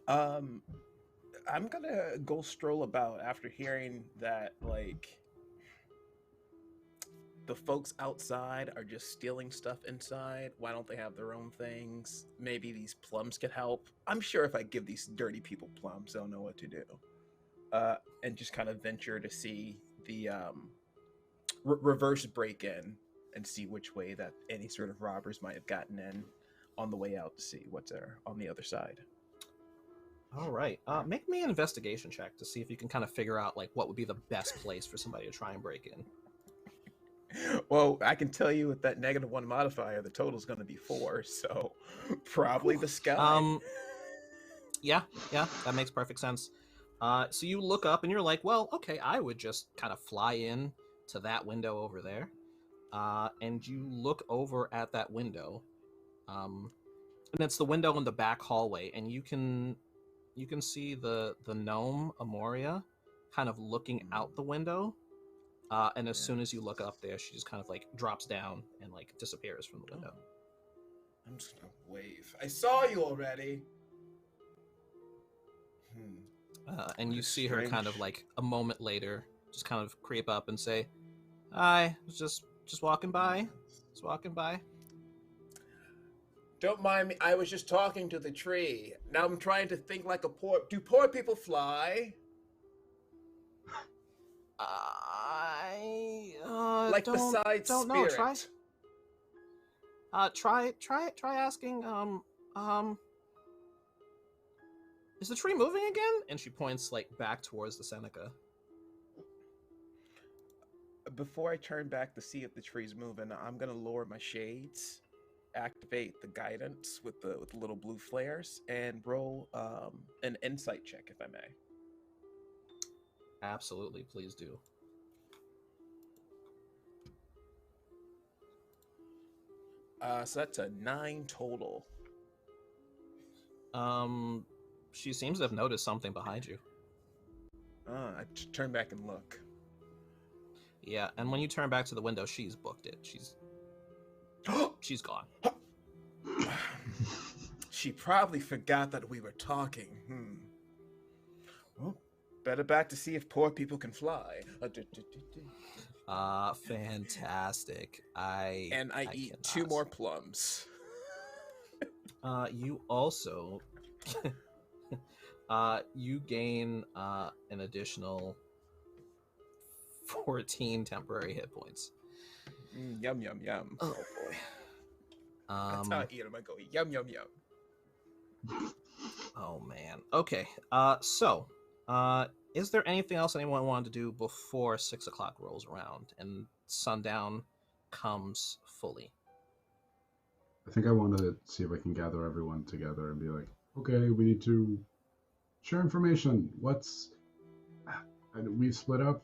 I'm gonna go stroll about after hearing that, like, the folks outside are just stealing stuff inside. Why don't they have their own things? Maybe these plums could help. I'm sure if I give these dirty people plums, they'll know what to do. And just kind of venture to see the reverse break-in and see which way that any sort of robbers might have gotten in on the way out to see what's there on the other side. All right. Make me an investigation check to see if you can kind of figure out like what would be the best place for somebody to try and break in. Well, I can tell you with that -1 modifier, the total is going to be 4, so probably the sky. Yeah, that makes perfect sense. So you look up and you're like, well, okay, I would just kind of fly in to that window over there. And you look over at that window, and it's the window in the back hallway, and you can see the gnome Amoria kind of looking out the window. And as soon as you look up there, she just kind of like drops down and like disappears from the window. I'm just gonna wave. I saw you already. And you see her kind of like a moment later, just kind of creep up and say, "Hi, just walking by, just walking by." Don't mind me. I was just talking to the tree. Now I'm trying to think like a poor. Do poor people fly? Like besides don't spirit. know. Try asking. Is the tree moving again? And she points like back towards the Seneca. Before I turn back to see if the tree's moving, I'm gonna lower my shades, activate the guidance with the little blue flares, and roll an insight check if I may. Absolutely, please do. So that's a 9 total. She seems to have noticed something behind you. I turn back and look. Yeah, and when you turn back to the window, she's booked it. She's gone. She probably forgot that we were talking. Well, better back to see if poor people can fly. Fantastic. I eat cannot. 2 more plums. You also you gain an additional 14 temporary hit points. Yum yum yum. Oh boy. That's how I eat them. I go yum yum yum. Oh man. Okay. So, is there anything else anyone wanted to do before 6 o'clock rolls around and sundown comes fully? I think I want to see if I can gather everyone together and be like, okay, we need to share information. We've split up.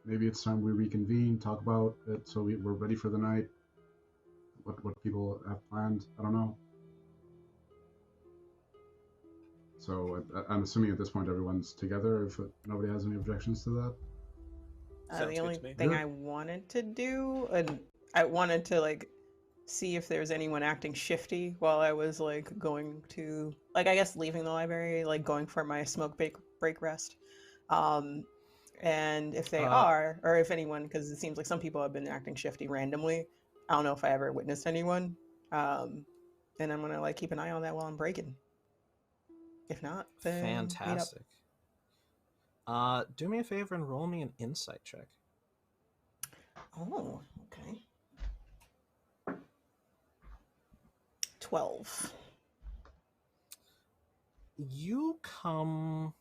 Maybe it's time we reconvene, talk about it so we're ready for the night. What people have planned, I don't know. So I'm assuming at this point everyone's together, if nobody has any objections to that. Sounds The good only to me. thing Yeah. I wanted to do, and I wanted to like see if there's anyone acting shifty while I was like going to, like, I guess leaving the library, like going for my smoke break rest. And if they are, or if anyone, because it seems like some people have been acting shifty randomly. I don't know if I ever witnessed anyone. And I'm gonna like keep an eye on that while I'm breaking. If not, then Fantastic. Do me a favor and roll me an insight check. Oh, okay. 12. You come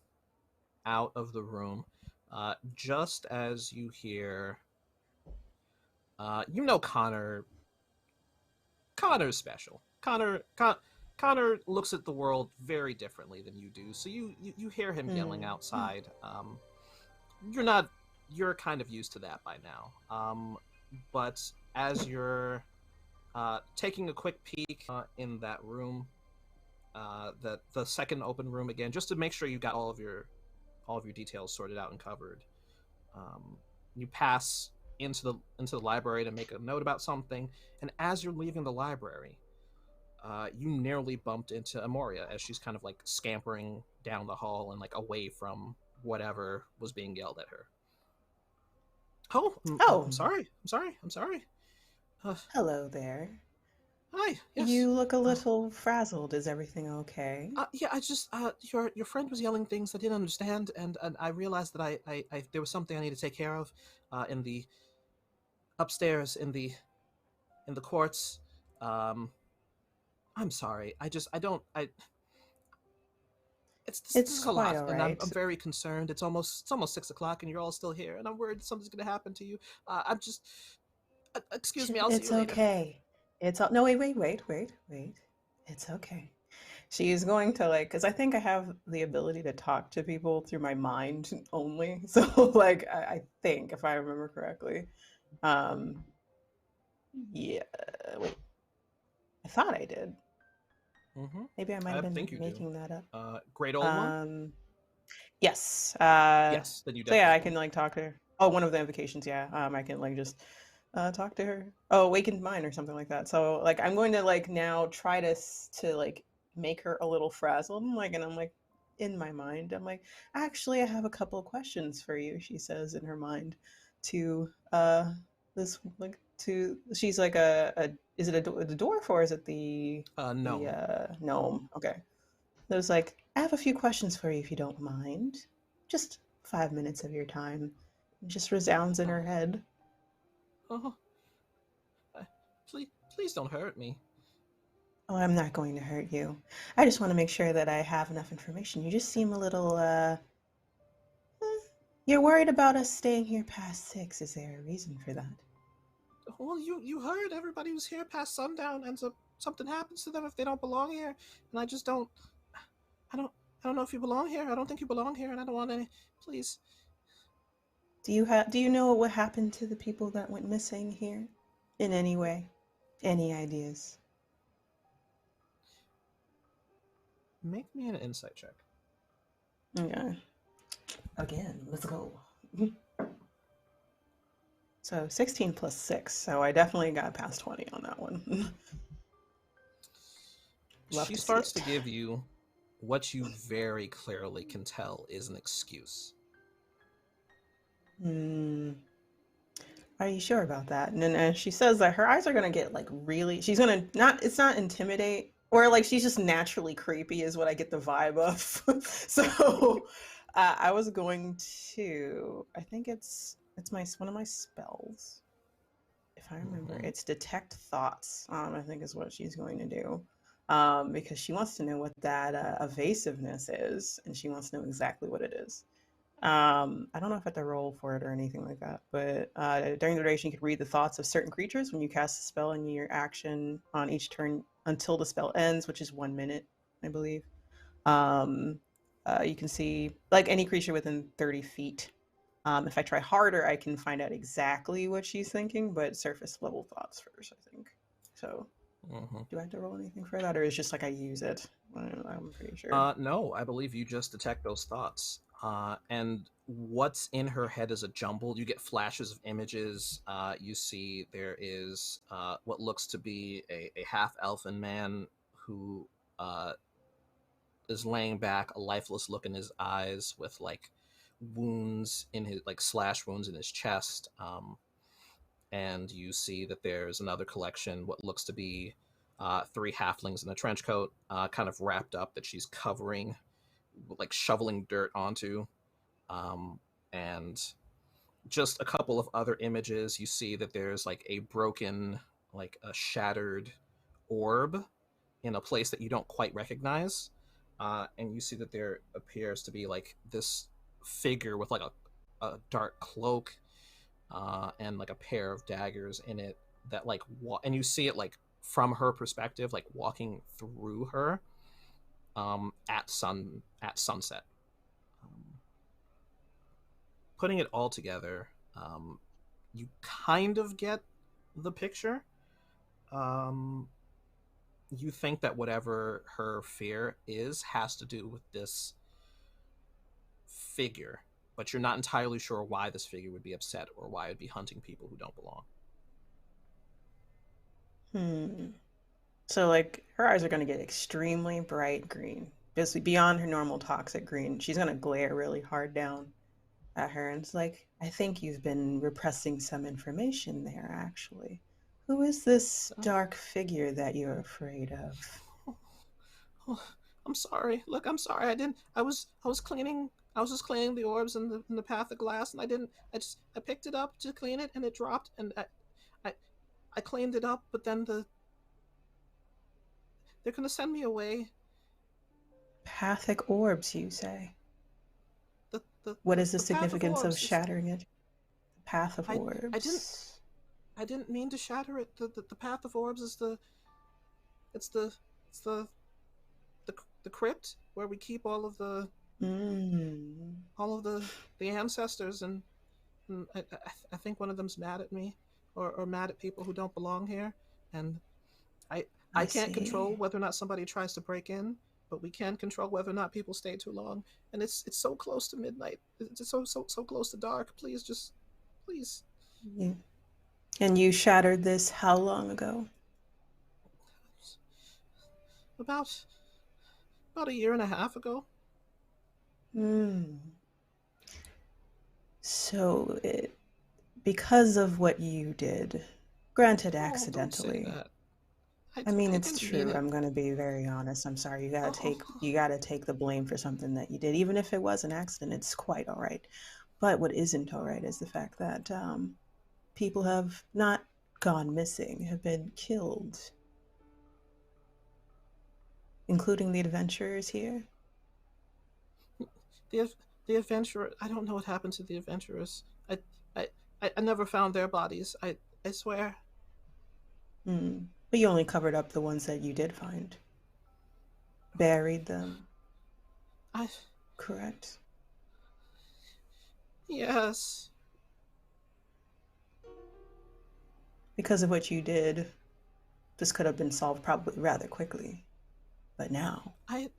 out of the room just as you hear Connor's special. Connor looks at the world very differently than you do, so you hear him yelling outside. You're kind of used to that by now, but as you're taking a quick peek in that room, the second open room again, just to make sure you got all of your details sorted out and covered. You pass into the library to make a note about something, and as you're leaving the library, you nearly bumped into Amoria as she's kind of like scampering down the hall and like away from whatever was being yelled at her. I'm sorry. Hello there. Hi. Yes. You look a little frazzled. Is everything okay? Yeah, I just your friend was yelling things I didn't understand, and I realized that I there was something I need to take care of in the upstairs in the courts. I'm sorry. This is a lot, quite all and right. I'm very concerned. It's almost 6 o'clock, and you're all still here, and I'm worried something's gonna happen to you. I'm just excuse me. I'll see you later. It's okay. No, wait. It's okay. She's going to like, because I think I have the ability to talk to people through my mind only. So like, I think if I remember correctly, yeah. Wait, I thought I did. Mm-hmm. Maybe I might have been making that up. Great old one. Yes. Yes. Then you. So yeah, I can like talk to her. Oh, one of the invocations. Yeah. I can like just talk to her. Oh, awakened mind or something like that. So like I'm going to like now try to like make her a little frazzled. And I'm like in my mind, I'm like, actually, I have a couple of questions for you. She says in her mind to this like to she's like is it the dwarf or is it the gnome? The gnome. Okay. There's like, I have a few questions for you if you don't mind. Just 5 minutes of your time. It just resounds in her head. Oh, please don't hurt me. Oh, I'm not going to hurt you. I just want to make sure that I have enough information. You just seem a little, you're worried about us staying here past 6. Is there a reason for that? Well, you heard everybody was here past sundown, and so something happens to them if they don't belong here, and I just don't. I don't know if you belong here. I don't think you belong here, and I don't want any. Please. Do you know what happened to the people that went missing here, in any way? Any ideas? Make me an insight check. Okay. Again, let's go. So 16 plus 6. So I definitely got past 20 on that one. Love She to see starts to it. give you what you very clearly can tell is an excuse. Hmm. Are you sure about that? And then she says that her eyes are gonna get like really. She's gonna not. It's not intimidate or like she's just naturally creepy is what I get the vibe of. So I was going to. I think it's my one of my spells. If I remember, Mm-hmm. it's detect thoughts. I think is what she's going to do. Because she wants to know what that evasiveness is, and she wants to know exactly what it is. I don't know if I have to roll for it or anything like that, but during the duration, you can read the thoughts of certain creatures when you cast a spell in your action on each turn until the spell ends, which is 1 minute, I believe. Um, you can see like any creature within 30 feet. If I try harder, I can find out exactly what she's thinking, but surface level thoughts first, I think. So, Mm-hmm. do I have to roll anything for that, or is it just like I use it? I'm pretty sure. No, I believe you just detect those thoughts. And what's in her head is a jumble. You get flashes of images. You see there is what looks to be a half elfin man who uh, is laying back, a lifeless look in his eyes, with like wounds in his like slash wounds in his chest. And you see that there's another collection, what looks to be three halflings in a trench coat, kind of wrapped up that she's covering, like shoveling dirt onto. And just a couple of other images. You see that there's like a broken, like a shattered orb in a place that you don't quite recognize. And you see that there appears to be like this figure with like a dark cloak and like a pair of daggers in it that like and you see it like from her perspective, like walking through her at sunset. Um, Putting it all together, you kind of get the picture. Um, you think that whatever her fear is has to do with this figure, but you're not entirely sure why this figure would be upset or why it'd be hunting people who don't belong. Hmm. So like her eyes are gonna get extremely bright green, just beyond her normal toxic green. She's gonna glare really hard down at her and it's like, I think you've been repressing some information there, actually. Who is this So, dark figure that you're afraid of? oh, I'm sorry. Look, I'm sorry. I didn't. I was cleaning. I was just cleaning the orbs in the path of glass, and I didn't. I picked it up to clean it, and it dropped, and I I cleaned it up, but then they're gonna send me away. Pathic orbs, you say? What is the The path of significance of orbs. It's shattering it? The path of I didn't orbs. I didn't mean to shatter it. The path of orbs is it's the it's the the crypt where we keep Mm. all of the ancestors, and I think one of them's mad at me, or mad at people who don't belong here, and I I I can't control see. whether or not somebody tries to break in, but we can control whether or not people stay too long. And it's so close to midnight. It's so close to dark. Please, just please. You, and you shattered this how long ago? About a year and a half ago. Hmm. So it because of what you did, granted Oh, don't say accidentally. that. I I mean, I it's didn't mean true. it. I'm gonna be very honest. I'm sorry. Oh, You gotta take the blame for something that you did, even if it was an accident. It's quite all right. But what isn't all right is the fact that people have not gone missing, have been killed, including the adventurers here. the the adventurer. I don't know what happened to the adventurers. I I I never found their bodies. I swear. Hmm. But you only covered up the ones that you did find, buried them, I correct? Yes. Because of what you did, this could have been solved probably rather quickly. But now, I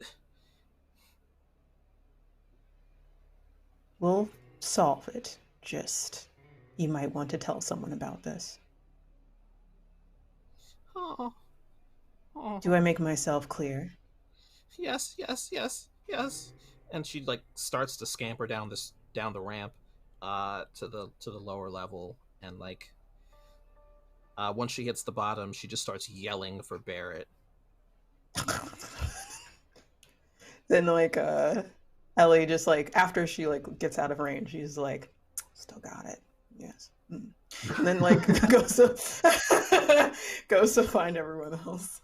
We'll solve it. Just, you might want to tell someone about this. Oh. Oh. Do I make myself clear? Yes, yes, yes, yes. And she like starts to scamper down the ramp to the lower level, and like once she hits the bottom, she just starts yelling for Barrett. Then like Ellie just like after she like gets out of range, she's like, still got it. Yes. And then like goes to find everyone else.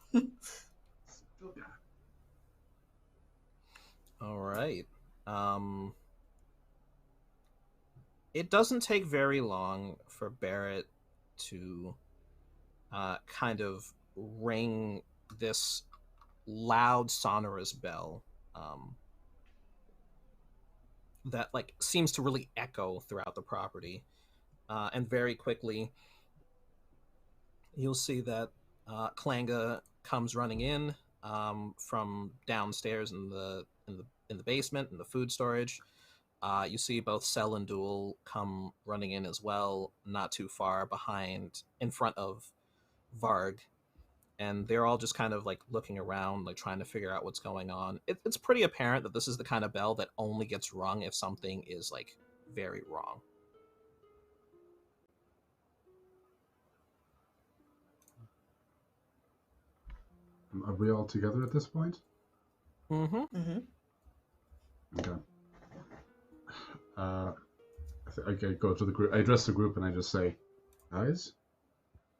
All right. It doesn't take very long for Barrett to kind of ring this loud, sonorous bell that like seems to really echo throughout the property, and very quickly you'll see that Klanga comes running in from downstairs in the basement in the food storage. You see both Cell and Duel come running in as well, not too far behind, in front of Varg, and they're all just kind of like looking around, like trying to figure out what's going on. It's pretty apparent that this is the kind of bell that only gets rung if something is like very wrong. Are we all together at this point? Mm-hmm. Mm-hmm. Okay. I go to the group. I address the group and I just say, guys,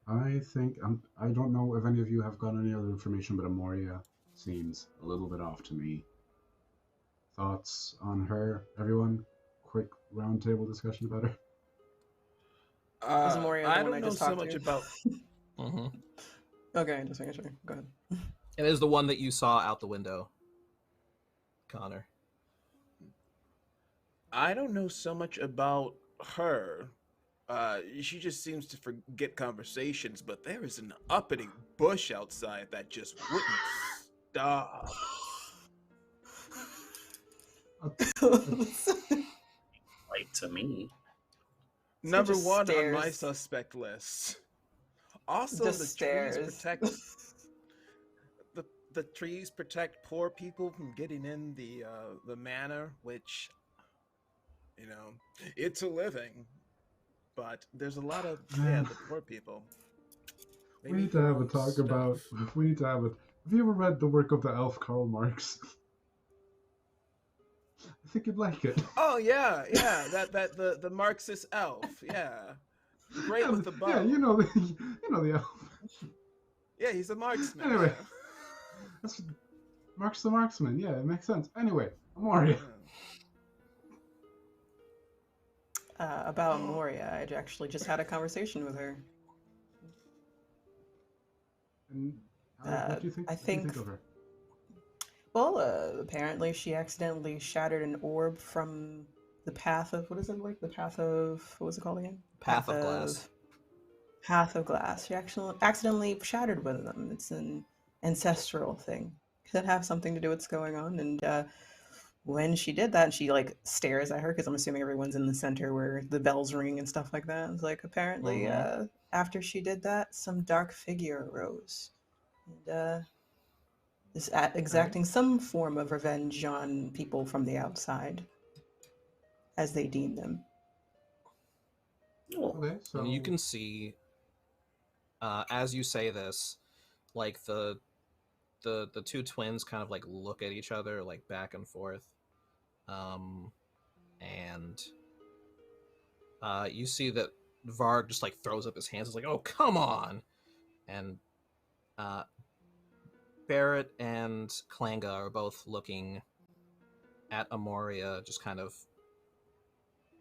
I think I don't know if any of you have got any other information, but Amoria seems a little bit off to me. Thoughts on her, everyone? Quick roundtable discussion about her. Amoria the I one don't I know just so talked much to? about. Mm-hmm. Okay, just making sure. Go ahead. It is the one that you saw out the window, Connor. I don't know so much about her. She just seems to forget conversations, but there is an uppity bush outside that just wouldn't stop. Right to me. Number just one on my stares. suspect list. Also, Just the stares. trees protect the trees protect poor people from getting in the manor, which, you know, it's a living. But there's a lot of the poor people. They We need to their have a own talk stuff. about. We need to have it. Have you ever read the work of the elf Karl Marx? I think you'd like it. Oh yeah, that the Marxist elf, yeah, great with the bow. Yeah, you know the elf. Yeah, he's a marksman. Anyway, Yeah. that's Marx the Marksman. Yeah, it makes sense. Anyway, Amoria. About Moria, I actually just had a conversation with her. And what do you think? I What do you think- think of her? Well, apparently she accidentally shattered an orb from the path of, what is it like? The path of, what was it called again? Path of Glass. Path of Glass. She actually accidentally shattered one of them. It's an ancestral thing. Could have something to do with what's going on. And when she did that, she like stares at her, because I'm assuming everyone's in the center where the bells ring and stuff like that. It's like apparently after she did that, some dark figure arose. And is exacting some form of revenge on people from the outside, as they deem them. Okay, so And you can see, as you say this, like the two twins kind of like look at each other like back and forth, and you see that Varg just like throws up his hands. It's like, oh come on, and Barrett and Klanga are both looking at Amoria, just kind of,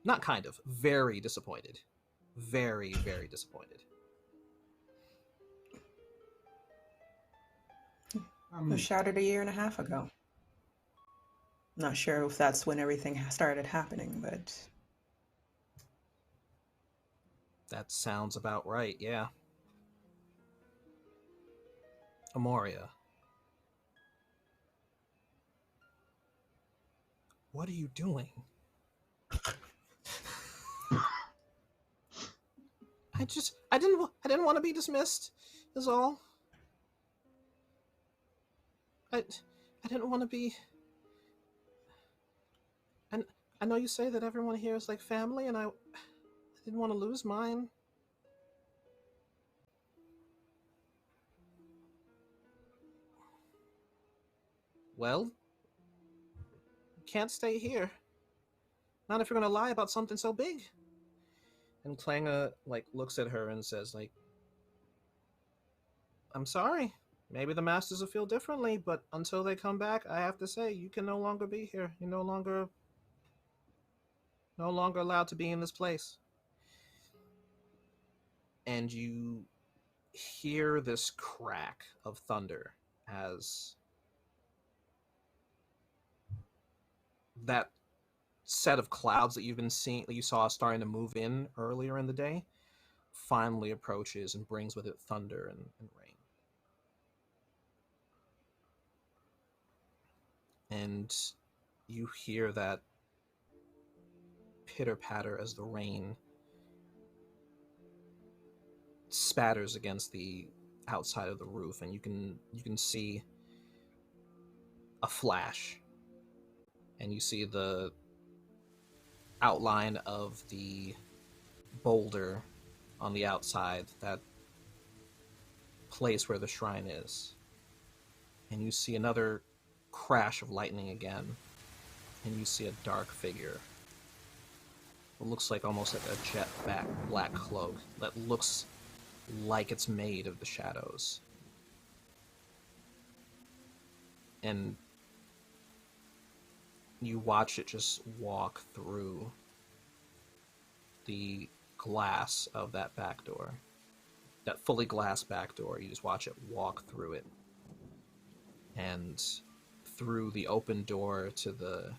not kind of, very disappointed. Very, very disappointed. It was shattered a year and a half ago. Not sure if that's when everything started happening, but That sounds about right, yeah. Amoria. What are you doing? I didn't want to be dismissed, is all. I didn't want to be. And I know you say that everyone here is like family, and I didn't want to lose mine. Well, you can't stay here. Not if you're gonna lie about something so big. And Klanga, looks at her and says, I'm sorry. Maybe the masters will feel differently, but until they come back, I have to say, you can no longer be here. You're no longer allowed to be in this place. And you hear this crack of thunder as that set of clouds that you saw starting to move in earlier in the day, finally approaches and brings with it thunder and rain. And you hear that pitter-patter as the rain spatters against the outside of the roof, and you can see a flash, and you see the outline of the boulder on the outside, that place where the shrine is. And you see another crash of lightning again, and you see a dark figure. It looks like almost like a jet black cloak that looks like it's made of the shadows. And you watch it just walk through the glass of that back door. That fully glass back door. You just watch it walk through it. And through the open door to the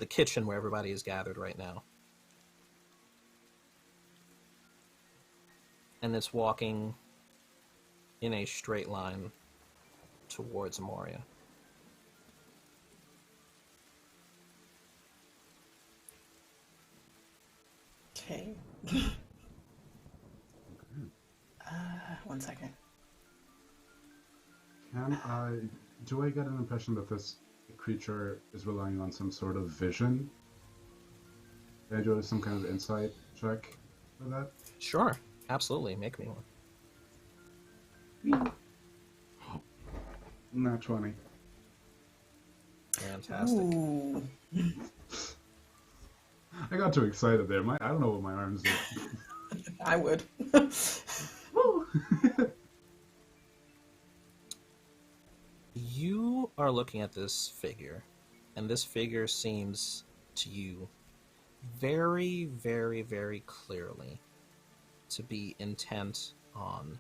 kitchen where everybody is gathered right now. And it's walking in a straight line towards Moria. Okay. One second. Do I get an impression that this creature is relying on some sort of vision? Can I do some kind of insight check for that? Sure, absolutely. Make me one. Not 20. Fantastic. Ooh. I got too excited there. I don't know what my arms do. I would. You are looking at this figure, and this figure seems to you very, very, very clearly to be intent on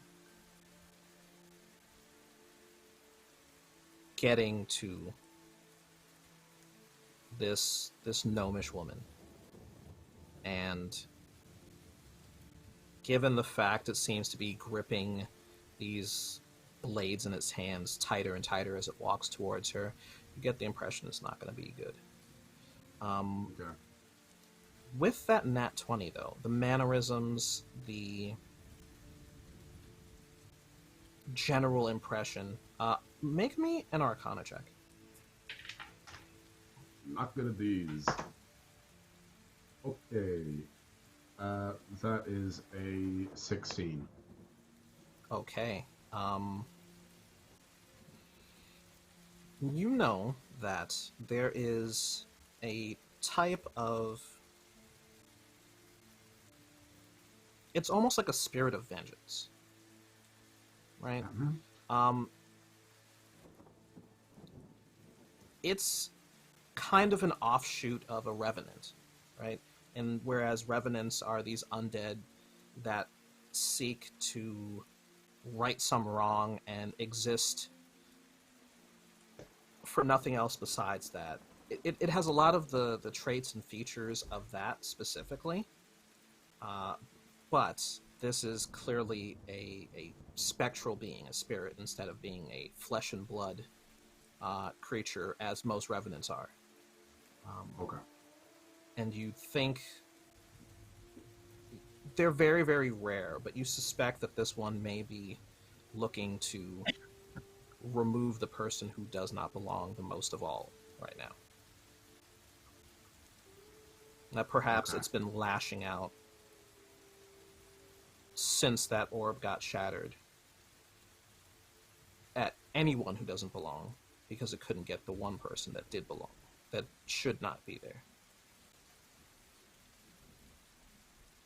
getting to this gnomish woman. And given the fact it seems to be gripping these blades in its hands tighter and tighter as it walks towards her, you get the impression it's not going to be good. Okay. With that nat 20, though, the mannerisms, the general impression, make me an Arcana check. Not good at these. Okay. That is a 16. Okay. You know that there is a type of... It's almost like a spirit of vengeance. Right? Uh-huh. It's kind of an offshoot of a revenant, right? And whereas revenants are these undead that seek to right some wrong and exist for nothing else besides that. It has a lot of the traits and features of that specifically, but this is clearly a spectral being, a spirit, instead of being a flesh and blood creature, as most revenants are. Okay. and you think they're very, very rare, but you suspect that this one may be looking to remove the person who does not belong the most of all right now. That perhaps it's been lashing out since that orb got shattered at anyone who doesn't belong, because it couldn't get the one person that did belong, that should not be there.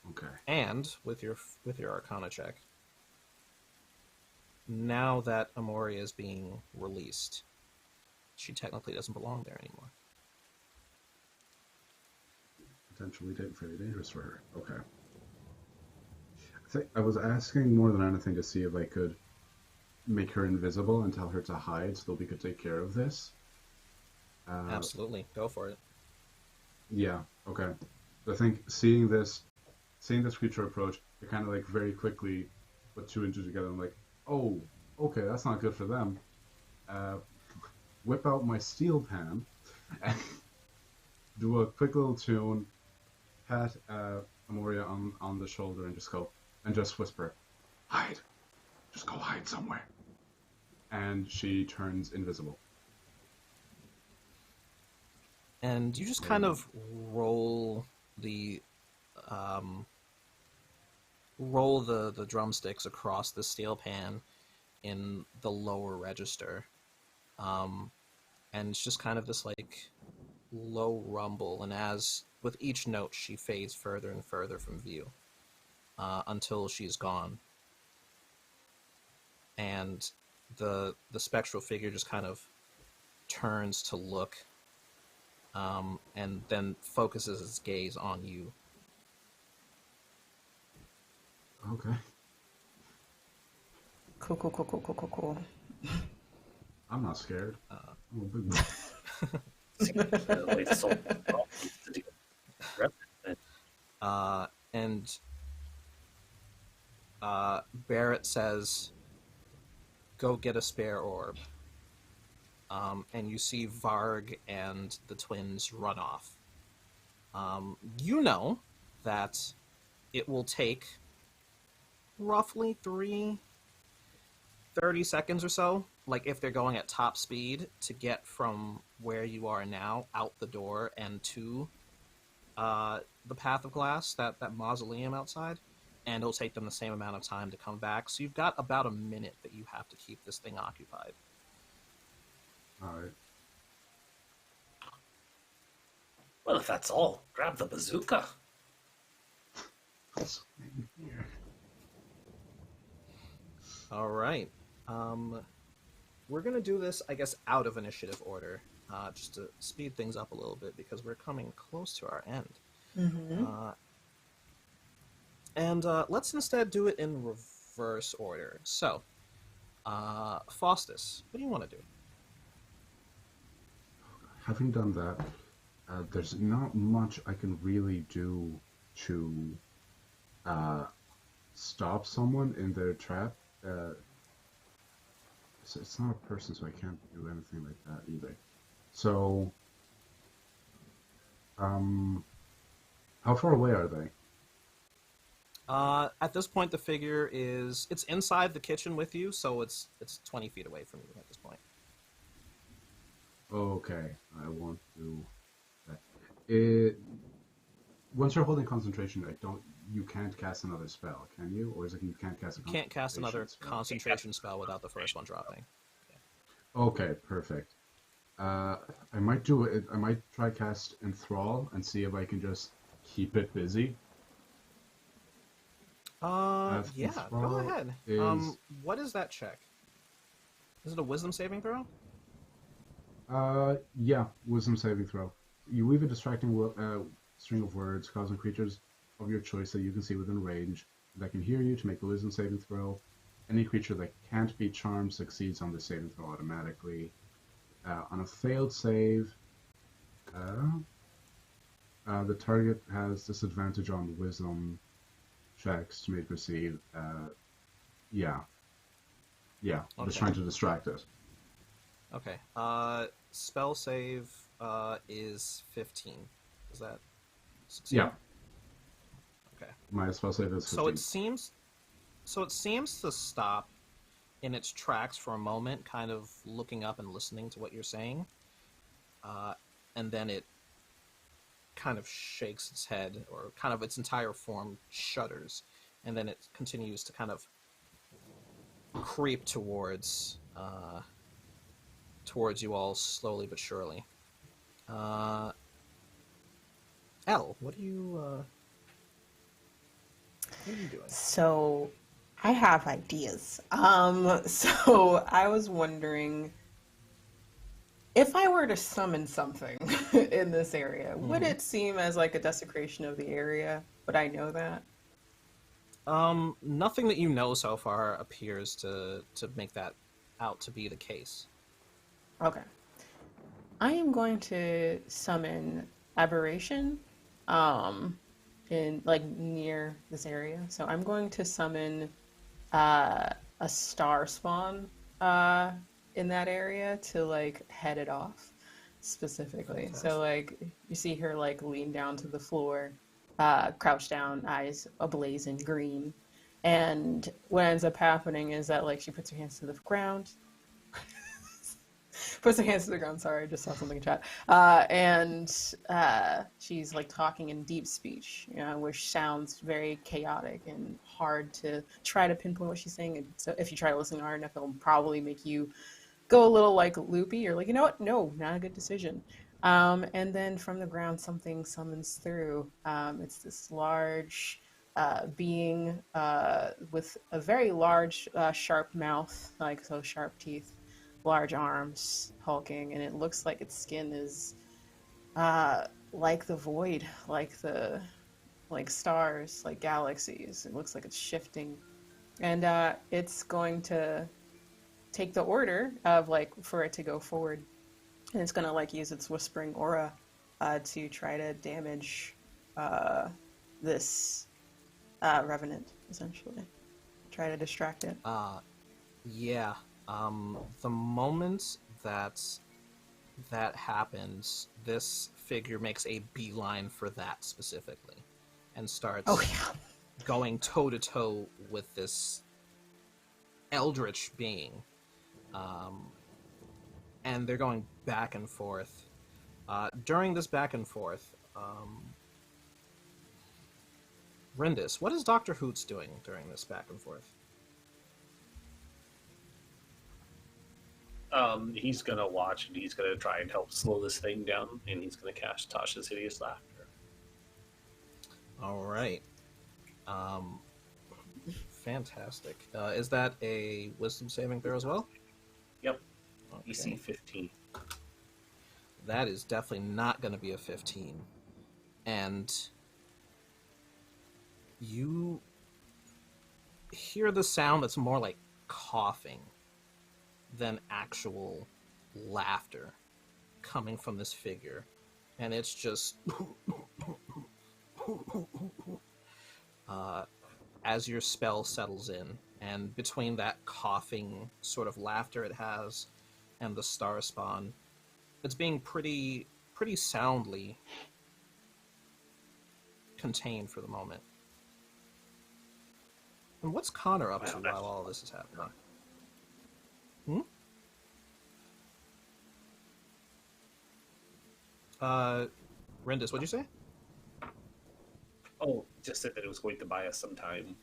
Okay. And with your Arcana check, now that Amoria is being released, she technically doesn't belong there anymore. Potentially very dangerous for her. Okay. I was asking more than anything to see if I could make her invisible and tell her to hide so that we could take care of this. Absolutely. Go for it. Yeah, okay. I think seeing this creature approach, I kind of like very quickly put two and two together. I'm like, oh, okay, that's not good for them. Whip out my steel pan and do a quick little tune, pat Amoria on the shoulder and just whisper, hide. Just go hide somewhere. And she turns invisible. And you just kind of roll the drumsticks across the steel pan in the lower register. And it's just kind of this like low rumble, and as with each note she fades further and further from view until she's gone. And the spectral figure just kind of turns to look, and then focuses its gaze on you. Okay. Cool. I'm not scared. I'm a big boy. And Barrett says, go get a spare orb. And you see Varg and the twins run off. You know that it will take roughly 30 seconds or so, like if they're going at top speed, to get from where you are now out the door and to the Path of Glass, that mausoleum outside, and it'll take them the same amount of time to come back. So you've got about a minute that you have to keep this thing occupied. Alright. Well, if that's all, grab the bazooka. All right. We're going to do this, I guess, out of initiative order, just to speed things up a little bit, because we're coming close to our end. Mm-hmm. And let's instead do it in reverse order. So, Faustus, what do you want to do? Having done that, there's not much I can really do to stop someone in their trap. It's not a person, so I can't do anything like that either. So, how far away are they? At this point, the figure it's inside the kitchen with you, so it's 20 feet away from you at this point. Okay, I won't do that. Once you're holding concentration, you can't cast another spell, can you? Or is it you can't cast a You can't cast another spell? concentration spell without the first one dropping. Okay, perfect. I might do it. I might try cast Enthrall and see if I can just keep it busy. Yeah, go ahead. What is that check? Is it a wisdom saving throw? Yeah, wisdom saving throw. You weave a distracting string of words, causing creatures of your choice that you can see within range that can hear you to make a wisdom saving throw. Any creature that can't be charmed succeeds on the saving throw automatically. On a failed save, the target has disadvantage on wisdom checks to make receive. Yeah. I'm just trying to distract it. Okay. Spell save is 15. Is that Succeed? Yeah. Okay. My spell save is 15. So it seems to stop in its tracks for a moment, kind of looking up and listening to what you're saying, and then it kind of shakes its head, or kind of its entire form shudders, and then it continues to kind of creep towards you all slowly but surely. Elle, what are you doing? So, I have ideas. So I was wondering if I were to summon something in this area, would it seem as like a desecration of the area? Would I know that? Nothing that you know so far appears to make that out to be the case. Okay. I am going to summon aberration, in like near this area. So I'm going to summon a star spawn in that area to like head it off specifically. Fantastic. So like you see her like lean down to the floor, crouch down, eyes ablaze in green. And what ends up happening is that like she puts her hands to the ground, puts her hands to the ground. Sorry, I just saw something in chat. And she's like talking in deep speech, which sounds very chaotic and hard to try to pinpoint what she's saying. And so if you try to listen hard enough, it'll probably make you go a little like loopy. You're like, you know what? No, not a good decision. And then from the ground, something summons through. It's this large being with a very large, sharp mouth, like so sharp teeth, large arms, hulking, and it looks like its skin is like the void, like stars, like galaxies. It looks like it's shifting, and it's going to take the order of like for it to go forward, and it's gonna like use its whispering aura to try to damage this revenant, essentially. Try to distract it. Yeah. The moment that happens, this figure makes a beeline for that specifically, and starts going toe to toe with this eldritch being. And they're going back and forth. During this back and forth, Rindis, what is Dr. Hoots doing during this back and forth? He's gonna watch and he's gonna try and help slow this thing down, and he's gonna cast Tasha's Hideous Laughter. All right. Fantastic. Is that a wisdom saving throw as well? Yep. Okay. DC 15. That is definitely not going to be a 15. And you hear the sound that's more like coughing than actual laughter coming from this figure. And it's just as your spell settles in, and between that coughing sort of laughter it has and the star spawn, it's being pretty soundly contained for the moment. And what's Connor up to while all this is happening? Rendis, what'd you say? Oh, just said that it was going to buy us some time.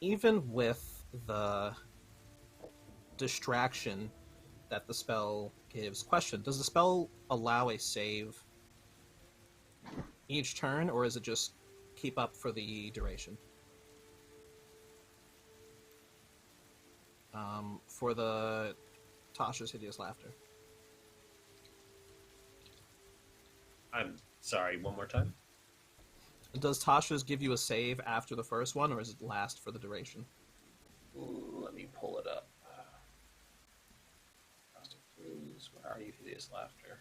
Even with the distraction that the spell gives, question, does the spell allow a save each turn, or is it just keep up for the duration? For the Tasha's Hideous Laughter. I'm sorry, one more time? Does Tasha's give you a save after the first one, or does it last for the duration? Ooh, let me pull it up. Where are you, Hideous Laughter?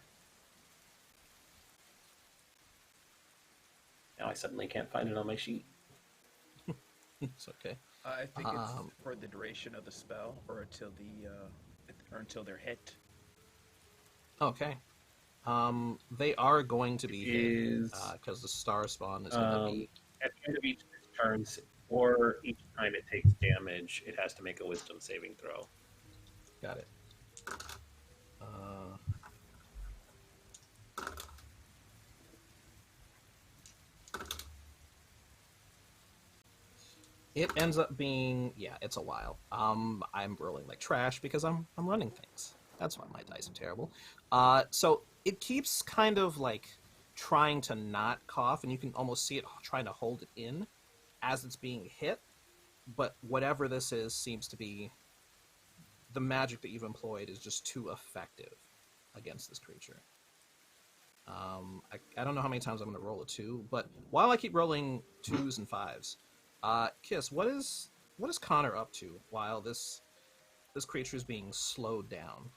Now I suddenly can't find it on my sheet. It's okay. I think it's for the duration of the spell, or until the or until they're hit. Okay. They are going to be hit Is because the star spawn is going to be. at the end of each of its turns, or each time it takes damage, it has to make a Wisdom saving throw. Got it. Uh, it ends up being, yeah, it's a while. I'm rolling like trash because I'm running things. That's why my dice are terrible. So it keeps kind of like trying to not cough, and you can almost see it trying to hold it in as it's being hit. But whatever this is seems to be the magic that you've employed is just too effective against this creature. I don't know how many times I'm going to roll a 2, but while I keep rolling 2s and 5s, Kiss, what is Connor up to while this creature is being slowed down?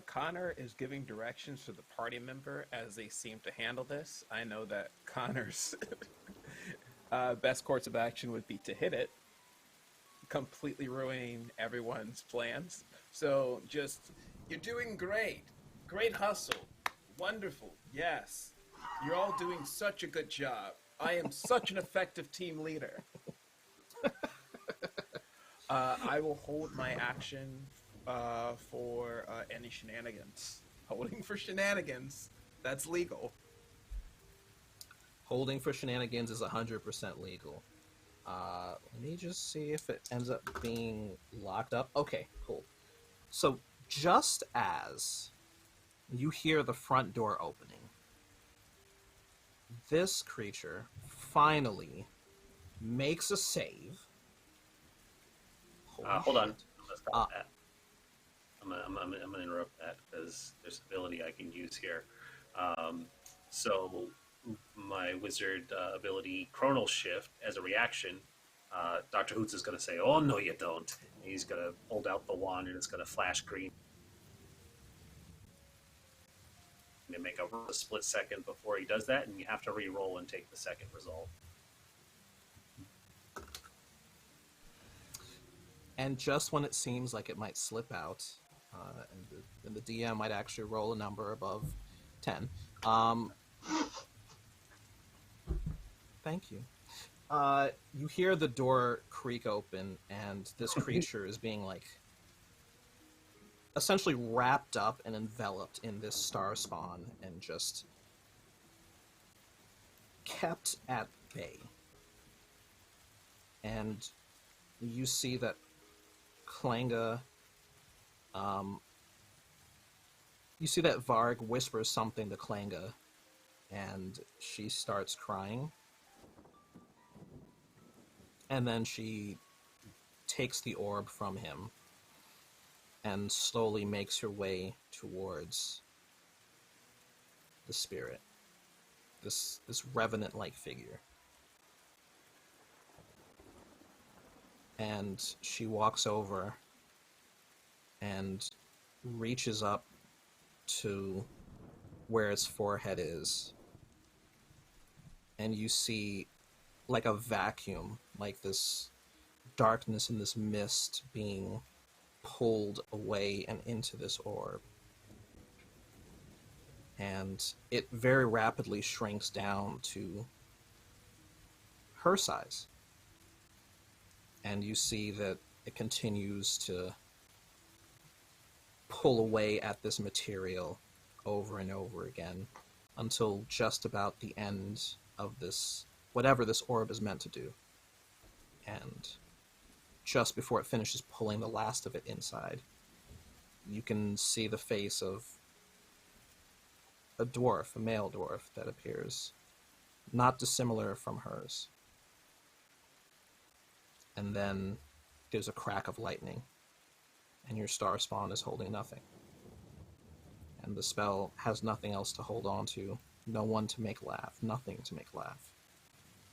Connor is giving directions to the party member as they seem to handle this. I know that Connor's best course of action would be to hit it, completely ruining everyone's plans. So just, you're doing great. Great hustle. Wonderful. Yes. You're all doing such a good job. I am such an effective team leader. I will hold my action for any shenanigans. Holding for shenanigans. That's legal. Holding for shenanigans is 100% legal. Let me just see if it ends up being locked up. Okay, cool. So just as you hear the front door opening, this creature finally makes a save. Hold on. I'm gonna stop that. I'm gonna interrupt that because there's ability I can use here. So my wizard ability, Chronal Shift, as a reaction, Dr. Hoots is going to say, "Oh no, you don't." And he's going to hold out the wand, and it's going to flash green. And make a split second before he does that, and you have to re-roll and take the second result. And just when it seems like it might slip out, and the DM might actually roll a number above 10. Thank you. You hear the door creak open, and this creature is being like essentially wrapped up and enveloped in this star spawn and just kept at bay. And you see that Klanga, you see that Varg whispers something to Klanga, and she starts crying. And then she takes the orb from him and slowly makes her way towards the spirit, this revenant-like figure. And she walks over and reaches up to where its forehead is, and you see like a vacuum, like this darkness and this mist being pulled away and into this orb. And it very rapidly shrinks down to her size. And you see that it continues to pull away at this material over and over again until just about the end of this, whatever this orb is meant to do. And just before it finishes pulling the last of it inside, you can see the face of a dwarf, a male dwarf, that appears not dissimilar from hers. And then there's a crack of lightning, and your star spawn is holding nothing. And the spell has nothing else to hold on to, no one to make laugh, nothing to make laugh.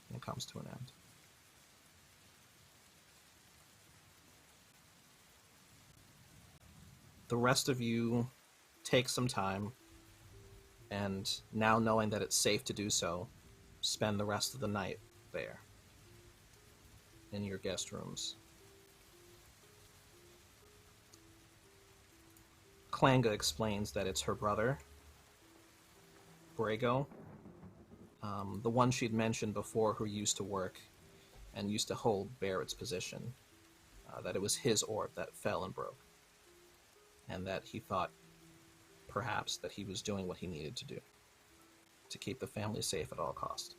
And it comes to an end. The rest of you take some time, and now knowing that it's safe to do so, spend the rest of the night there, in your guest rooms. Klanga explains that it's her brother, Brago, the one she'd mentioned before who used to work and used to hold Barrett's position, that it was his orb that fell and broke, and that he thought perhaps that he was doing what he needed to do to keep the family safe at all costs.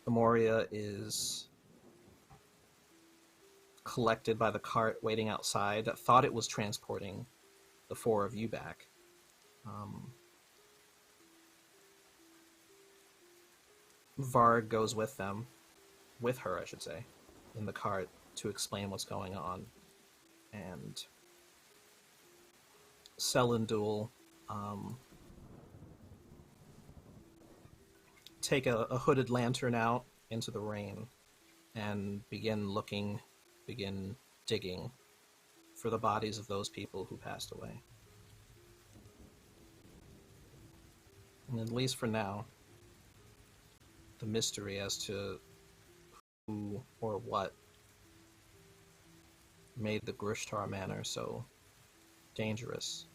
The Moria is collected by the cart waiting outside, thought it was transporting the four of you back. Varg goes with them, with her, I should say, in the cart to explain what's going on. And Selindul take a hooded lantern out into the rain and begin digging for the bodies of those people who passed away. And at least for now, the mystery as to who or what made the Grushtar Manor so dangerous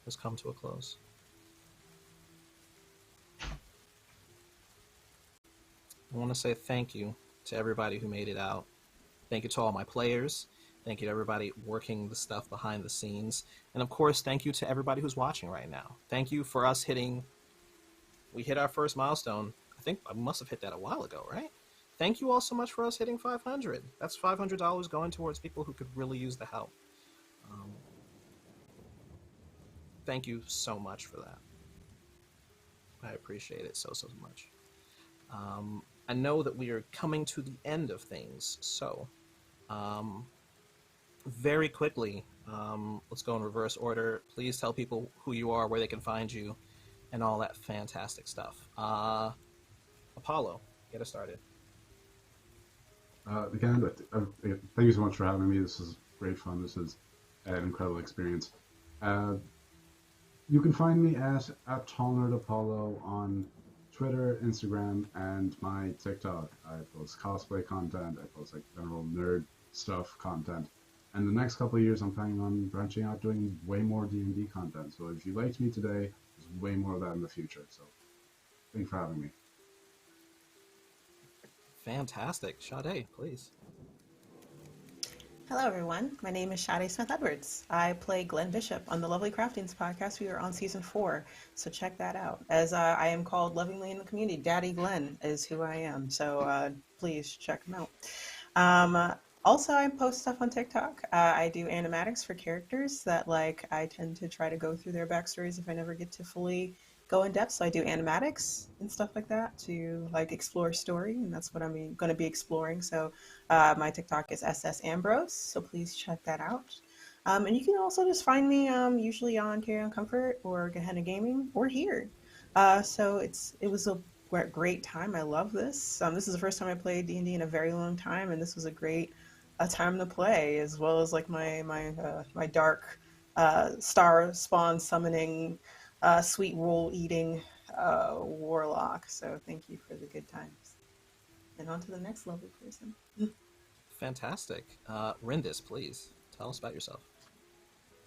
has come to a close. I want to say thank you to everybody who made it out. Thank you to all my players. Thank you to everybody working the stuff behind the scenes. And of course, thank you to everybody who's watching right now. Thank you for us we hit our first milestone. I think I must have hit that a while ago, right? Thank you all so much for us hitting 500. That's $500 going towards people who could really use the help. Thank you so much for that. I appreciate it so much. I know that we are coming to the end of things, so very quickly, let's go in reverse order. Please tell people who you are, where they can find you, and all that fantastic stuff. Apollo, get us started. Again, thank you so much for having me. This is great fun. This is an incredible experience. You can find me at TallNerdApollo on Twitter, Instagram, and my TikTok. I post cosplay content, I post like general nerd stuff content. And the next couple of years, I'm planning on branching out, doing way more D&D content. So if you liked me today, there's way more of that in the future. So thanks for having me. Fantastic. Sade, please. Hello, everyone. My name is Sade Smith-Edwards. I play Glenn Bishop on the Lovely Craftings podcast. We are on season 4, so check that out. As I am called lovingly in the community, Daddy Glenn is who I am. So please check him out. Also, I post stuff on TikTok. I do animatics for characters that I tend to try to go through their backstories if I never get to fully go in depth. So I do animatics and stuff like that to explore story, and that's what I'm going to be exploring. So my TikTok is SS so please check that out. And you can also just find me usually on Carry On Comfort or Gehenna Gaming or here. So it was a great time. I love this. This is the first time I played D&D in a very long time, and this was a great time to play, as well as my dark star spawn summoning sweet roll eating warlock. So thank you for the good times. And on to the next lovely person. Fantastic. Rindis, please tell us about yourself.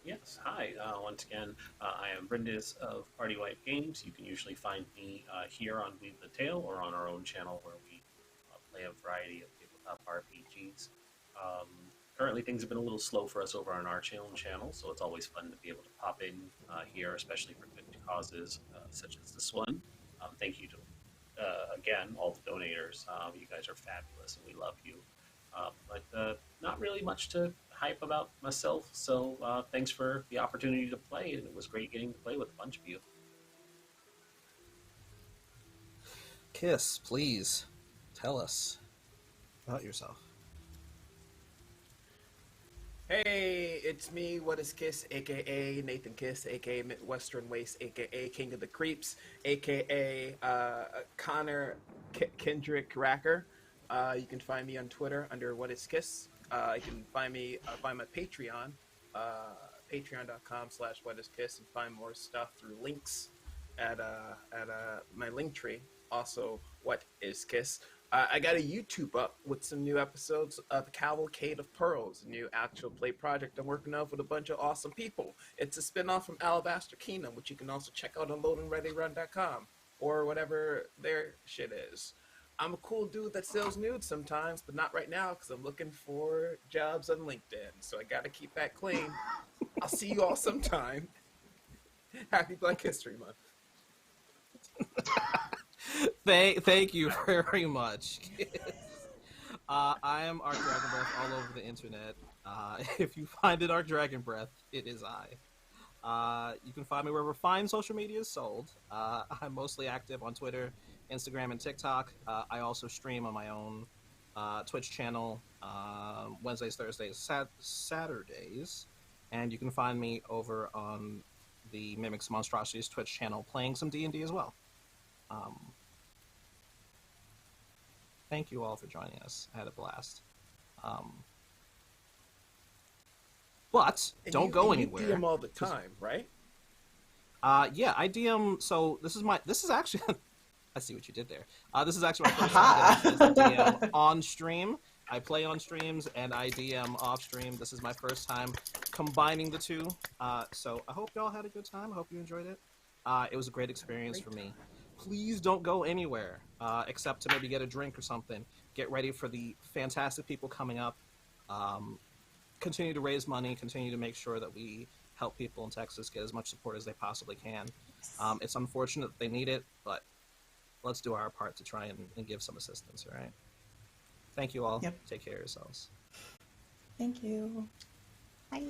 Yes, hi. Once again, I am Brindis of PartywipeGames. You can usually find me here on Weave the Tale or on our own channel where we play a variety of tabletop RPGs. Currently, things have been a little slow for us over on our channel, so it's always fun to be able to pop in here, especially for good causes such as this one. Thank you to, again, all the donators. You guys are fabulous, and we love you. But not really much to hype about myself, so thanks for the opportunity to play, and it was great getting to play with a bunch of you. Kiss, please tell us about yourself. Hey, it's me, WhatisKiss, aka Nathan Kiss, aka Midwestern Waste, aka King of the Creeps, aka Connor Kendrick Racker. You can find me on Twitter under WhatisKiss. You can find me find my Patreon, patreon.com/WhatisKiss, and find more stuff through links at my link tree. Also, WhatisKiss. I got a YouTube up with some new episodes of Cavalcade of Pearls, a new actual play project I'm working on with a bunch of awesome people. It's a spinoff from Alabaster Kingdom, which you can also check out on loadandreadyrun.com or whatever their shit is. I'm a cool dude that sells nudes sometimes, but not right now because I'm looking for jobs on LinkedIn. So I got to keep that clean. I'll see you all sometime. Happy Black History Month. Thank you very much. I am ArcDragnBreth all over the internet. If you find it ArcDragnBreth, it is I. You can find me wherever fine social media is sold. I'm mostly active on Twitter, Instagram, and TikTok. I also stream on my own Twitch channel Wednesdays, Thursdays, Saturdays. And you can find me over on the Mimics Monstrosities Twitch channel playing some D&D as well. Thank you all for joining us. I had a blast. But And don't go anywhere. You DM all the time, right? Yeah, I DM. So this is actually. I see what you did there. This is actually my first time doing this. I DM on stream. I play on streams and I DM off stream. This is my first time combining the two. So I hope y'all had a good time. I hope you enjoyed it. It was a great experience for me. Please don't go anywhere except to maybe get a drink or something. Get ready for the fantastic people coming up. Continue to raise money. Continue to make sure that we help people in Texas get as much support as they possibly can. It's unfortunate that they need it, but let's do our part to try and give some assistance, all right? Thank you all. Yep. Take care of yourselves. Thank you. Bye.